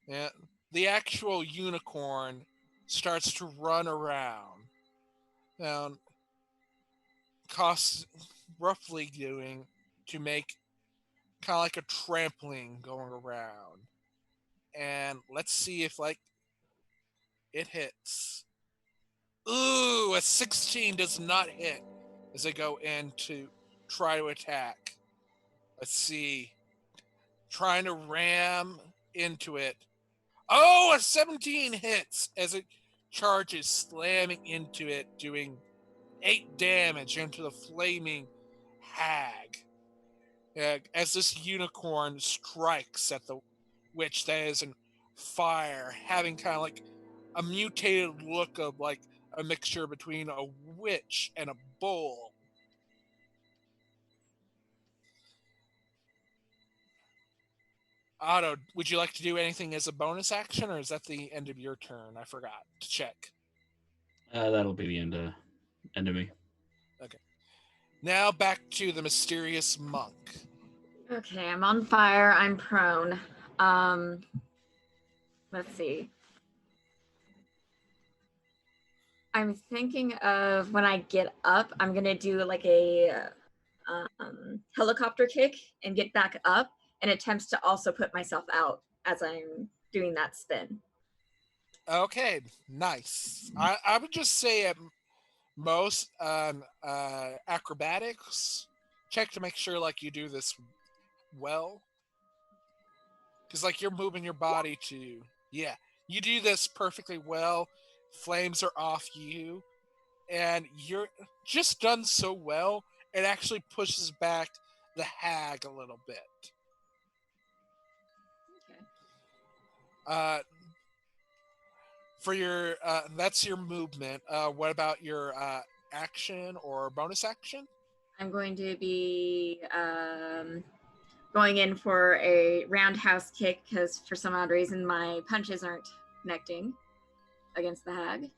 [SPEAKER 2] Yeah, the actual unicorn starts to run around. And costs roughly doing to make kind of like a trampoline going around. And let's see if like it hits. Ooh, a 16 does not hit as they go in to try to attack. Let's see. Trying to ram into it. Oh, a 17 hits as it charges, slamming into it, doing 8 damage into the flaming hag. As this unicorn strikes at the witch that is in fire, having kind of like a mutated look of like a mixture between a witch and a bull. Otto, would you like to do anything as a bonus action, or is that the end of your turn? I forgot to check.
[SPEAKER 5] That'll be the end of me.
[SPEAKER 2] Okay. Now back to the mysterious monk.
[SPEAKER 6] Okay, I'm on fire. I'm prone. Let's see. I'm thinking of when I get up, I'm gonna do like a helicopter kick and get back up, and attempts to also put myself out as I'm doing that spin.
[SPEAKER 2] Okay, nice. I would just say at most acrobatics check to make sure like you do this well. because like you're moving your body to, yeah, you do this perfectly well. Flames are off you, and you're just done so well. It actually pushes back the hag a little bit.
[SPEAKER 6] Okay.
[SPEAKER 2] For your that's your movement. What about your action or bonus action?
[SPEAKER 6] I'm going to be going in for a roundhouse kick because for some odd reason my punches aren't connecting against the hag.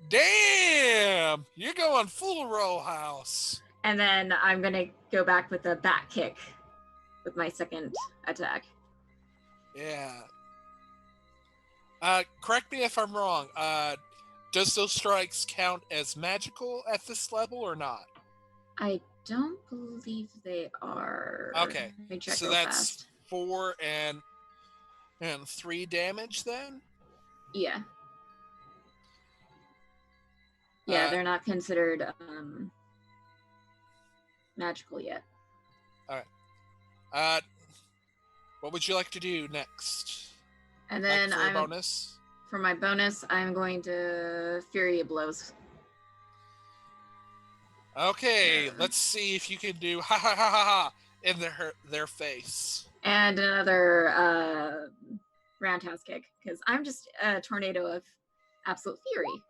[SPEAKER 2] Damn! You're going full roll house.
[SPEAKER 6] And then I'm going to go back with a back kick with my second attack.
[SPEAKER 2] Yeah. Correct me if I'm wrong. Does those strikes count as magical at this level or not?
[SPEAKER 6] I don't believe they are.
[SPEAKER 2] Okay.
[SPEAKER 6] Let me check
[SPEAKER 2] So
[SPEAKER 6] real
[SPEAKER 2] that's
[SPEAKER 6] fast.
[SPEAKER 2] 4 and 3 damage then?
[SPEAKER 6] Yeah. Yeah, they're not considered magical yet.
[SPEAKER 2] What would you like to do next?
[SPEAKER 6] And then
[SPEAKER 2] like for your bonus?
[SPEAKER 6] For my bonus, I'm going to Fury of Blows.
[SPEAKER 2] Okay, let's see if you can do ha ha ha ha ha in their face.
[SPEAKER 6] And another roundhouse kick, because I'm just a tornado of absolute fury.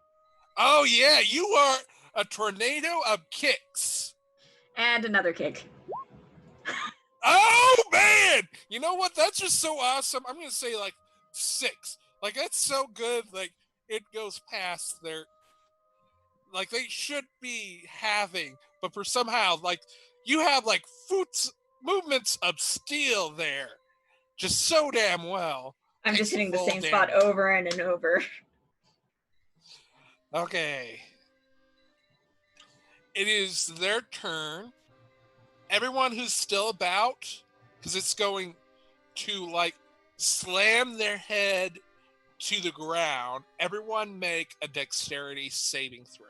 [SPEAKER 2] Oh yeah, you are a tornado of kicks.
[SPEAKER 6] And another kick.
[SPEAKER 2] Oh man! You know what? That's just so awesome. I'm gonna say like 6. Like that's so good. Like it goes past their. Like they should be having, but for somehow like you have like movements of steel there, just so damn well.
[SPEAKER 6] I'm just hitting the same
[SPEAKER 2] Damage.
[SPEAKER 6] spot over and over.
[SPEAKER 2] Okay. It is their turn. Everyone who's still about, because it's going to like slam their head to the ground, everyone make a dexterity saving throw.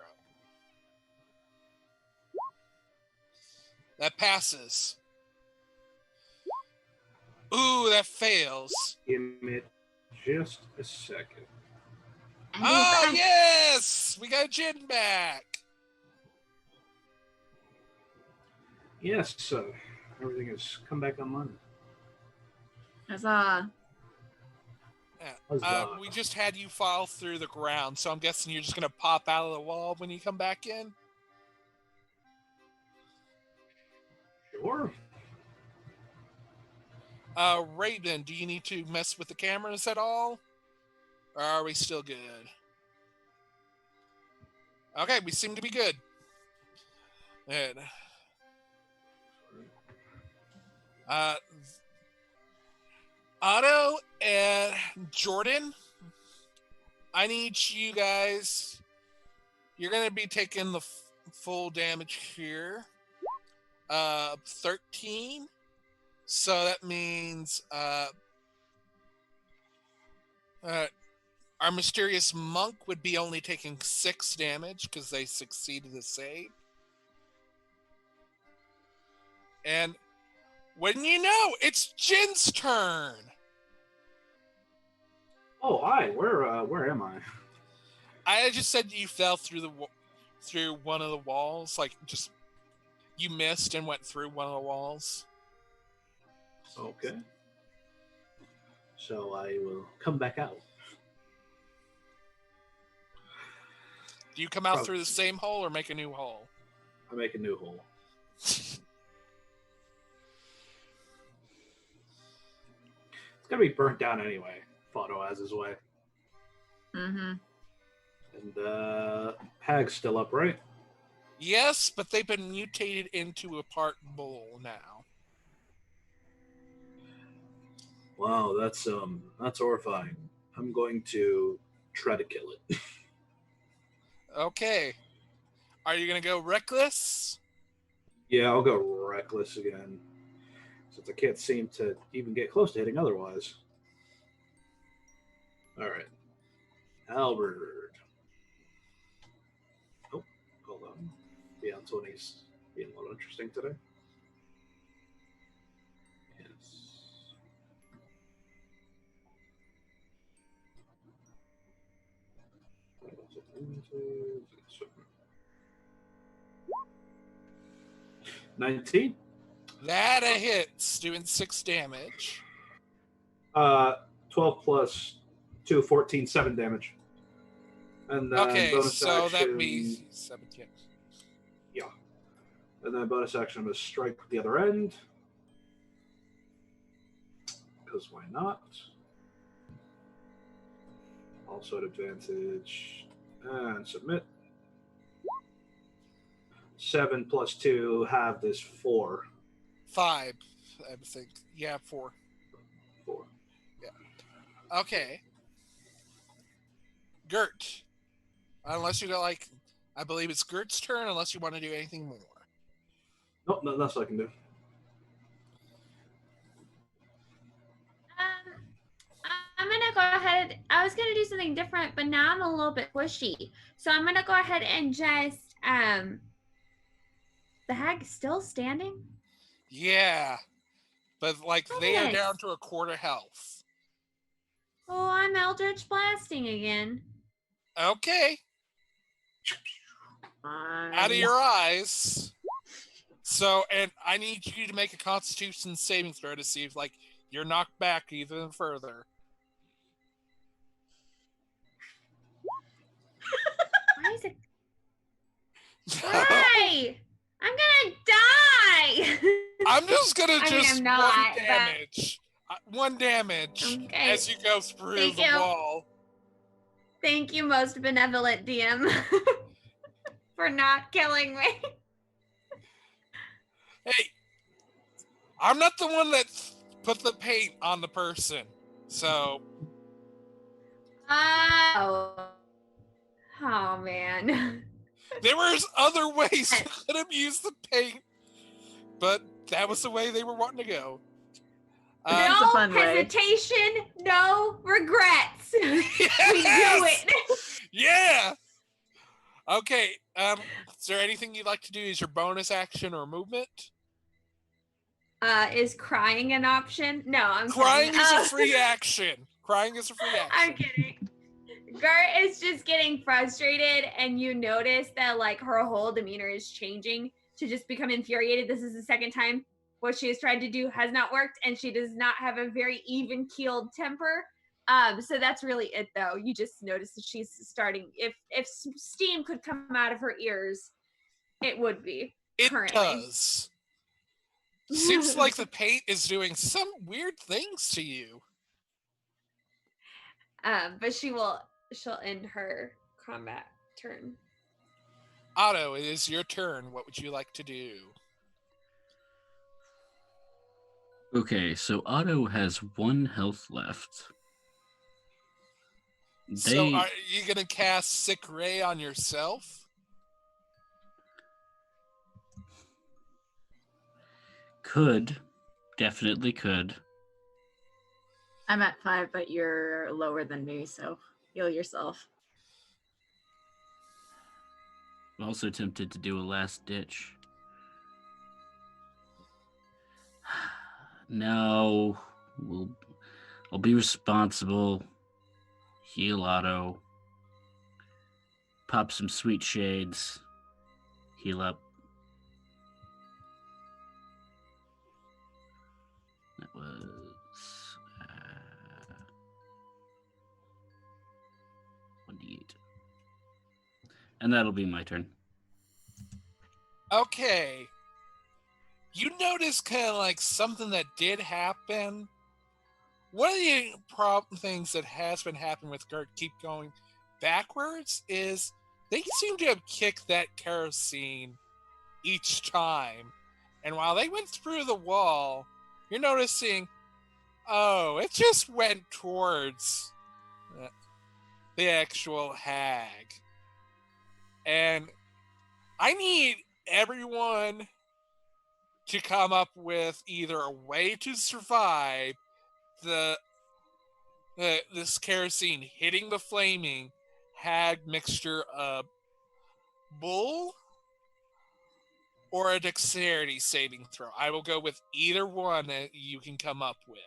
[SPEAKER 2] That passes. Ooh, that fails.
[SPEAKER 4] Give me just a second.
[SPEAKER 2] Oh, yes! We got Jin back.
[SPEAKER 4] Yes, so everything has come back online.
[SPEAKER 6] Huzzah.
[SPEAKER 2] We just had you fall through the ground, so I'm guessing you're just going to pop out of the wall when you come back in?
[SPEAKER 4] Sure.
[SPEAKER 2] Raven, do you need to mess with the cameras at all? Or are we still good? Okay, we seem to be good. Good. Otto and Jordan, I need you guys. You're going to be taking the full damage here. 13. So that means our mysterious monk would be only taking 6 damage because they succeeded the save. And when you know, it's Jin's turn.
[SPEAKER 4] Oh, where am I?
[SPEAKER 2] I just said you fell through through one of the walls, like just you missed and went through one of the walls.
[SPEAKER 4] Okay. So I will come back out.
[SPEAKER 2] Do you come out through the same hole or make a new hole?
[SPEAKER 4] I make a new hole. It's gonna be burnt down anyway. Photo has his way.
[SPEAKER 6] Mm-hmm.
[SPEAKER 4] And Hag's still up, right?
[SPEAKER 2] Yes, but they've been mutated into a part bull now.
[SPEAKER 4] Wow, that's horrifying. I'm going to try to kill it.
[SPEAKER 2] Okay. Are you gonna go reckless?
[SPEAKER 4] Yeah, I'll go reckless again, since I can't seem to even get close to hitting otherwise. All right, Albert. Oh, hold on. Beyond 20's being a little interesting today. Yes. $19.
[SPEAKER 2] That a hits, doing 6 damage.
[SPEAKER 4] 12 plus 2, 14, 7 damage. And then
[SPEAKER 2] Okay,
[SPEAKER 4] bonus
[SPEAKER 2] so
[SPEAKER 4] action.
[SPEAKER 2] that'd be 17.
[SPEAKER 4] Yeah. And then bonus action, I'm going to strike with the other end. Because why not? Also at advantage. And submit. 7 plus 2, have this 4.
[SPEAKER 2] 5, I think. Yeah, 4.
[SPEAKER 4] 4.
[SPEAKER 2] Okay. Gert. Unless you got, like, I believe it's Gert's turn, unless you want to do anything more.
[SPEAKER 4] Nope, no, that's what I can do.
[SPEAKER 3] I'm gonna go ahead. I was gonna do something different, but now I'm a little bit pushy. So I'm gonna go ahead and just the hag still standing?
[SPEAKER 2] Yeah. But, like, they are
[SPEAKER 3] Nice.
[SPEAKER 2] down to a quarter health.
[SPEAKER 3] Oh, I'm Eldritch blasting again.
[SPEAKER 2] Okay. Out of your eyes. So, and I need you to make a Constitution saving throw to see if, like, you're knocked back even further.
[SPEAKER 3] Why is it? Why? I'm gonna die.
[SPEAKER 2] I'm just gonna
[SPEAKER 3] I mean,
[SPEAKER 2] just
[SPEAKER 3] I'm not,
[SPEAKER 2] one
[SPEAKER 3] but-
[SPEAKER 2] damage. One damage
[SPEAKER 3] Okay.
[SPEAKER 2] as you go through
[SPEAKER 3] Thank
[SPEAKER 2] the
[SPEAKER 3] you.
[SPEAKER 2] wall.
[SPEAKER 3] Thank you, most benevolent DM, for not killing me.
[SPEAKER 2] Hey, I'm not the one that put the paint on the person. So,
[SPEAKER 3] Oh man.
[SPEAKER 2] there was other ways you could have used the paint, but that was the way they were wanting to go.
[SPEAKER 6] That's a
[SPEAKER 3] No
[SPEAKER 6] fun way.
[SPEAKER 3] hesitation, no regrets. We do
[SPEAKER 2] Yes!
[SPEAKER 3] it.
[SPEAKER 2] Yeah. Okay. Is there anything you'd like to do? Is your bonus action or movement?
[SPEAKER 3] Is crying an option? No, I'm
[SPEAKER 2] Crying
[SPEAKER 3] kidding.
[SPEAKER 2] is a free action. Crying is a free action.
[SPEAKER 3] I'm kidding. Gert is just getting frustrated, and you notice that like her whole demeanor is changing to just become infuriated. This is the second time what she has tried to do has not worked, and she does not have a very even keeled temper. So that's really it, though. You just notice that she's starting. If steam could come out of her ears, it would be.
[SPEAKER 2] It
[SPEAKER 3] currently.
[SPEAKER 2] does. Seems like the paint is doing some weird things to you.
[SPEAKER 3] But she'll end her combat turn.
[SPEAKER 2] Otto, it is your turn. What would you like to do?
[SPEAKER 5] Okay, so Otto has 1 health left.
[SPEAKER 2] So are you going to cast Sick Ray on yourself?
[SPEAKER 5] Could. Definitely could.
[SPEAKER 6] I'm at 5, but you're lower than me, so heal yourself.
[SPEAKER 5] I'm also tempted to do a last ditch. No, I'll be responsible. Heal Otto. Pop some sweet shades. Heal up. That was 1d8. And that'll be my turn.
[SPEAKER 2] Okay. You notice kind of like something that did happen. One of the things that has been happening with Gert keep going backwards is they seem to have kicked that kerosene each time. And while they went through the wall, you're noticing, oh, it just went towards the actual hag. And I need everyone to come up with either a way to survive this kerosene hitting the flaming hag mixture of bull or a dexterity saving throw. I will go with either one that you can come up with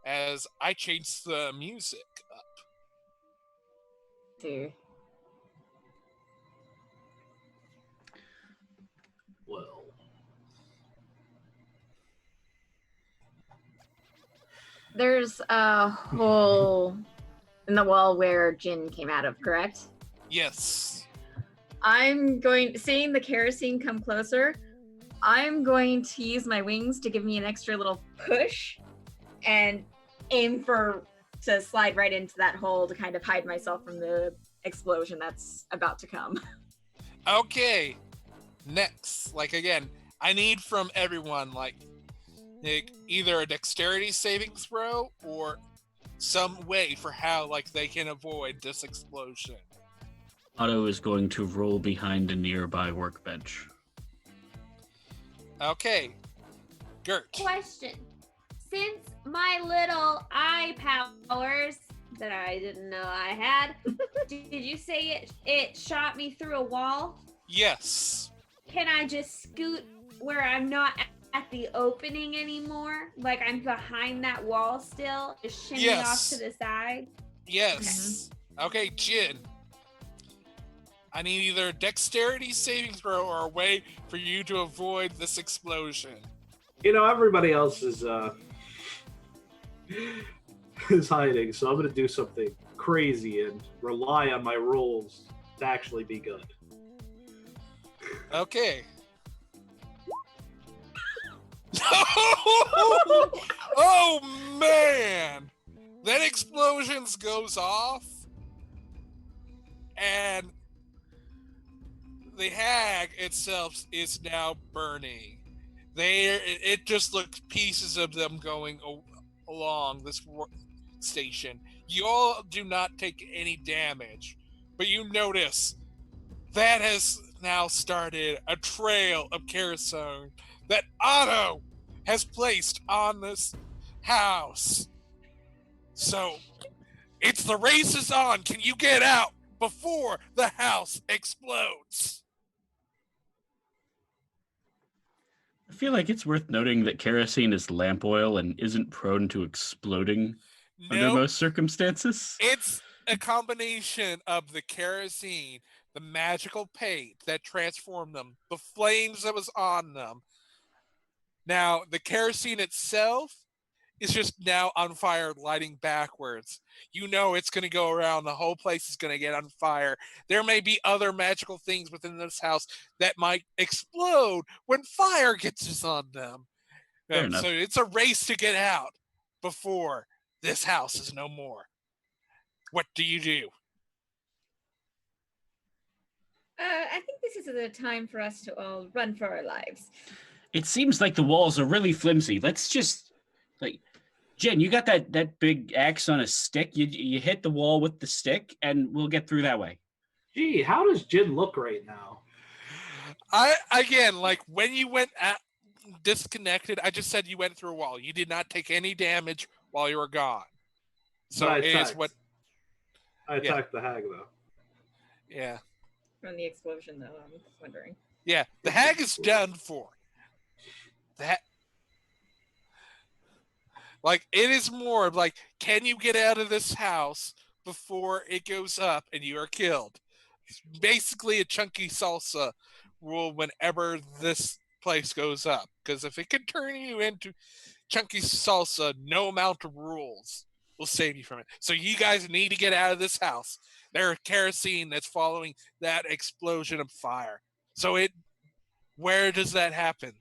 [SPEAKER 2] as I change the music up.
[SPEAKER 6] see.
[SPEAKER 4] Well,
[SPEAKER 6] There's a hole in the wall where Jin came out of, correct?
[SPEAKER 2] Yes.
[SPEAKER 6] I'm seeing the kerosene come closer, I'm going to use my wings to give me an extra little push and aim to slide right into that hole to kind of hide myself from the explosion that's about to come.
[SPEAKER 2] Okay. Next, again, I need from everyone either a dexterity saving throw or some way for how they can avoid this explosion.
[SPEAKER 5] Otto is going to roll behind a nearby workbench.
[SPEAKER 2] Okay. Gert.
[SPEAKER 3] Question. Since my little eye powers that I didn't know I had, did you say it shot me through a wall?
[SPEAKER 2] Yes.
[SPEAKER 3] Can I just scoot where I'm not at the opening anymore? Like I'm behind that wall still, just shimmy off to the side?
[SPEAKER 2] Yes. Okay, Jin. I need either a dexterity saving throw or a way for you to avoid this explosion.
[SPEAKER 4] Everybody else is is hiding, so I'm gonna do something crazy and rely on my rolls to actually be good.
[SPEAKER 2] Okay. Oh man! That explosion goes off, and the hag itself is now burning. It just looks pieces of them going along this station. You all do not take any damage, but you notice that has now started a trail of kerosene that Otto has placed on this house. So, it's the race is on. Can you get out before the house explodes?
[SPEAKER 5] I feel like it's worth noting that kerosene is lamp oil and isn't prone to exploding under most circumstances.
[SPEAKER 2] It's a combination of the kerosene, the magical paint that transformed them, the flames that was on them. Now, the kerosene itself is just now on fire, lighting backwards. You know it's going to go around. The whole place is going to get on fire. There may be other magical things within this house that might explode when fire gets on them.
[SPEAKER 5] Fair enough.
[SPEAKER 2] So it's a race to get out before this house is no more. What do you do?
[SPEAKER 6] I think this is the time for us to all run for our lives.
[SPEAKER 5] It seems like the walls are really flimsy. Let's just, Jen, you got that big axe on a stick. You hit the wall with the stick, and we'll get through that way.
[SPEAKER 4] Gee, how does Jin look right now?
[SPEAKER 2] When you went disconnected, I just said you went through a wall. You did not take any damage while you were gone. So it is what
[SPEAKER 4] I attacked the hag, though.
[SPEAKER 2] Yeah.
[SPEAKER 6] From the explosion, though, I'm wondering.
[SPEAKER 2] Yeah, the hag is done for. It is more of can you get out of this house before it goes up and you are killed? It's basically a chunky salsa rule whenever this place goes up. Because if it can turn you into chunky salsa, no amount of rules will save you from it. So you guys need to get out of this house. There's kerosene that's following that explosion of fire. So where does that happen?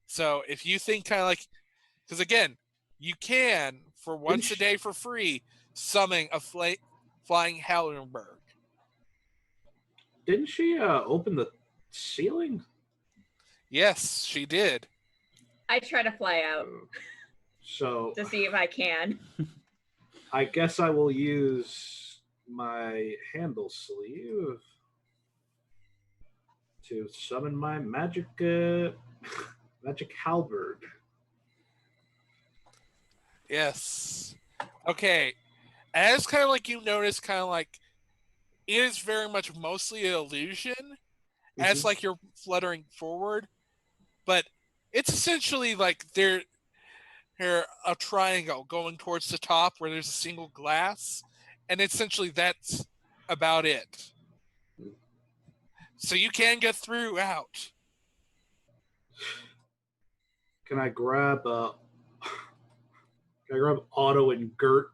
[SPEAKER 2] So if you think because again, you can, for once a day for free, summon a flying Hallenberg.
[SPEAKER 4] Didn't she open the ceiling?
[SPEAKER 2] Yes, she did.
[SPEAKER 6] I try to fly out
[SPEAKER 4] So
[SPEAKER 6] to see if I can.
[SPEAKER 4] I guess I will use my handle sleeve to summon my magic halberd.
[SPEAKER 2] Yes. Okay. As you notice, it is very much mostly an illusion as you're fluttering forward, but it's essentially they're a triangle going towards the top where there's a single glass, and essentially that's about it. So you can get through out.
[SPEAKER 4] Can I grab Otto and Gert?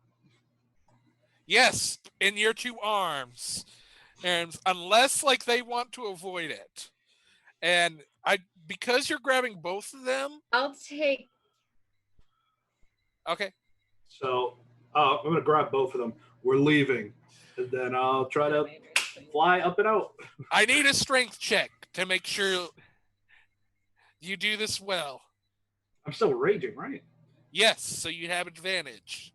[SPEAKER 2] Yes, in your 2 arms. And unless like they want to avoid it. And because you're grabbing both of them.
[SPEAKER 6] I'll take.
[SPEAKER 2] Okay.
[SPEAKER 4] So I'm gonna grab both of them. We're leaving, and then I'll try to fly up and out.
[SPEAKER 2] I need a strength check to make sure you do this well.
[SPEAKER 4] I'm still raging, right?
[SPEAKER 2] Yes, so you have advantage.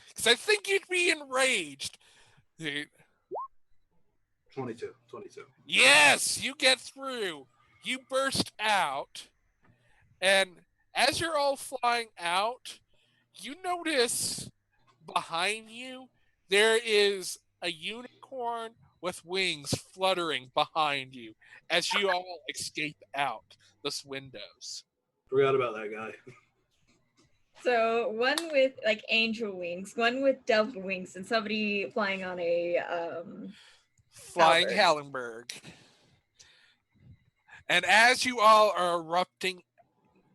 [SPEAKER 2] Because I think you'd be enraged.
[SPEAKER 4] 22.
[SPEAKER 2] Yes, you get through. You burst out. And as you're all flying out, you notice behind you there is a unicorn with wings fluttering behind you as you all escape out those windows.
[SPEAKER 4] Forgot about that guy.
[SPEAKER 6] So one with like angel wings, one with dove wings, and somebody flying on a
[SPEAKER 2] Flying
[SPEAKER 6] Halberd.
[SPEAKER 2] Hallenberg. And as you all are erupting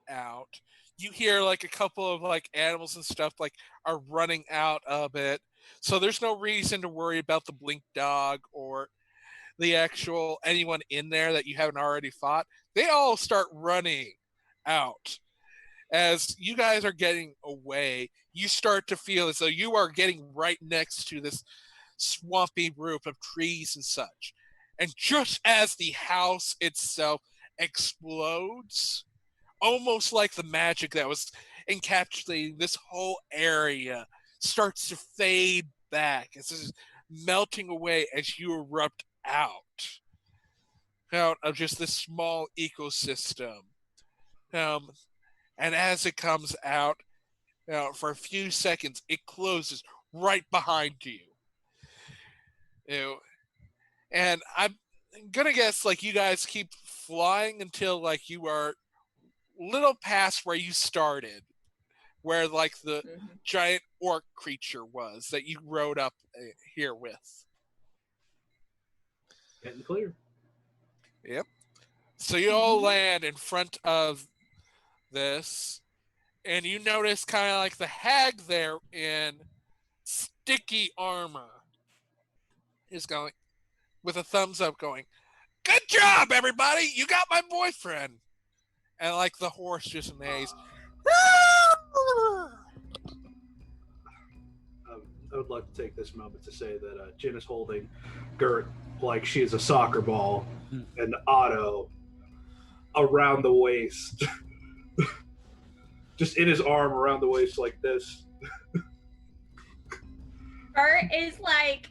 [SPEAKER 2] out, you hear like a couple of like animals and stuff like are running out of it. So there's no reason to worry about the blink dog or the actual anyone in there that you haven't already fought. They all start running out. As you guys are getting away, you start to feel as though you are getting right next to this swampy group of trees and such. And just as the house itself explodes, almost like the magic that was encapsulating this whole area starts to fade back. It's just melting away as you erupt out of just this small ecosystem. And as it comes out, for a few seconds, it closes right behind you. And I'm gonna guess like you guys keep flying until like you are little past where you started, where like the giant orc creature was that you rode up here with.
[SPEAKER 4] Getting clear.
[SPEAKER 2] Yep. So you all land in front of this, and you notice kind of like the hag there in sticky armor is going with a thumbs up going, "Good job, everybody! You got my boyfriend!" And like the horse just neighs.
[SPEAKER 4] I would like to take this moment to say that Jin is holding Gert like she is a soccer ball, and Otto around the waist. Just in his arm around the waist like this.
[SPEAKER 3] Bert is like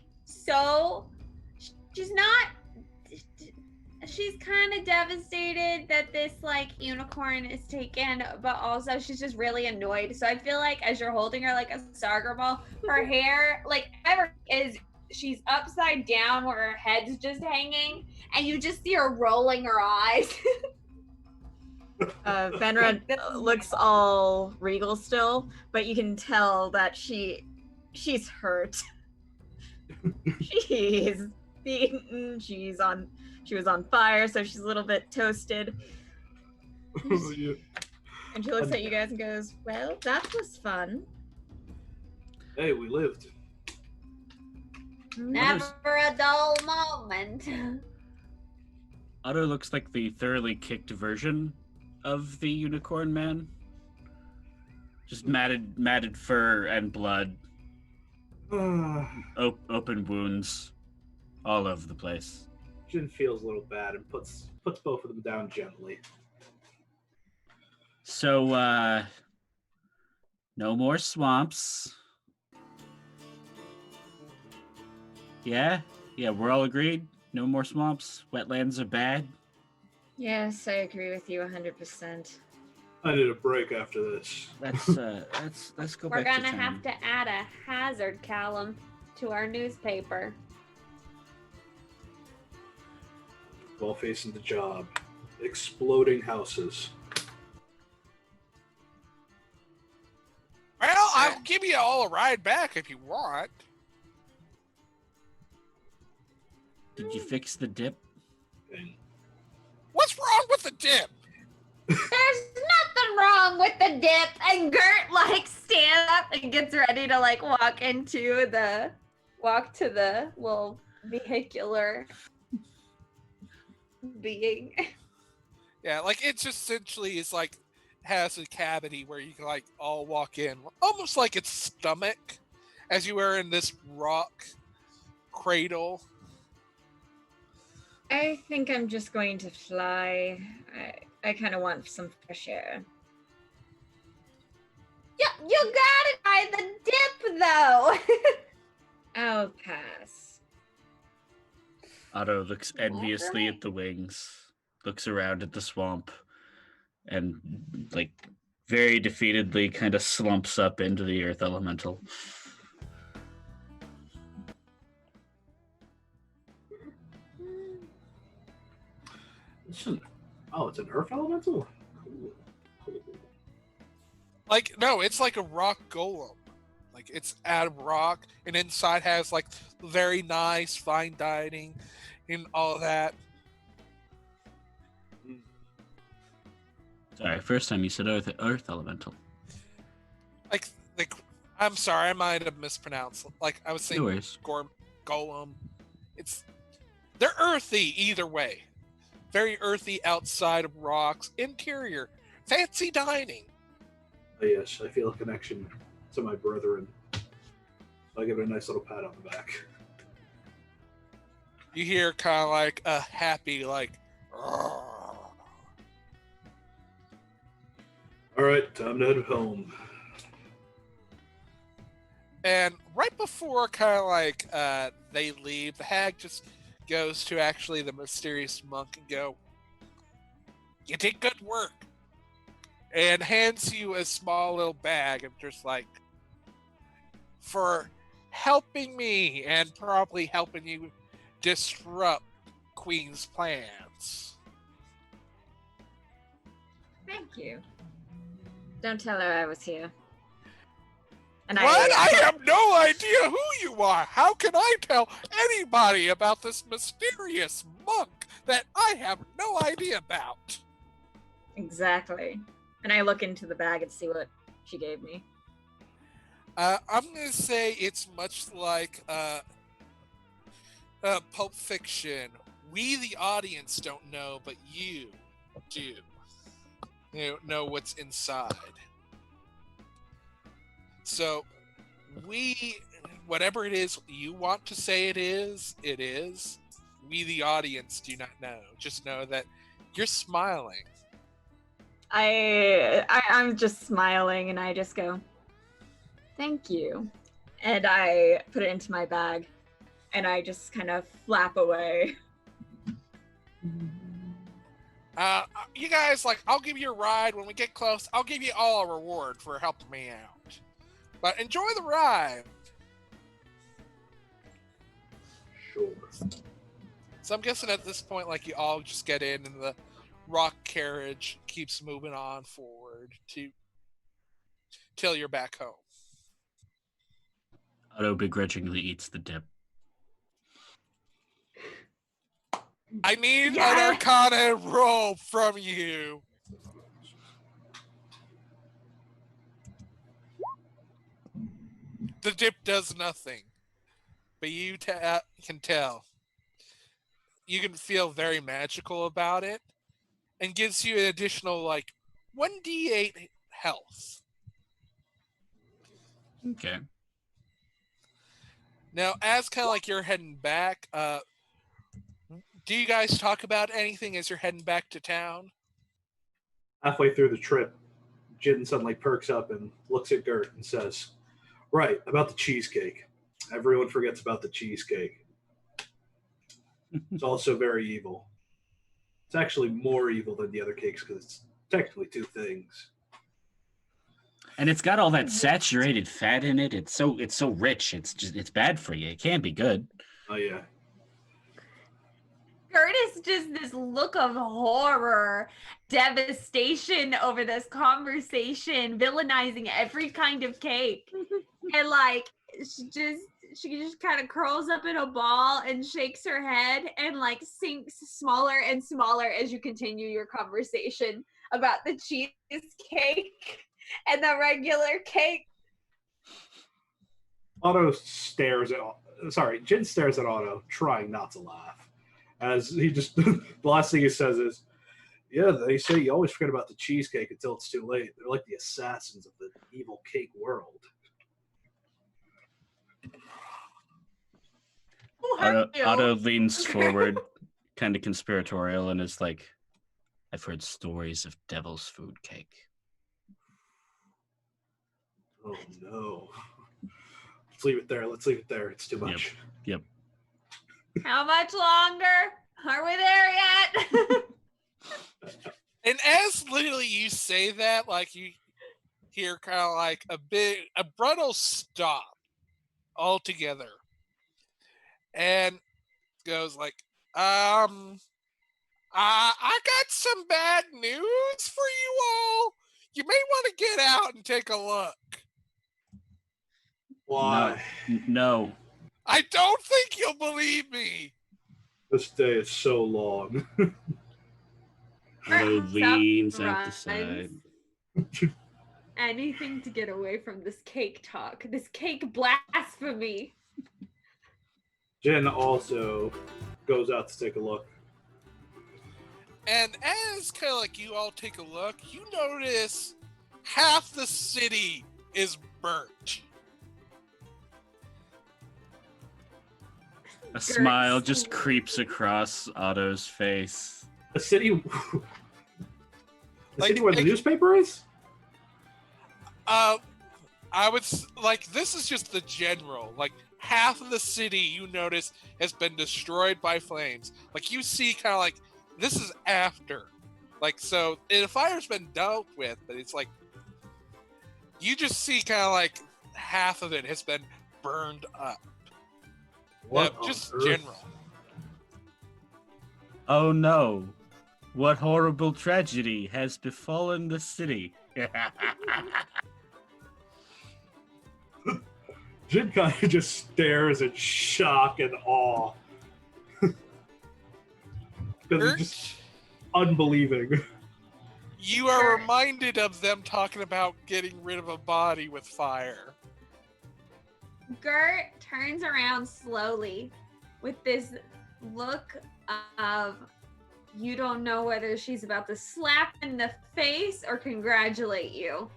[SPEAKER 3] she's kind of devastated that this like unicorn is taken, but also she's just really annoyed. So I feel like as you're holding her like a soccer ball, her hair like she's upside down where her head's just hanging, and you just see her rolling her eyes.
[SPEAKER 6] Venra looks all regal still, but you can tell that she's hurt. She's beaten. She was on fire, so she's a little bit toasted.
[SPEAKER 4] Yeah.
[SPEAKER 6] And she looks at you guys and goes, "Well, that was fun.
[SPEAKER 4] Hey, we lived."
[SPEAKER 3] Never a dull moment.
[SPEAKER 5] Otto looks like the thoroughly kicked version of the unicorn man. Just matted fur and blood. Open wounds all over the place.
[SPEAKER 4] Jin feels a little bad and puts both of them down gently.
[SPEAKER 5] So, no more swamps. Yeah, we're all agreed. No more swamps. Wetlands are bad.
[SPEAKER 6] Yes, I agree with you 100%.
[SPEAKER 4] I need a break after this.
[SPEAKER 5] Let's go
[SPEAKER 3] We're
[SPEAKER 5] back to
[SPEAKER 3] gonna
[SPEAKER 5] town.
[SPEAKER 3] have to add a hazard column to our newspaper.
[SPEAKER 4] While facing the job. Exploding houses.
[SPEAKER 2] Well, I'll give you all a ride back if you want.
[SPEAKER 5] Did you fix the dip?
[SPEAKER 4] And
[SPEAKER 2] What's wrong with the dip?
[SPEAKER 6] There's nothing wrong with the dip. And Gert like stands up and gets ready to like walk to the little vehicular being.
[SPEAKER 2] Yeah, like it just essentially is like has a cavity where you can like all walk in, almost like its stomach, as you are in this rock cradle.
[SPEAKER 6] I think I'm just going to fly. I kind of want some fresh air.
[SPEAKER 3] Yeah, you got it by the dip, though.
[SPEAKER 6] I'll pass.
[SPEAKER 5] Otto looks enviously at the wings, looks around at the swamp, and like very defeatedly kind of slumps up into the earth elemental.
[SPEAKER 4] it's an earth elemental? Cool.
[SPEAKER 2] Like, no, it's like a rock golem. Like, it's out of rock, and inside has like very nice fine dining and all of that.
[SPEAKER 5] Sorry, first time you said earth elemental.
[SPEAKER 2] Like, I'm sorry, I might have mispronounced. Like, I was saying
[SPEAKER 5] No worries.
[SPEAKER 2] golem. They're earthy either way. Very earthy outside of rocks. Interior, fancy dining.
[SPEAKER 4] Oh, yes, I feel a connection to my brethren. I give it a nice little pat on the back.
[SPEAKER 2] You hear kind of like a happy, like, "Roar."
[SPEAKER 4] All right, time to head home.
[SPEAKER 2] And right before kind of like they leave, the hag just goes to actually the mysterious monk and go, "You did good work," and hands you a small little bag and just like, "For helping me and probably helping you disrupt Queen's plans."
[SPEAKER 6] Thank you. Don't tell her I was here. And
[SPEAKER 2] What? I have no idea who you are. How can I tell anybody about this mysterious monk that I have no idea about?
[SPEAKER 6] Exactly. And I look into the bag and see what she gave me.
[SPEAKER 2] I'm gonna say it's much like Pulp Fiction. We, the audience, don't know, but you do. You know what's inside. So, whatever it is you want to say it is, it is. We, the audience, do not know. Just know that you're smiling.
[SPEAKER 6] I'm just smiling and I just go, thank you. And I put it into my bag and I just kind of flap away.
[SPEAKER 2] You guys, like, I'll give you a ride when we get close. I'll give you all a reward for helping me out. But enjoy the ride.
[SPEAKER 4] Sure.
[SPEAKER 2] So I'm guessing at this point, like, you all just get in and the rock carriage keeps moving on forward till you're back home.
[SPEAKER 5] Otto begrudgingly eats the dip.
[SPEAKER 2] I need
[SPEAKER 3] Yeah.
[SPEAKER 2] an Arcana roll from you. The dip does nothing, but you can tell. You can feel very magical about it, and gives you an additional like 1d8 health.
[SPEAKER 5] Okay.
[SPEAKER 2] Now, as kind of like you're heading back, do you guys talk about anything as you're heading back to town?
[SPEAKER 4] Halfway through the trip, Jin suddenly perks up and looks at Gert and says, "Right, about the cheesecake. Everyone forgets about the cheesecake. It's also very evil. It's actually more evil than the other cakes because it's technically two things."
[SPEAKER 5] And it's got all that saturated fat in it. It's so rich. It's bad for you. It can't be good.
[SPEAKER 4] Oh, yeah.
[SPEAKER 3] Curtis just this look of horror, devastation over this conversation, villainizing every kind of cake. And like she just kind of curls up in a ball and shakes her head and like sinks smaller and smaller as you continue your conversation about the cheesecake and the regular cake.
[SPEAKER 4] Otto stares at. Sorry, Jin stares at Otto, trying not to laugh. As he just the last thing he says is, "Yeah, they say you always forget about the cheesecake until it's too late. They're like the assassins of the evil cake world."
[SPEAKER 5] Otto leans forward, kind of conspiratorial, and is like, "I've heard stories of devil's food cake."
[SPEAKER 4] Oh no. Let's leave it there. Let's leave it there. It's too much.
[SPEAKER 5] Yep.
[SPEAKER 3] How much longer? Are we there yet?
[SPEAKER 2] And as literally you say that, like you hear kind of like a brutal stop altogether, and goes like, I got some bad news for you all. You may want to get out and take a look.
[SPEAKER 4] Why?
[SPEAKER 5] No.
[SPEAKER 2] I don't think you'll believe me.
[SPEAKER 4] This day is so long.
[SPEAKER 5] Otto leans
[SPEAKER 3] Stop
[SPEAKER 5] out the side.
[SPEAKER 3] Anything to get away from this cake talk, this cake blasphemy.
[SPEAKER 4] Jin also goes out to take a look.
[SPEAKER 2] And as kind of like you all take a look, you notice half the city is burnt.
[SPEAKER 5] A smile just creeps across Otto's face.
[SPEAKER 4] A city,
[SPEAKER 2] Like,
[SPEAKER 4] city where the newspaper is.
[SPEAKER 2] I would like this is just the general. Like half of the city you notice has been destroyed by flames. Like you see, kind of like this is after. Like so, the fire's been dealt with, but it's like you just see kind of like half of it has been burned up.
[SPEAKER 4] What on
[SPEAKER 2] just
[SPEAKER 4] earth?
[SPEAKER 2] general.
[SPEAKER 5] Oh no. What horrible tragedy has befallen the city?
[SPEAKER 4] Jin kind of just stares in shock and awe. Because he's just unbelieving.
[SPEAKER 2] You are reminded of them talking about getting rid of a body with fire.
[SPEAKER 3] Gert turns around slowly with this look of you don't know whether she's about to slap in the face or congratulate you,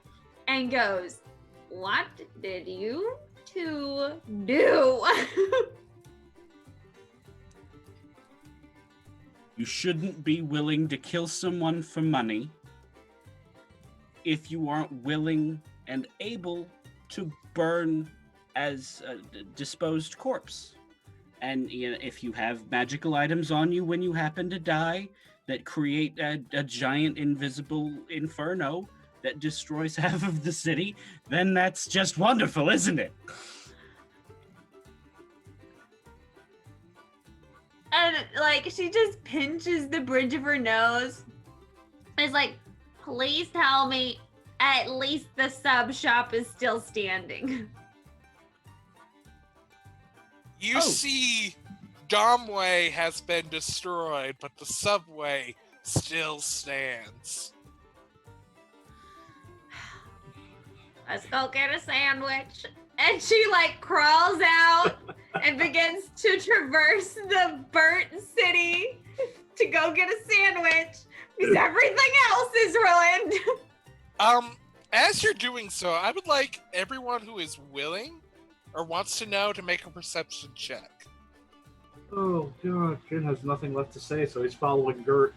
[SPEAKER 3] and goes, "What did you two do?"
[SPEAKER 5] You shouldn't be willing to kill someone for money if you aren't willing and able to burn as a disposed corpse. And if you have magical items on you when you happen to die that create a giant invisible inferno that destroys half of the city, then that's just wonderful, isn't it?
[SPEAKER 3] And like she just pinches the bridge of her nose. It's like, please tell me at least the sub shop is still standing.
[SPEAKER 2] You see Domway has been destroyed, but the subway still stands.
[SPEAKER 3] Let's go get a sandwich. And she like crawls out and begins to traverse the burnt city to go get a sandwich because everything else is ruined.
[SPEAKER 2] As you're doing so, I would like everyone who is willing or wants to know to make a perception check.
[SPEAKER 4] Oh god, Jin has nothing left to say, so he's following Gert.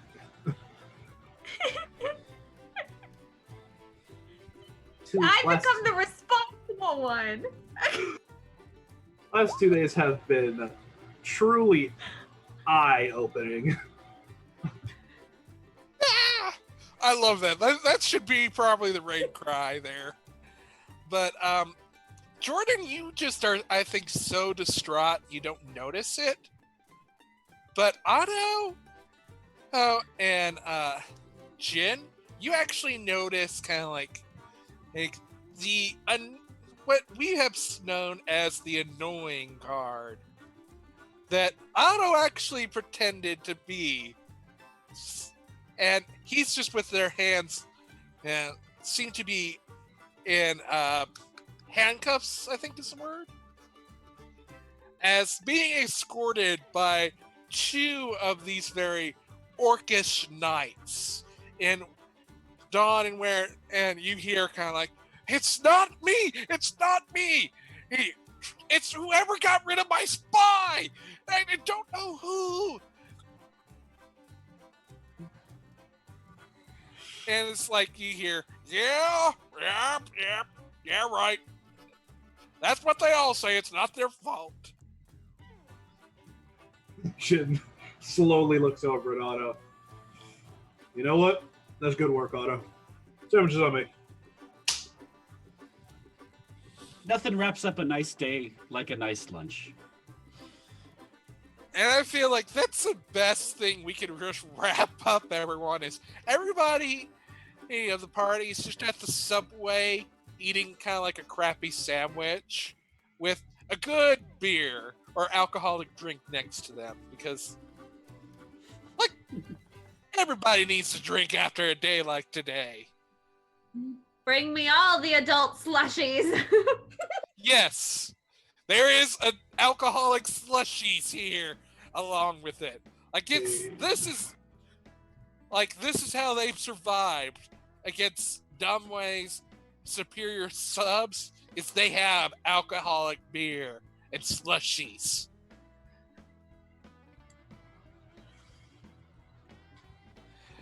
[SPEAKER 3] I become the responsible one.
[SPEAKER 4] Last 2 days have been truly eye-opening.
[SPEAKER 2] I love that. That should be probably the raid cry there. But Jordan, you just are, I think, so distraught you don't notice it. But Otto, and Jin, you actually notice kind of like the what we have known as the annoying card that Otto actually pretended to be. And he's just with their hands, seem to be in handcuffs, I think is the word, as being escorted by two of these very orcish knights in Dawn and Where, and you hear kind of like, "It's not me! It's not me! It's whoever got rid of my spy! I don't know who!" And it's like you hear, "Yeah, right. That's what they all say. It's not their fault."
[SPEAKER 4] Jin slowly looks over at Otto. You know what? That's good work, Otto. Sandwiches on me.
[SPEAKER 7] Nothing wraps up a nice day like a nice lunch.
[SPEAKER 2] And I feel like that's the best thing we can just wrap up, everyone, is everybody of the party is just at the Subway eating kind of like a crappy sandwich with a good beer or alcoholic drink next to them, because like everybody needs to drink after a day like today.
[SPEAKER 3] Bring me all the adult slushies.
[SPEAKER 2] Yes, there is an alcoholic slushies here along with it. Like this is how they've survived against Dumbway's superior subs, is they have alcoholic beer and slushies.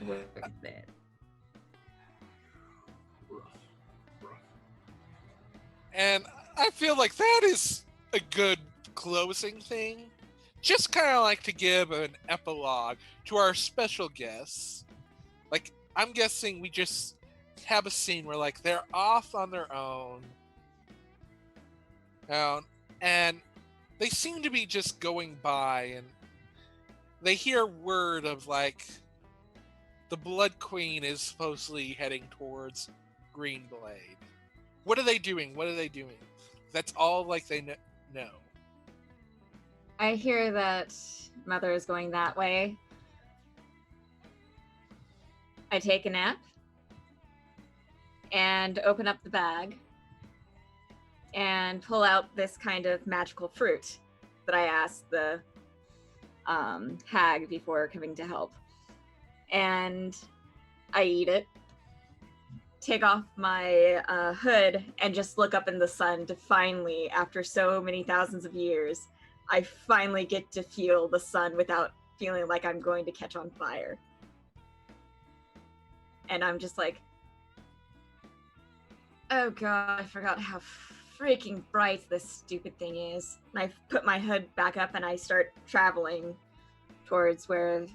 [SPEAKER 3] Worth it.
[SPEAKER 2] And I feel like that is a good closing thing. Just kind of like to give an epilogue to our special guests. Like, I'm guessing we just have a scene where, like, they're off on their own. And they seem to be just going by, and they hear word of, like, the Blood Queen is supposedly heading towards Greenblade. What are they doing? That's all, like, they know.
[SPEAKER 6] I hear that Mother is going that way. I take a nap and open up the bag and pull out this kind of magical fruit that I asked the hag before coming to help. And I eat it, take off my hood, and just look up in the sun to finally, after so many thousands of years, I finally get to feel the sun without feeling like I'm going to catch on fire. And I'm just like, oh god, I forgot how freaking bright this stupid thing is. And I put my hood back up and I start traveling towards where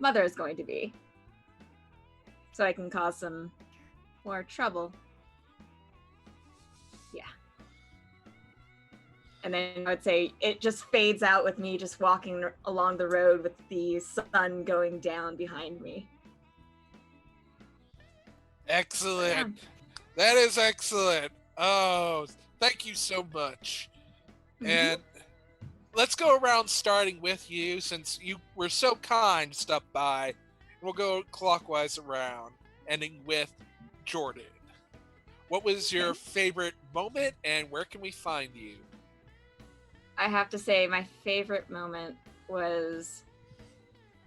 [SPEAKER 6] Mother is going to be, so I can cause some more trouble. Yeah. And then I would say it just fades out with me just walking along the road with the sun going down behind me.
[SPEAKER 2] Excellent.
[SPEAKER 6] Yeah.
[SPEAKER 2] That is excellent. Oh, thank you so much.
[SPEAKER 6] Mhm.
[SPEAKER 2] And let's go around starting with you, since you were so kind to stop by. We'll go clockwise around, ending with Jordan. What was your favorite moment, and where can we find you?
[SPEAKER 6] I have to say my favorite moment was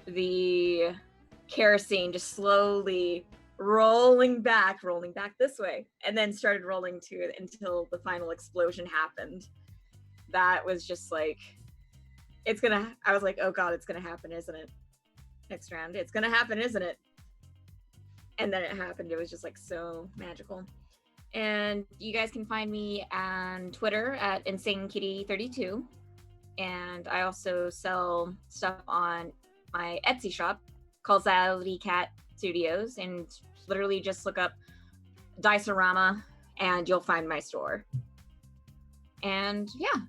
[SPEAKER 6] the kerosene just slowly rolling back this way, and then started rolling to it until the final explosion happened. That was just like, I was like, oh god, it's gonna happen, isn't it? Next round, it's gonna happen, isn't it? And then it happened. It was just like so magical. And you guys can find me on Twitter at InsaneKitty32. And I also sell stuff on my Etsy shop called Sality Cat Studios. And literally just look up Dicerama and you'll find my store. And yeah.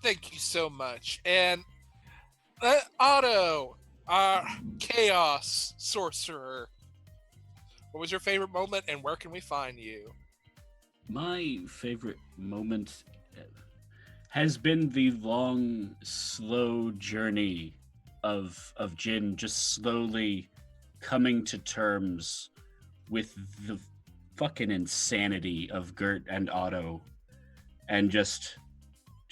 [SPEAKER 2] Thank you so much. And Otto, Chaos Sorcerer, what was your favorite moment, and where can we find you?
[SPEAKER 5] My favorite moment has been the long, slow journey of Jin just slowly coming to terms with the fucking insanity of Gert and Otto, and just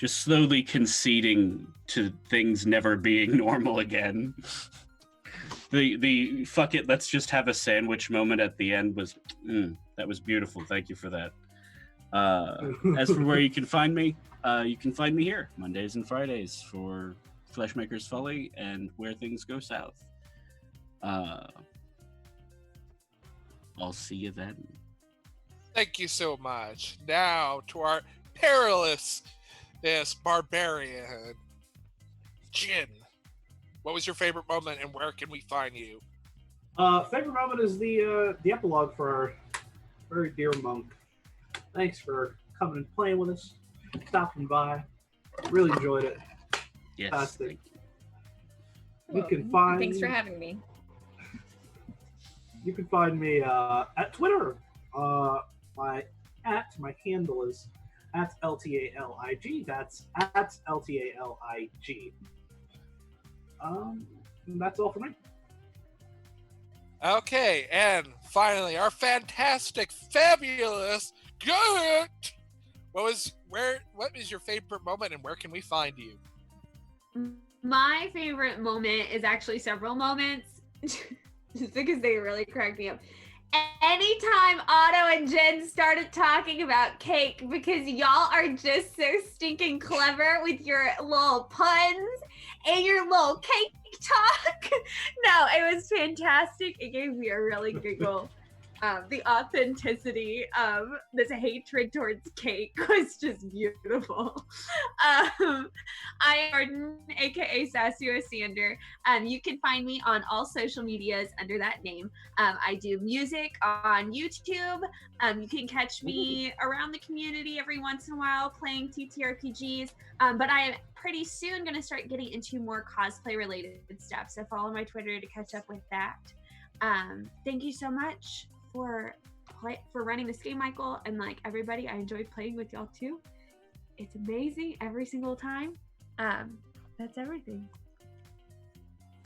[SPEAKER 5] slowly conceding to things never being normal again. The fuck it, let's just have a sandwich moment at the end was that was beautiful. Thank you for that. As for where you can find me here Mondays and Fridays for Flashmaker's Folly and Where Things Go South. I'll see you then.
[SPEAKER 2] Thank you so much. Now to our perilous barbarian, Jin. What was your favorite moment, and where can we find you?
[SPEAKER 4] Favorite moment is the epilogue for our very dear monk. Thanks for coming and playing with us, stopping by. Really enjoyed it.
[SPEAKER 5] Yes.
[SPEAKER 4] Fantastic.
[SPEAKER 6] Well,
[SPEAKER 4] can find.
[SPEAKER 6] Thanks for having me.
[SPEAKER 4] You can find me at Twitter. My handle is at LTALIG. That's at LTALIG. That's all for me.
[SPEAKER 2] Okay, and finally, our fantastic, fabulous Gert. What is your favorite moment, and where can we find you?
[SPEAKER 3] My favorite moment is actually several moments, just because they really cracked me up. Anytime Otto and Jen started talking about cake, because y'all are just so stinking clever with your little puns and your little cake talk. No, it was fantastic. It gave me a really giggle. The authenticity of this hatred towards cake was just beautiful. I am Arden, aka Sassy Sander. You can find me on all social medias under that name. I do music on YouTube. You can catch me around the community every once in a while playing TTRPGs. But I am pretty soon going to start getting into more cosplay related stuff. So follow my Twitter to catch up with that. Thank you so much for running this game, Michael, and like everybody. I enjoyed playing with y'all too. It's amazing every single time. That's everything.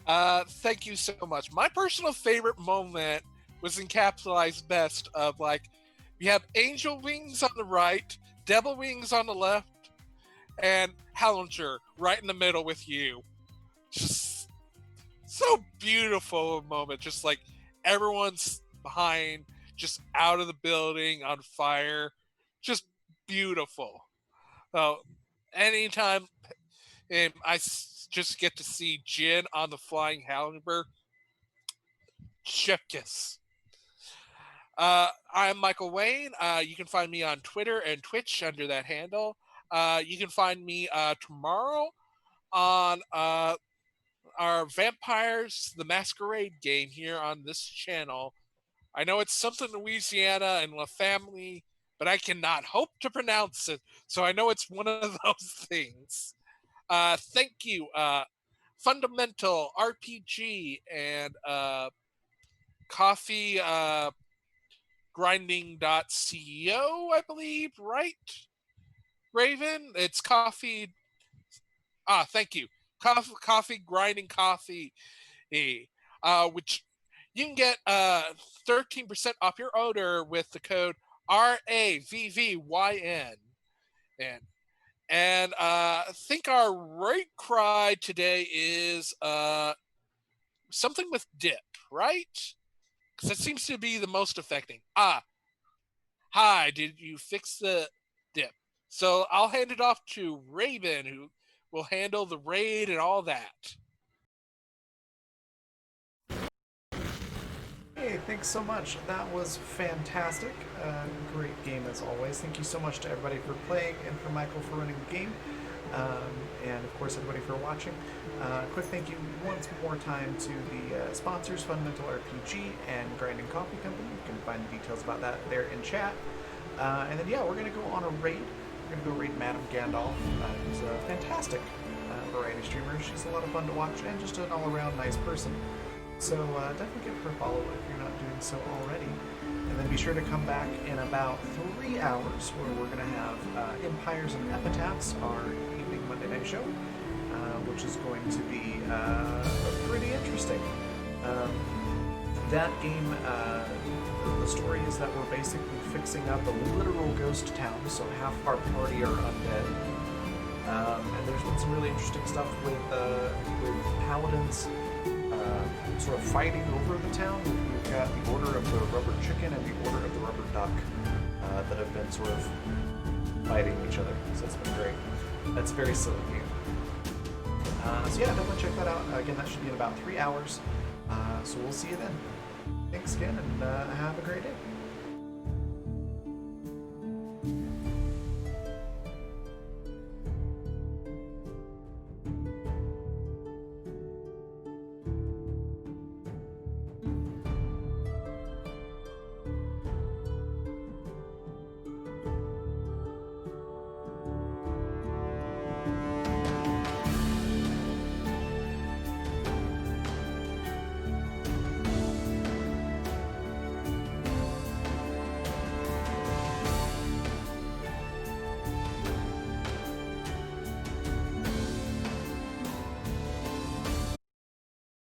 [SPEAKER 2] Thank you so much. My personal favorite moment was encapsulated best of like, we have angel wings on the right, devil wings on the left, and Hallinger right in the middle with you. Just so beautiful a moment. Just like everyone's behind, just out of the building on fire. Just beautiful. So anytime I just get to see Jin on the flying Hallinger, chef kiss. I'm Michael Wayne. You can find me on Twitter and Twitch under that handle. You can find me tomorrow on our Vampires the Masquerade game here on this channel. I know it's something Louisiana and La Famille, but I cannot hope to pronounce it, so I know it's one of those things. Thank you, Fundamental RPG and Coffee Grinding.co, I believe, right? Raven, it's coffee. Thank you, Coffee Grinding Coffee, which you can get 13% off your order with the code RAVVYN. And I think our right cry today is something with dip, right? Because that seems to be the most affecting. Hi, did you fix the dip? So I'll hand it off to Raven, who will handle the raid and all that.
[SPEAKER 1] Hey, thanks so much. That was fantastic. Great game as always. Thank you so much to everybody for playing and for Michael for running the game. And of course everybody for watching. Quick thank you once more time to the sponsors, Fundamental RPG and Grinding Coffee Company. You can find the details about that there in chat. And then yeah, we're going to go on a raid. We're going to go raid Madame Gandalf, who's a fantastic variety streamer. She's a lot of fun to watch and just an all-around nice person. So definitely give her a follow if you're not doing so already. And And then be sure to come back in about 3 hours where we're going to have Empires and Epitaphs, our evening Monday night show, which is going to be pretty interesting. That game, the story is that we're basically fixing up a literal ghost town, so half our party are undead. And there's been some really interesting stuff with paladins sort of fighting over the town. We've got the Order of the Rubber Chicken and the Order of the Rubber Duck that have been sort of fighting each other. So it's been great. That's a very silly game. So yeah, definitely check that out. Again, that should be in about 3 hours. So we'll see you then. Thanks again, and have a great day.